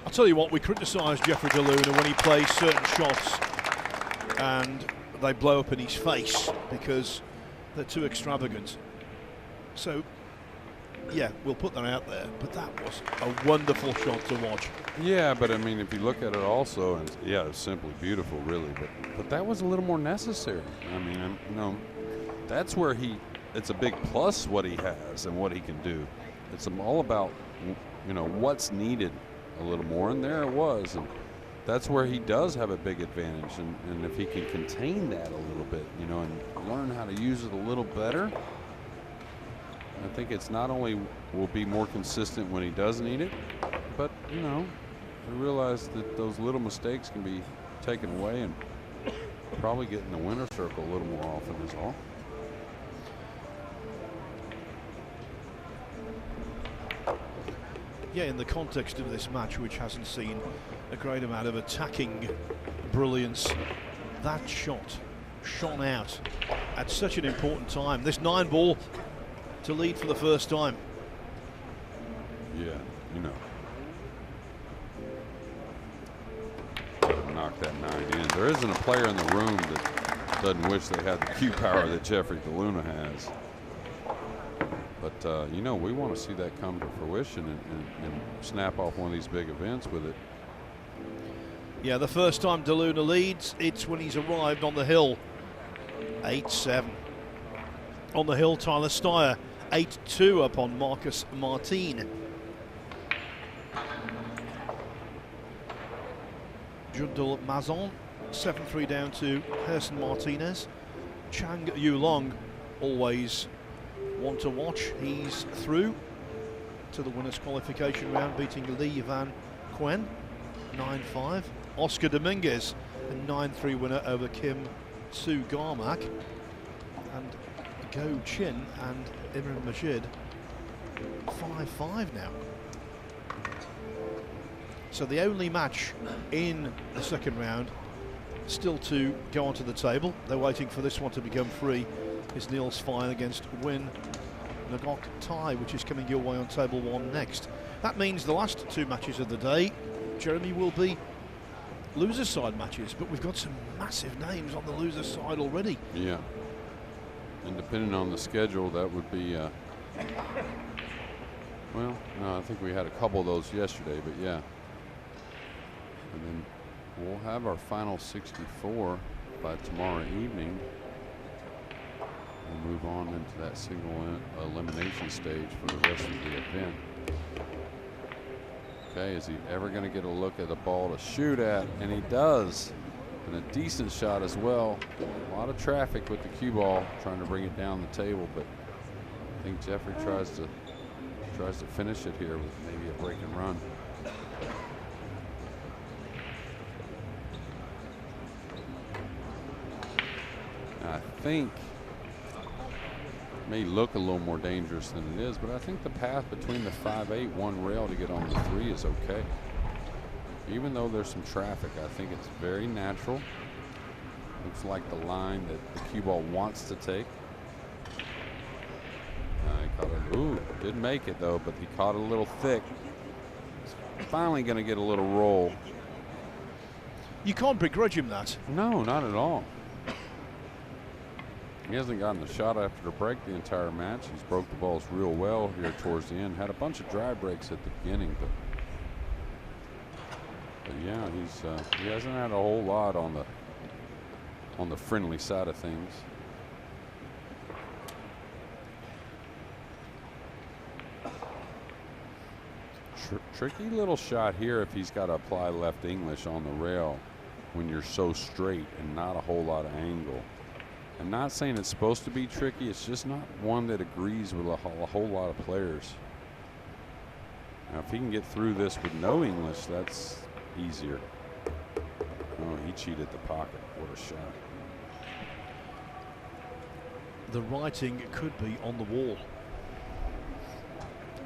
I'll tell you what, we criticise Jeffrey DeLuna when he plays certain shots and they blow up in his face because they're too extravagant. So, yeah, we'll put that out there, but that was a wonderful shot to watch. Yeah, but I mean, if you look at it also, and yeah, it's simply beautiful, really, but that was a little more necessary. I mean, you know, that's where it's a big plus what he has and what he can do. It's all about, you know, what's needed a little more, and there it was. And that's where he does have a big advantage, and if he can contain that a little bit, you know, and learn how to use it a little better, I think it's not only will be more consistent when he does need it, but, you know, I realize that those little mistakes can be taken away and probably get in the winner's circle a little more often is all. Yeah, in the context of this match, which hasn't seen a great amount of attacking brilliance, that shot shone out at such an important time. This 9-ball to lead for the first time. Yeah, you know. Knock that 9 in. There isn't a player in the room that doesn't wish they had the cue power that Jeffrey DeLuna has. But, you know, we want to see that come to fruition and snap off one of these big events with it. Yeah, the first time DeLuna leads, it's when he's arrived on the hill. 8-7. On the hill, Tyler Steyer, 8-2 upon Marcus Martin. Jundal Mazon, 7-3 down to Herson Martinez. Chang Yulong, always one to watch. He's through to the winners qualification round, beating Lee Van Quen 9-5. Oscar Dominguez, a 9-3 winner over Kim Soo Garmak. And Go Chin and Imran Majid 5-5 now. So the only match in the second round still to go onto the table. They're waiting for this one to become free. Is Niels Fine against Win Ngok Thai, which is coming your way on table 1 next. That means the last 2 matches of the day, Jeremy, will be loser side matches, but we've got some massive names on the loser side already. Yeah. And depending on the schedule, that would be, well, no, I think we had a couple of those yesterday, but yeah. And then we'll have our final 64 by tomorrow evening. We'll move on into that single elimination stage for the rest of the event. Okay, is he ever going to get a look at a ball to shoot at? And he does. And a decent shot as well. A lot of traffic with the cue ball, trying to bring it down the table, but I think Jeffrey tries to finish it here with maybe a break and run. think may look a little more dangerous than it is, but I think the path between the 5-8, one rail to get on the 3 is okay. Even though there's some traffic, I think it's very natural. Looks like the line that the cue ball wants to take. He caught it. Ooh, didn't make it though, but he caught it a little thick. He's finally going to get a little roll. You can't begrudge him that. No, not at all. He hasn't gotten a shot after the break the entire match. He's broke the balls real well here towards the end. Had a bunch of dry breaks at the beginning, but yeah, he hasn't had a whole lot on the friendly side of things. Tricky little shot here if he's got to apply left English on the rail when you're so straight and not a whole lot of angle. I'm not saying it's supposed to be tricky, it's just not one that agrees with a whole lot of players. Now if he can get through this with no English, that's easier. Oh, he cheated the pocket. What a shot. The writing could be on the wall.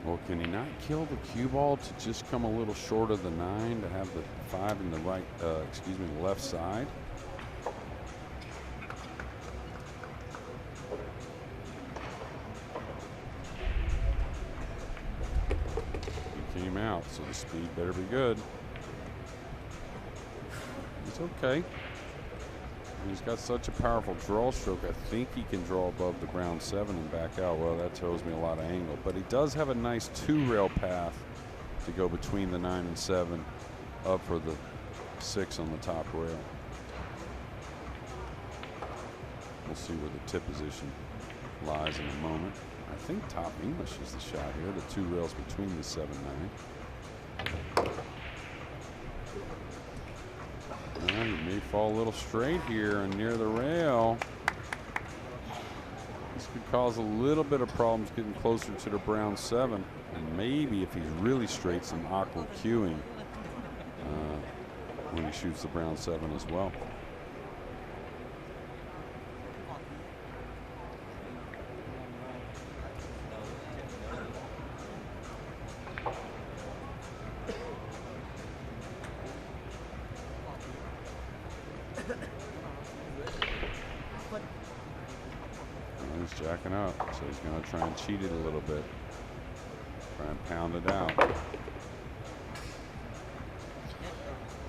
Well, can he not kill the cue ball to just come a little short of the 9 to have the 5 in the right, the left side? He came out, so the speed better be good. It's okay. He's got such a powerful draw stroke. I think he can draw above the ground 7 and back out. Well, that tells me a lot of angle. But he does have a nice 2-rail path to go between the 9 and 7 up for the 6 on the top rail. We'll see where the tip position lies in a moment. I think top English is the shot here. The 2 rails between the 7 and 9. He may fall a little straight here and near the rail. This could cause a little bit of problems getting closer to the brown 7. And maybe if he's really straight, some awkward cueing when he shoots the brown 7 as well. He's jacking up, so he's going to try and cheat it a little bit. Try and pound it out.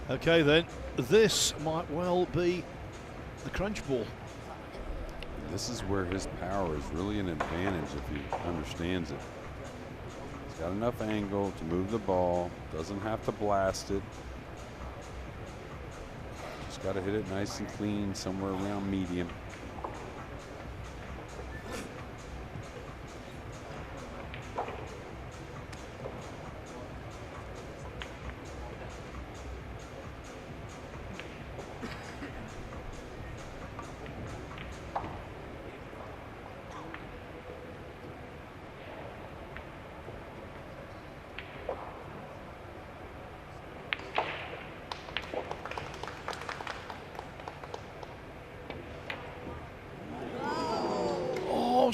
Okay then, this might well be the crunch ball. This is where his power is really an advantage if he understands it. He's got enough angle to move the ball, doesn't have to blast it. Just got to hit it nice and clean, somewhere around medium.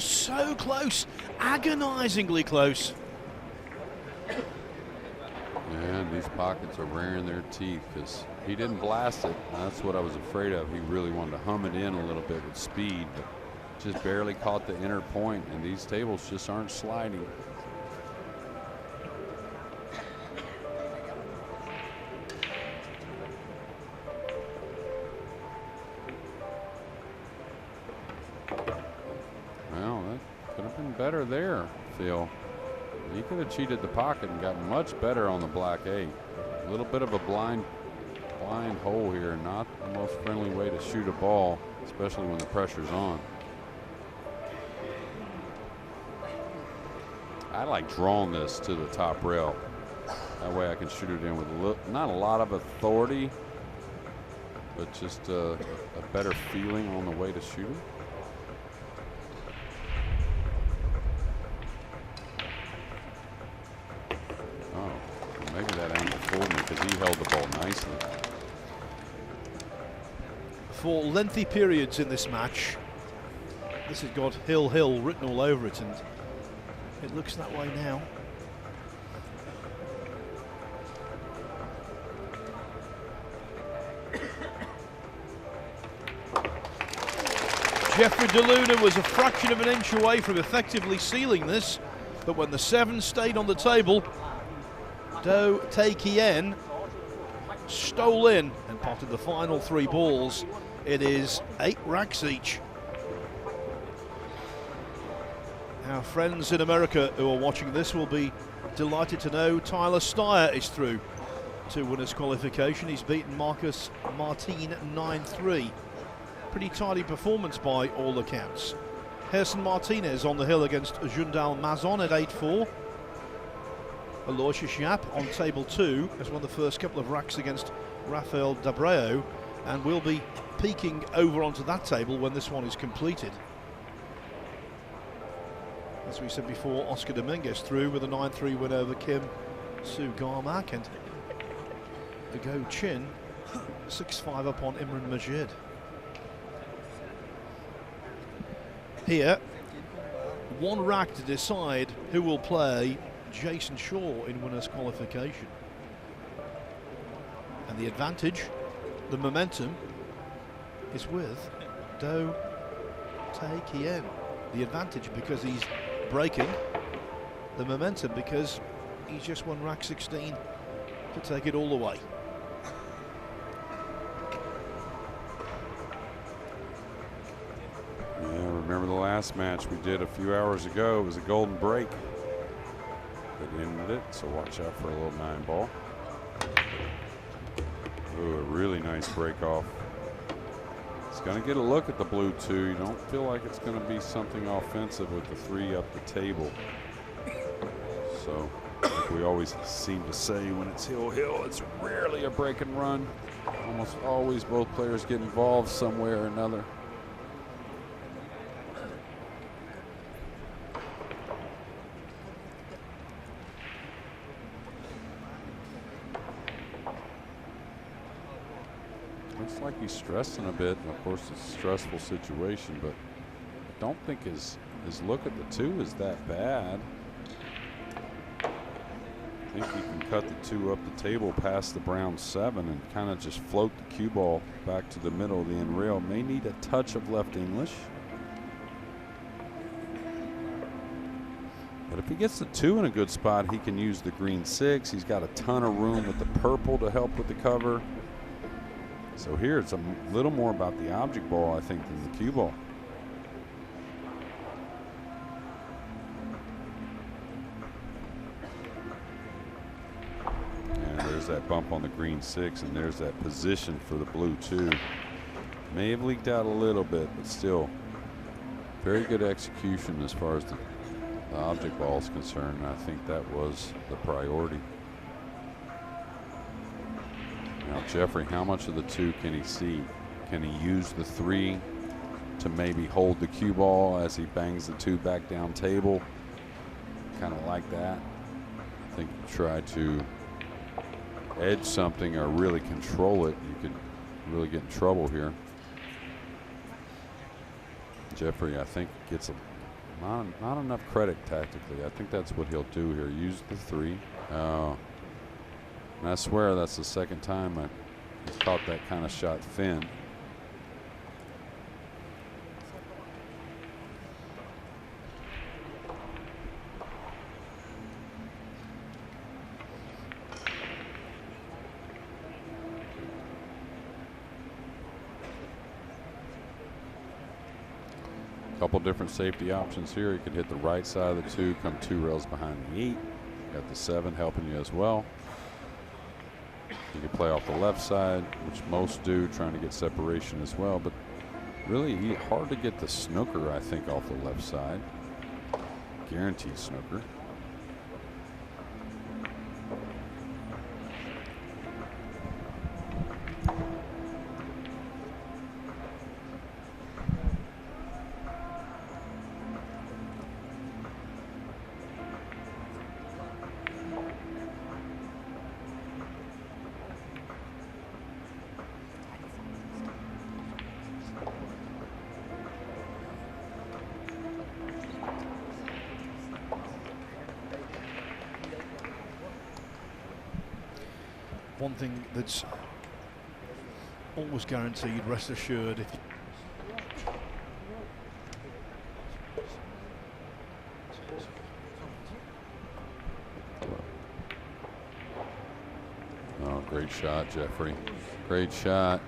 So close, agonizingly close. And these pockets are rearing their teeth because he didn't blast it. That's what I was afraid of. He really wanted to hum it in a little bit with speed, but just barely caught the inner point, and these tables just aren't sliding. Better there, Phil. He could have cheated the pocket and gotten much better on the black 8. A little bit of a blind hole here, not the most friendly way to shoot a ball, especially when the pressure's on. I like drawing this to the top rail. That way I can shoot it in with not a lot of authority, but just a better feeling on the way to shoot it. Maybe that angle fooled me because he held the ball nicely. For lengthy periods in this match, This has got Hill Hill written all over it, and it looks that way now. Jeffrey DeLuna was a fraction of an inch away from effectively sealing this, but when the 7 stayed on the table, Do The Kien stole in and potted the final 3 balls. It is 8 racks each. Our friends in America who are watching this will be delighted to know Tyler Steyer is through to winners qualification. He's beaten Marcus Martin 9-3. Pretty tidy performance by all accounts. Gerson Martinez on the hill against Jundal Mazon at 8-4. Aloysius Yap on table 2 has won the first couple of racks against Rafael Dabreu, and will be peeking over onto that table when this one is completed. As we said before, Oscar Dominguez through with a 9-3 win over Kim Soo Garmak, and Go Chin 6-5 up on Imran Majid. Here, 1 rack to decide who will play Jason Shaw in winners qualification. And the advantage, the momentum, is with Do The Kien. The advantage because he's breaking, the momentum because he's just won rack 16 to take it all the way. Remember the last match we did a few hours ago? It was a golden break that ended it, so watch out for a little 9-ball. Ooh, a really nice break off. It's going to get a look at the blue 2. You don't feel like it's going to be something offensive with the 3 up the table. So, like we always seem to say, when it's Hill Hill, it's rarely a break and run. Almost always both players get involved some way or another. Looks like he's stressing a bit, and of course it's a stressful situation, but I don't think his look at the 2 is that bad. I think he can cut the 2 up the table past the brown 7 and kind of just float the cue ball back to the middle of the end rail. May need a touch of left English. But if he gets the 2 in a good spot, he can use the green 6. He's got a ton of room with the purple to help with the cover. So here it's a little more about the object ball, I think, than the cue ball. And there's that bump on the green 6, and there's that position for the blue 2. May have leaked out a little bit, but still very good execution as far as the object ball is concerned. I think that was the priority. Now, Jeffrey, how much of the 2 can he see? Can he use the 3 to maybe hold the cue ball as he bangs the 2 back down table? Kind of like that. I think try to edge something or really control it, you could really get in trouble here. Jeffrey, I think, gets not enough credit tactically. I think that's what he'll do here. Use the 3. And I swear that's the second time I caught that kind of shot thin. Couple different safety options here. You could hit the right side of the 2, come 2 rails behind the 8. Got the 7 helping you as well. You can play off the left side, which most do, trying to get separation as well. But really hard to get the snooker, I think, off the left side. Guaranteed snooker. one thing that's always guaranteed, rest assured, if oh, great shot, Jeffrey. Great shot.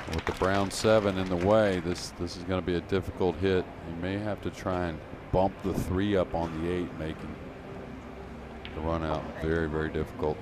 With the brown 7 in the way, this is going to be a difficult hit. You may have to try and bump the 3 up on the 8, making the run out very, very difficult.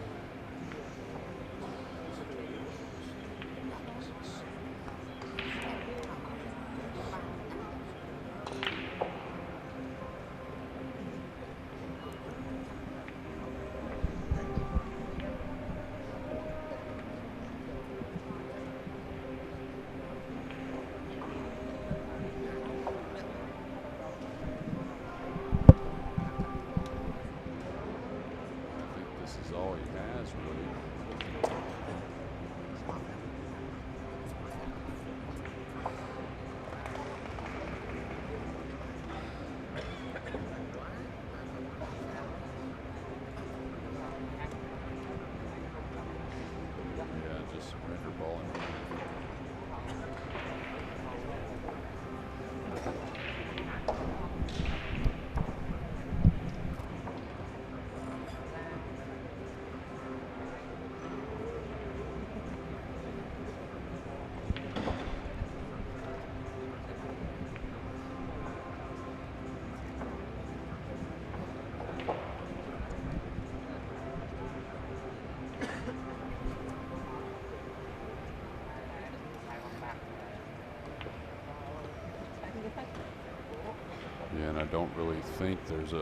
Yeah, and I don't really think there's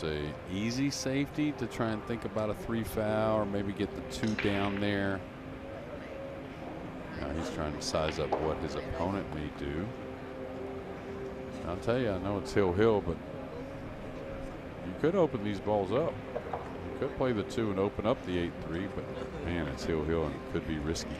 a easy safety to try and think about a 3 foul or maybe get the 2 down there. Now he's trying to size up what his opponent may do. And I'll tell you, I know it's hill, but you could open these balls up. You could play the 2 and open up the 8-3, but man, it's hill and it could be risky.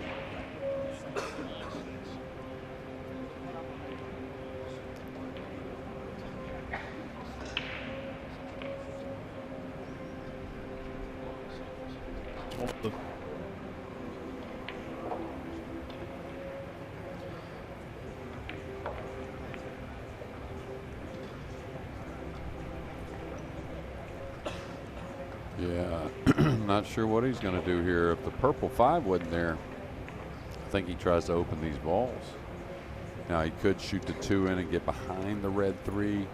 Yeah, not sure what he's going to do here. If the purple 5 wasn't there, I think he tries to open these balls. Now he could shoot the 2 in and get behind the red 3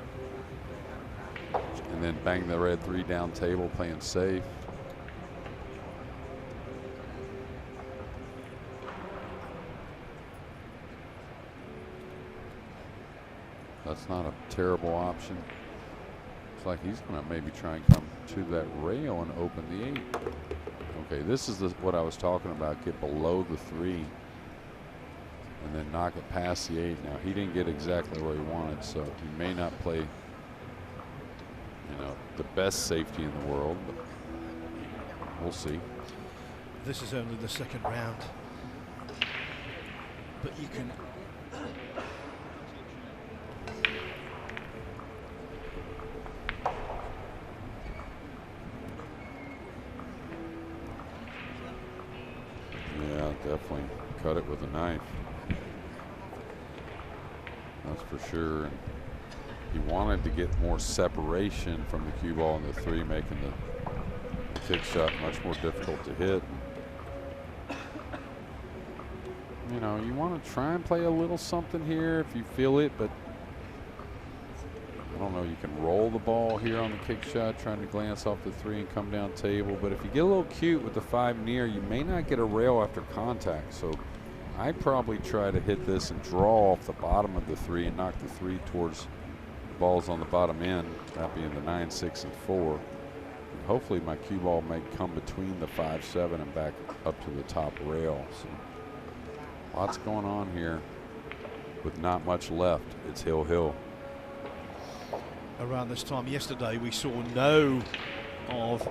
and then bang the red 3 down table, playing safe. That's not a terrible option. Looks like he's going to maybe try and come to that rail and open the 8. Okay, this is what I was talking about. Get below the 3 and then knock it past the 8. Now he didn't get exactly where he wanted, so he may not play, you know, the best safety in the world, but we'll see. this is only the second round, but you can definitely cut it with a knife. That's for sure. And he wanted to get more separation from the cue ball in the 3, making the kick shot much more difficult to hit. You know, you want to try and play a little something here if you feel it, but I don't know, you can roll the ball here on the kick shot, trying to glance off the 3 and come down table. But if you get a little cute with the 5 near, you may not get a rail after contact. So I'd probably try to hit this and draw off the bottom of the 3 and knock the 3 towards the balls on the bottom end, that being the 9, 6, and 4. And hopefully my cue ball may come between the 5, 7 and back up to the top rail. So lots going on here with not much left. It's hill. around this time yesterday we saw no of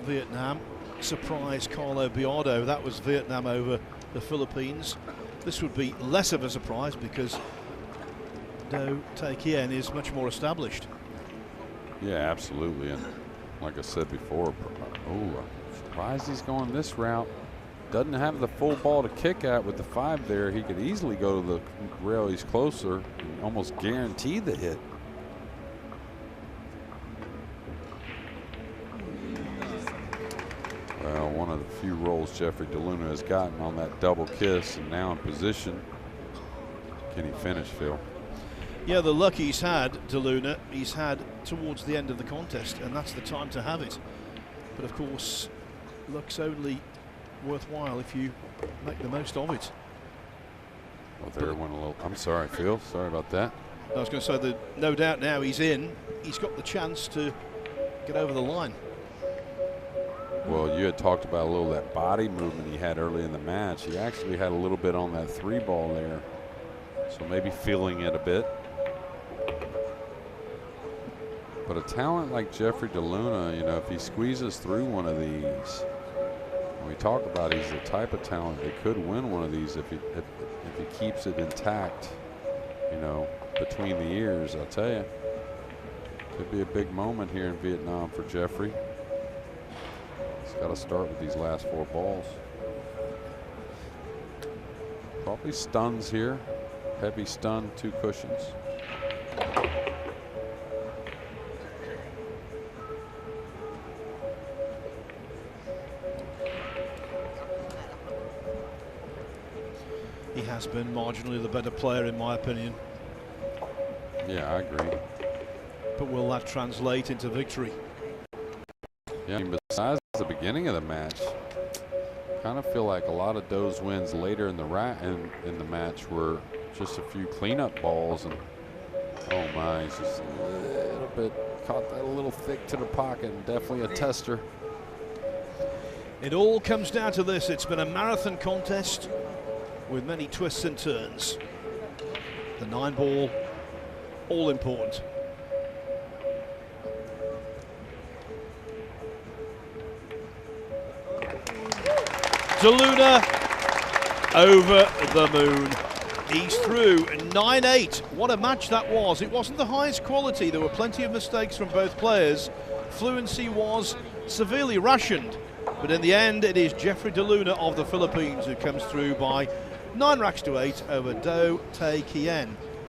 Vietnam. Surprise Carlo Biardo. That was Vietnam over the Philippines. This would be less of a surprise because Do The Kien is much more established. Yeah, absolutely. And like I said before, I'm surprised he's going this route. Doesn't have the full ball to kick at with the 5 there. He could easily go to the rail. He's closer and almost guarantee the hit. Well, one of the few rolls Jeffrey DeLuna has gotten on that double kiss, and now in position. Can he finish, Phil? Yeah, the luck he's had, DeLuna, he's had towards the end of the contest, and that's the time to have it. But of course, luck's only worthwhile if you make the most of it. Well, there went a little. I'm sorry, Phil. Sorry about that. I was going to say that no doubt now he's in. He's got the chance to get over the line. Well, you had talked about a little of that body movement he had early in the match. He actually had a little bit on that 3 ball there, so maybe feeling it a bit. But a talent like Jeffrey DeLuna, you know, if he squeezes through one of these, we talk about he's the type of talent that could win one of these if he keeps it intact, you know, between the ears. I'll tell you, could be a big moment here in Vietnam for Jeffrey. He's got to start with these last 4 balls. Probably stuns here, heavy stun, 2 cushions. He has been marginally the better player, in my opinion. Yeah, I agree. But will that translate into victory? Yeah, I mean, besides the beginning of the match, kind of feel like a lot of Do's wins later in the match were just a few cleanup balls, and oh my, he's just a little bit caught that a little thick to the pocket, and definitely a tester. It all comes down to this. It's been a marathon contest with many twists and turns. The 9-ball, all important. DeLuna over the moon. He's through 9-8. What a match that was. It wasn't the highest quality. There were plenty of mistakes from both players. Fluency was severely rationed. But in the end, it is Jeffrey DeLuna of the Philippines who comes through by 9 racks to 8 over Do The Kien.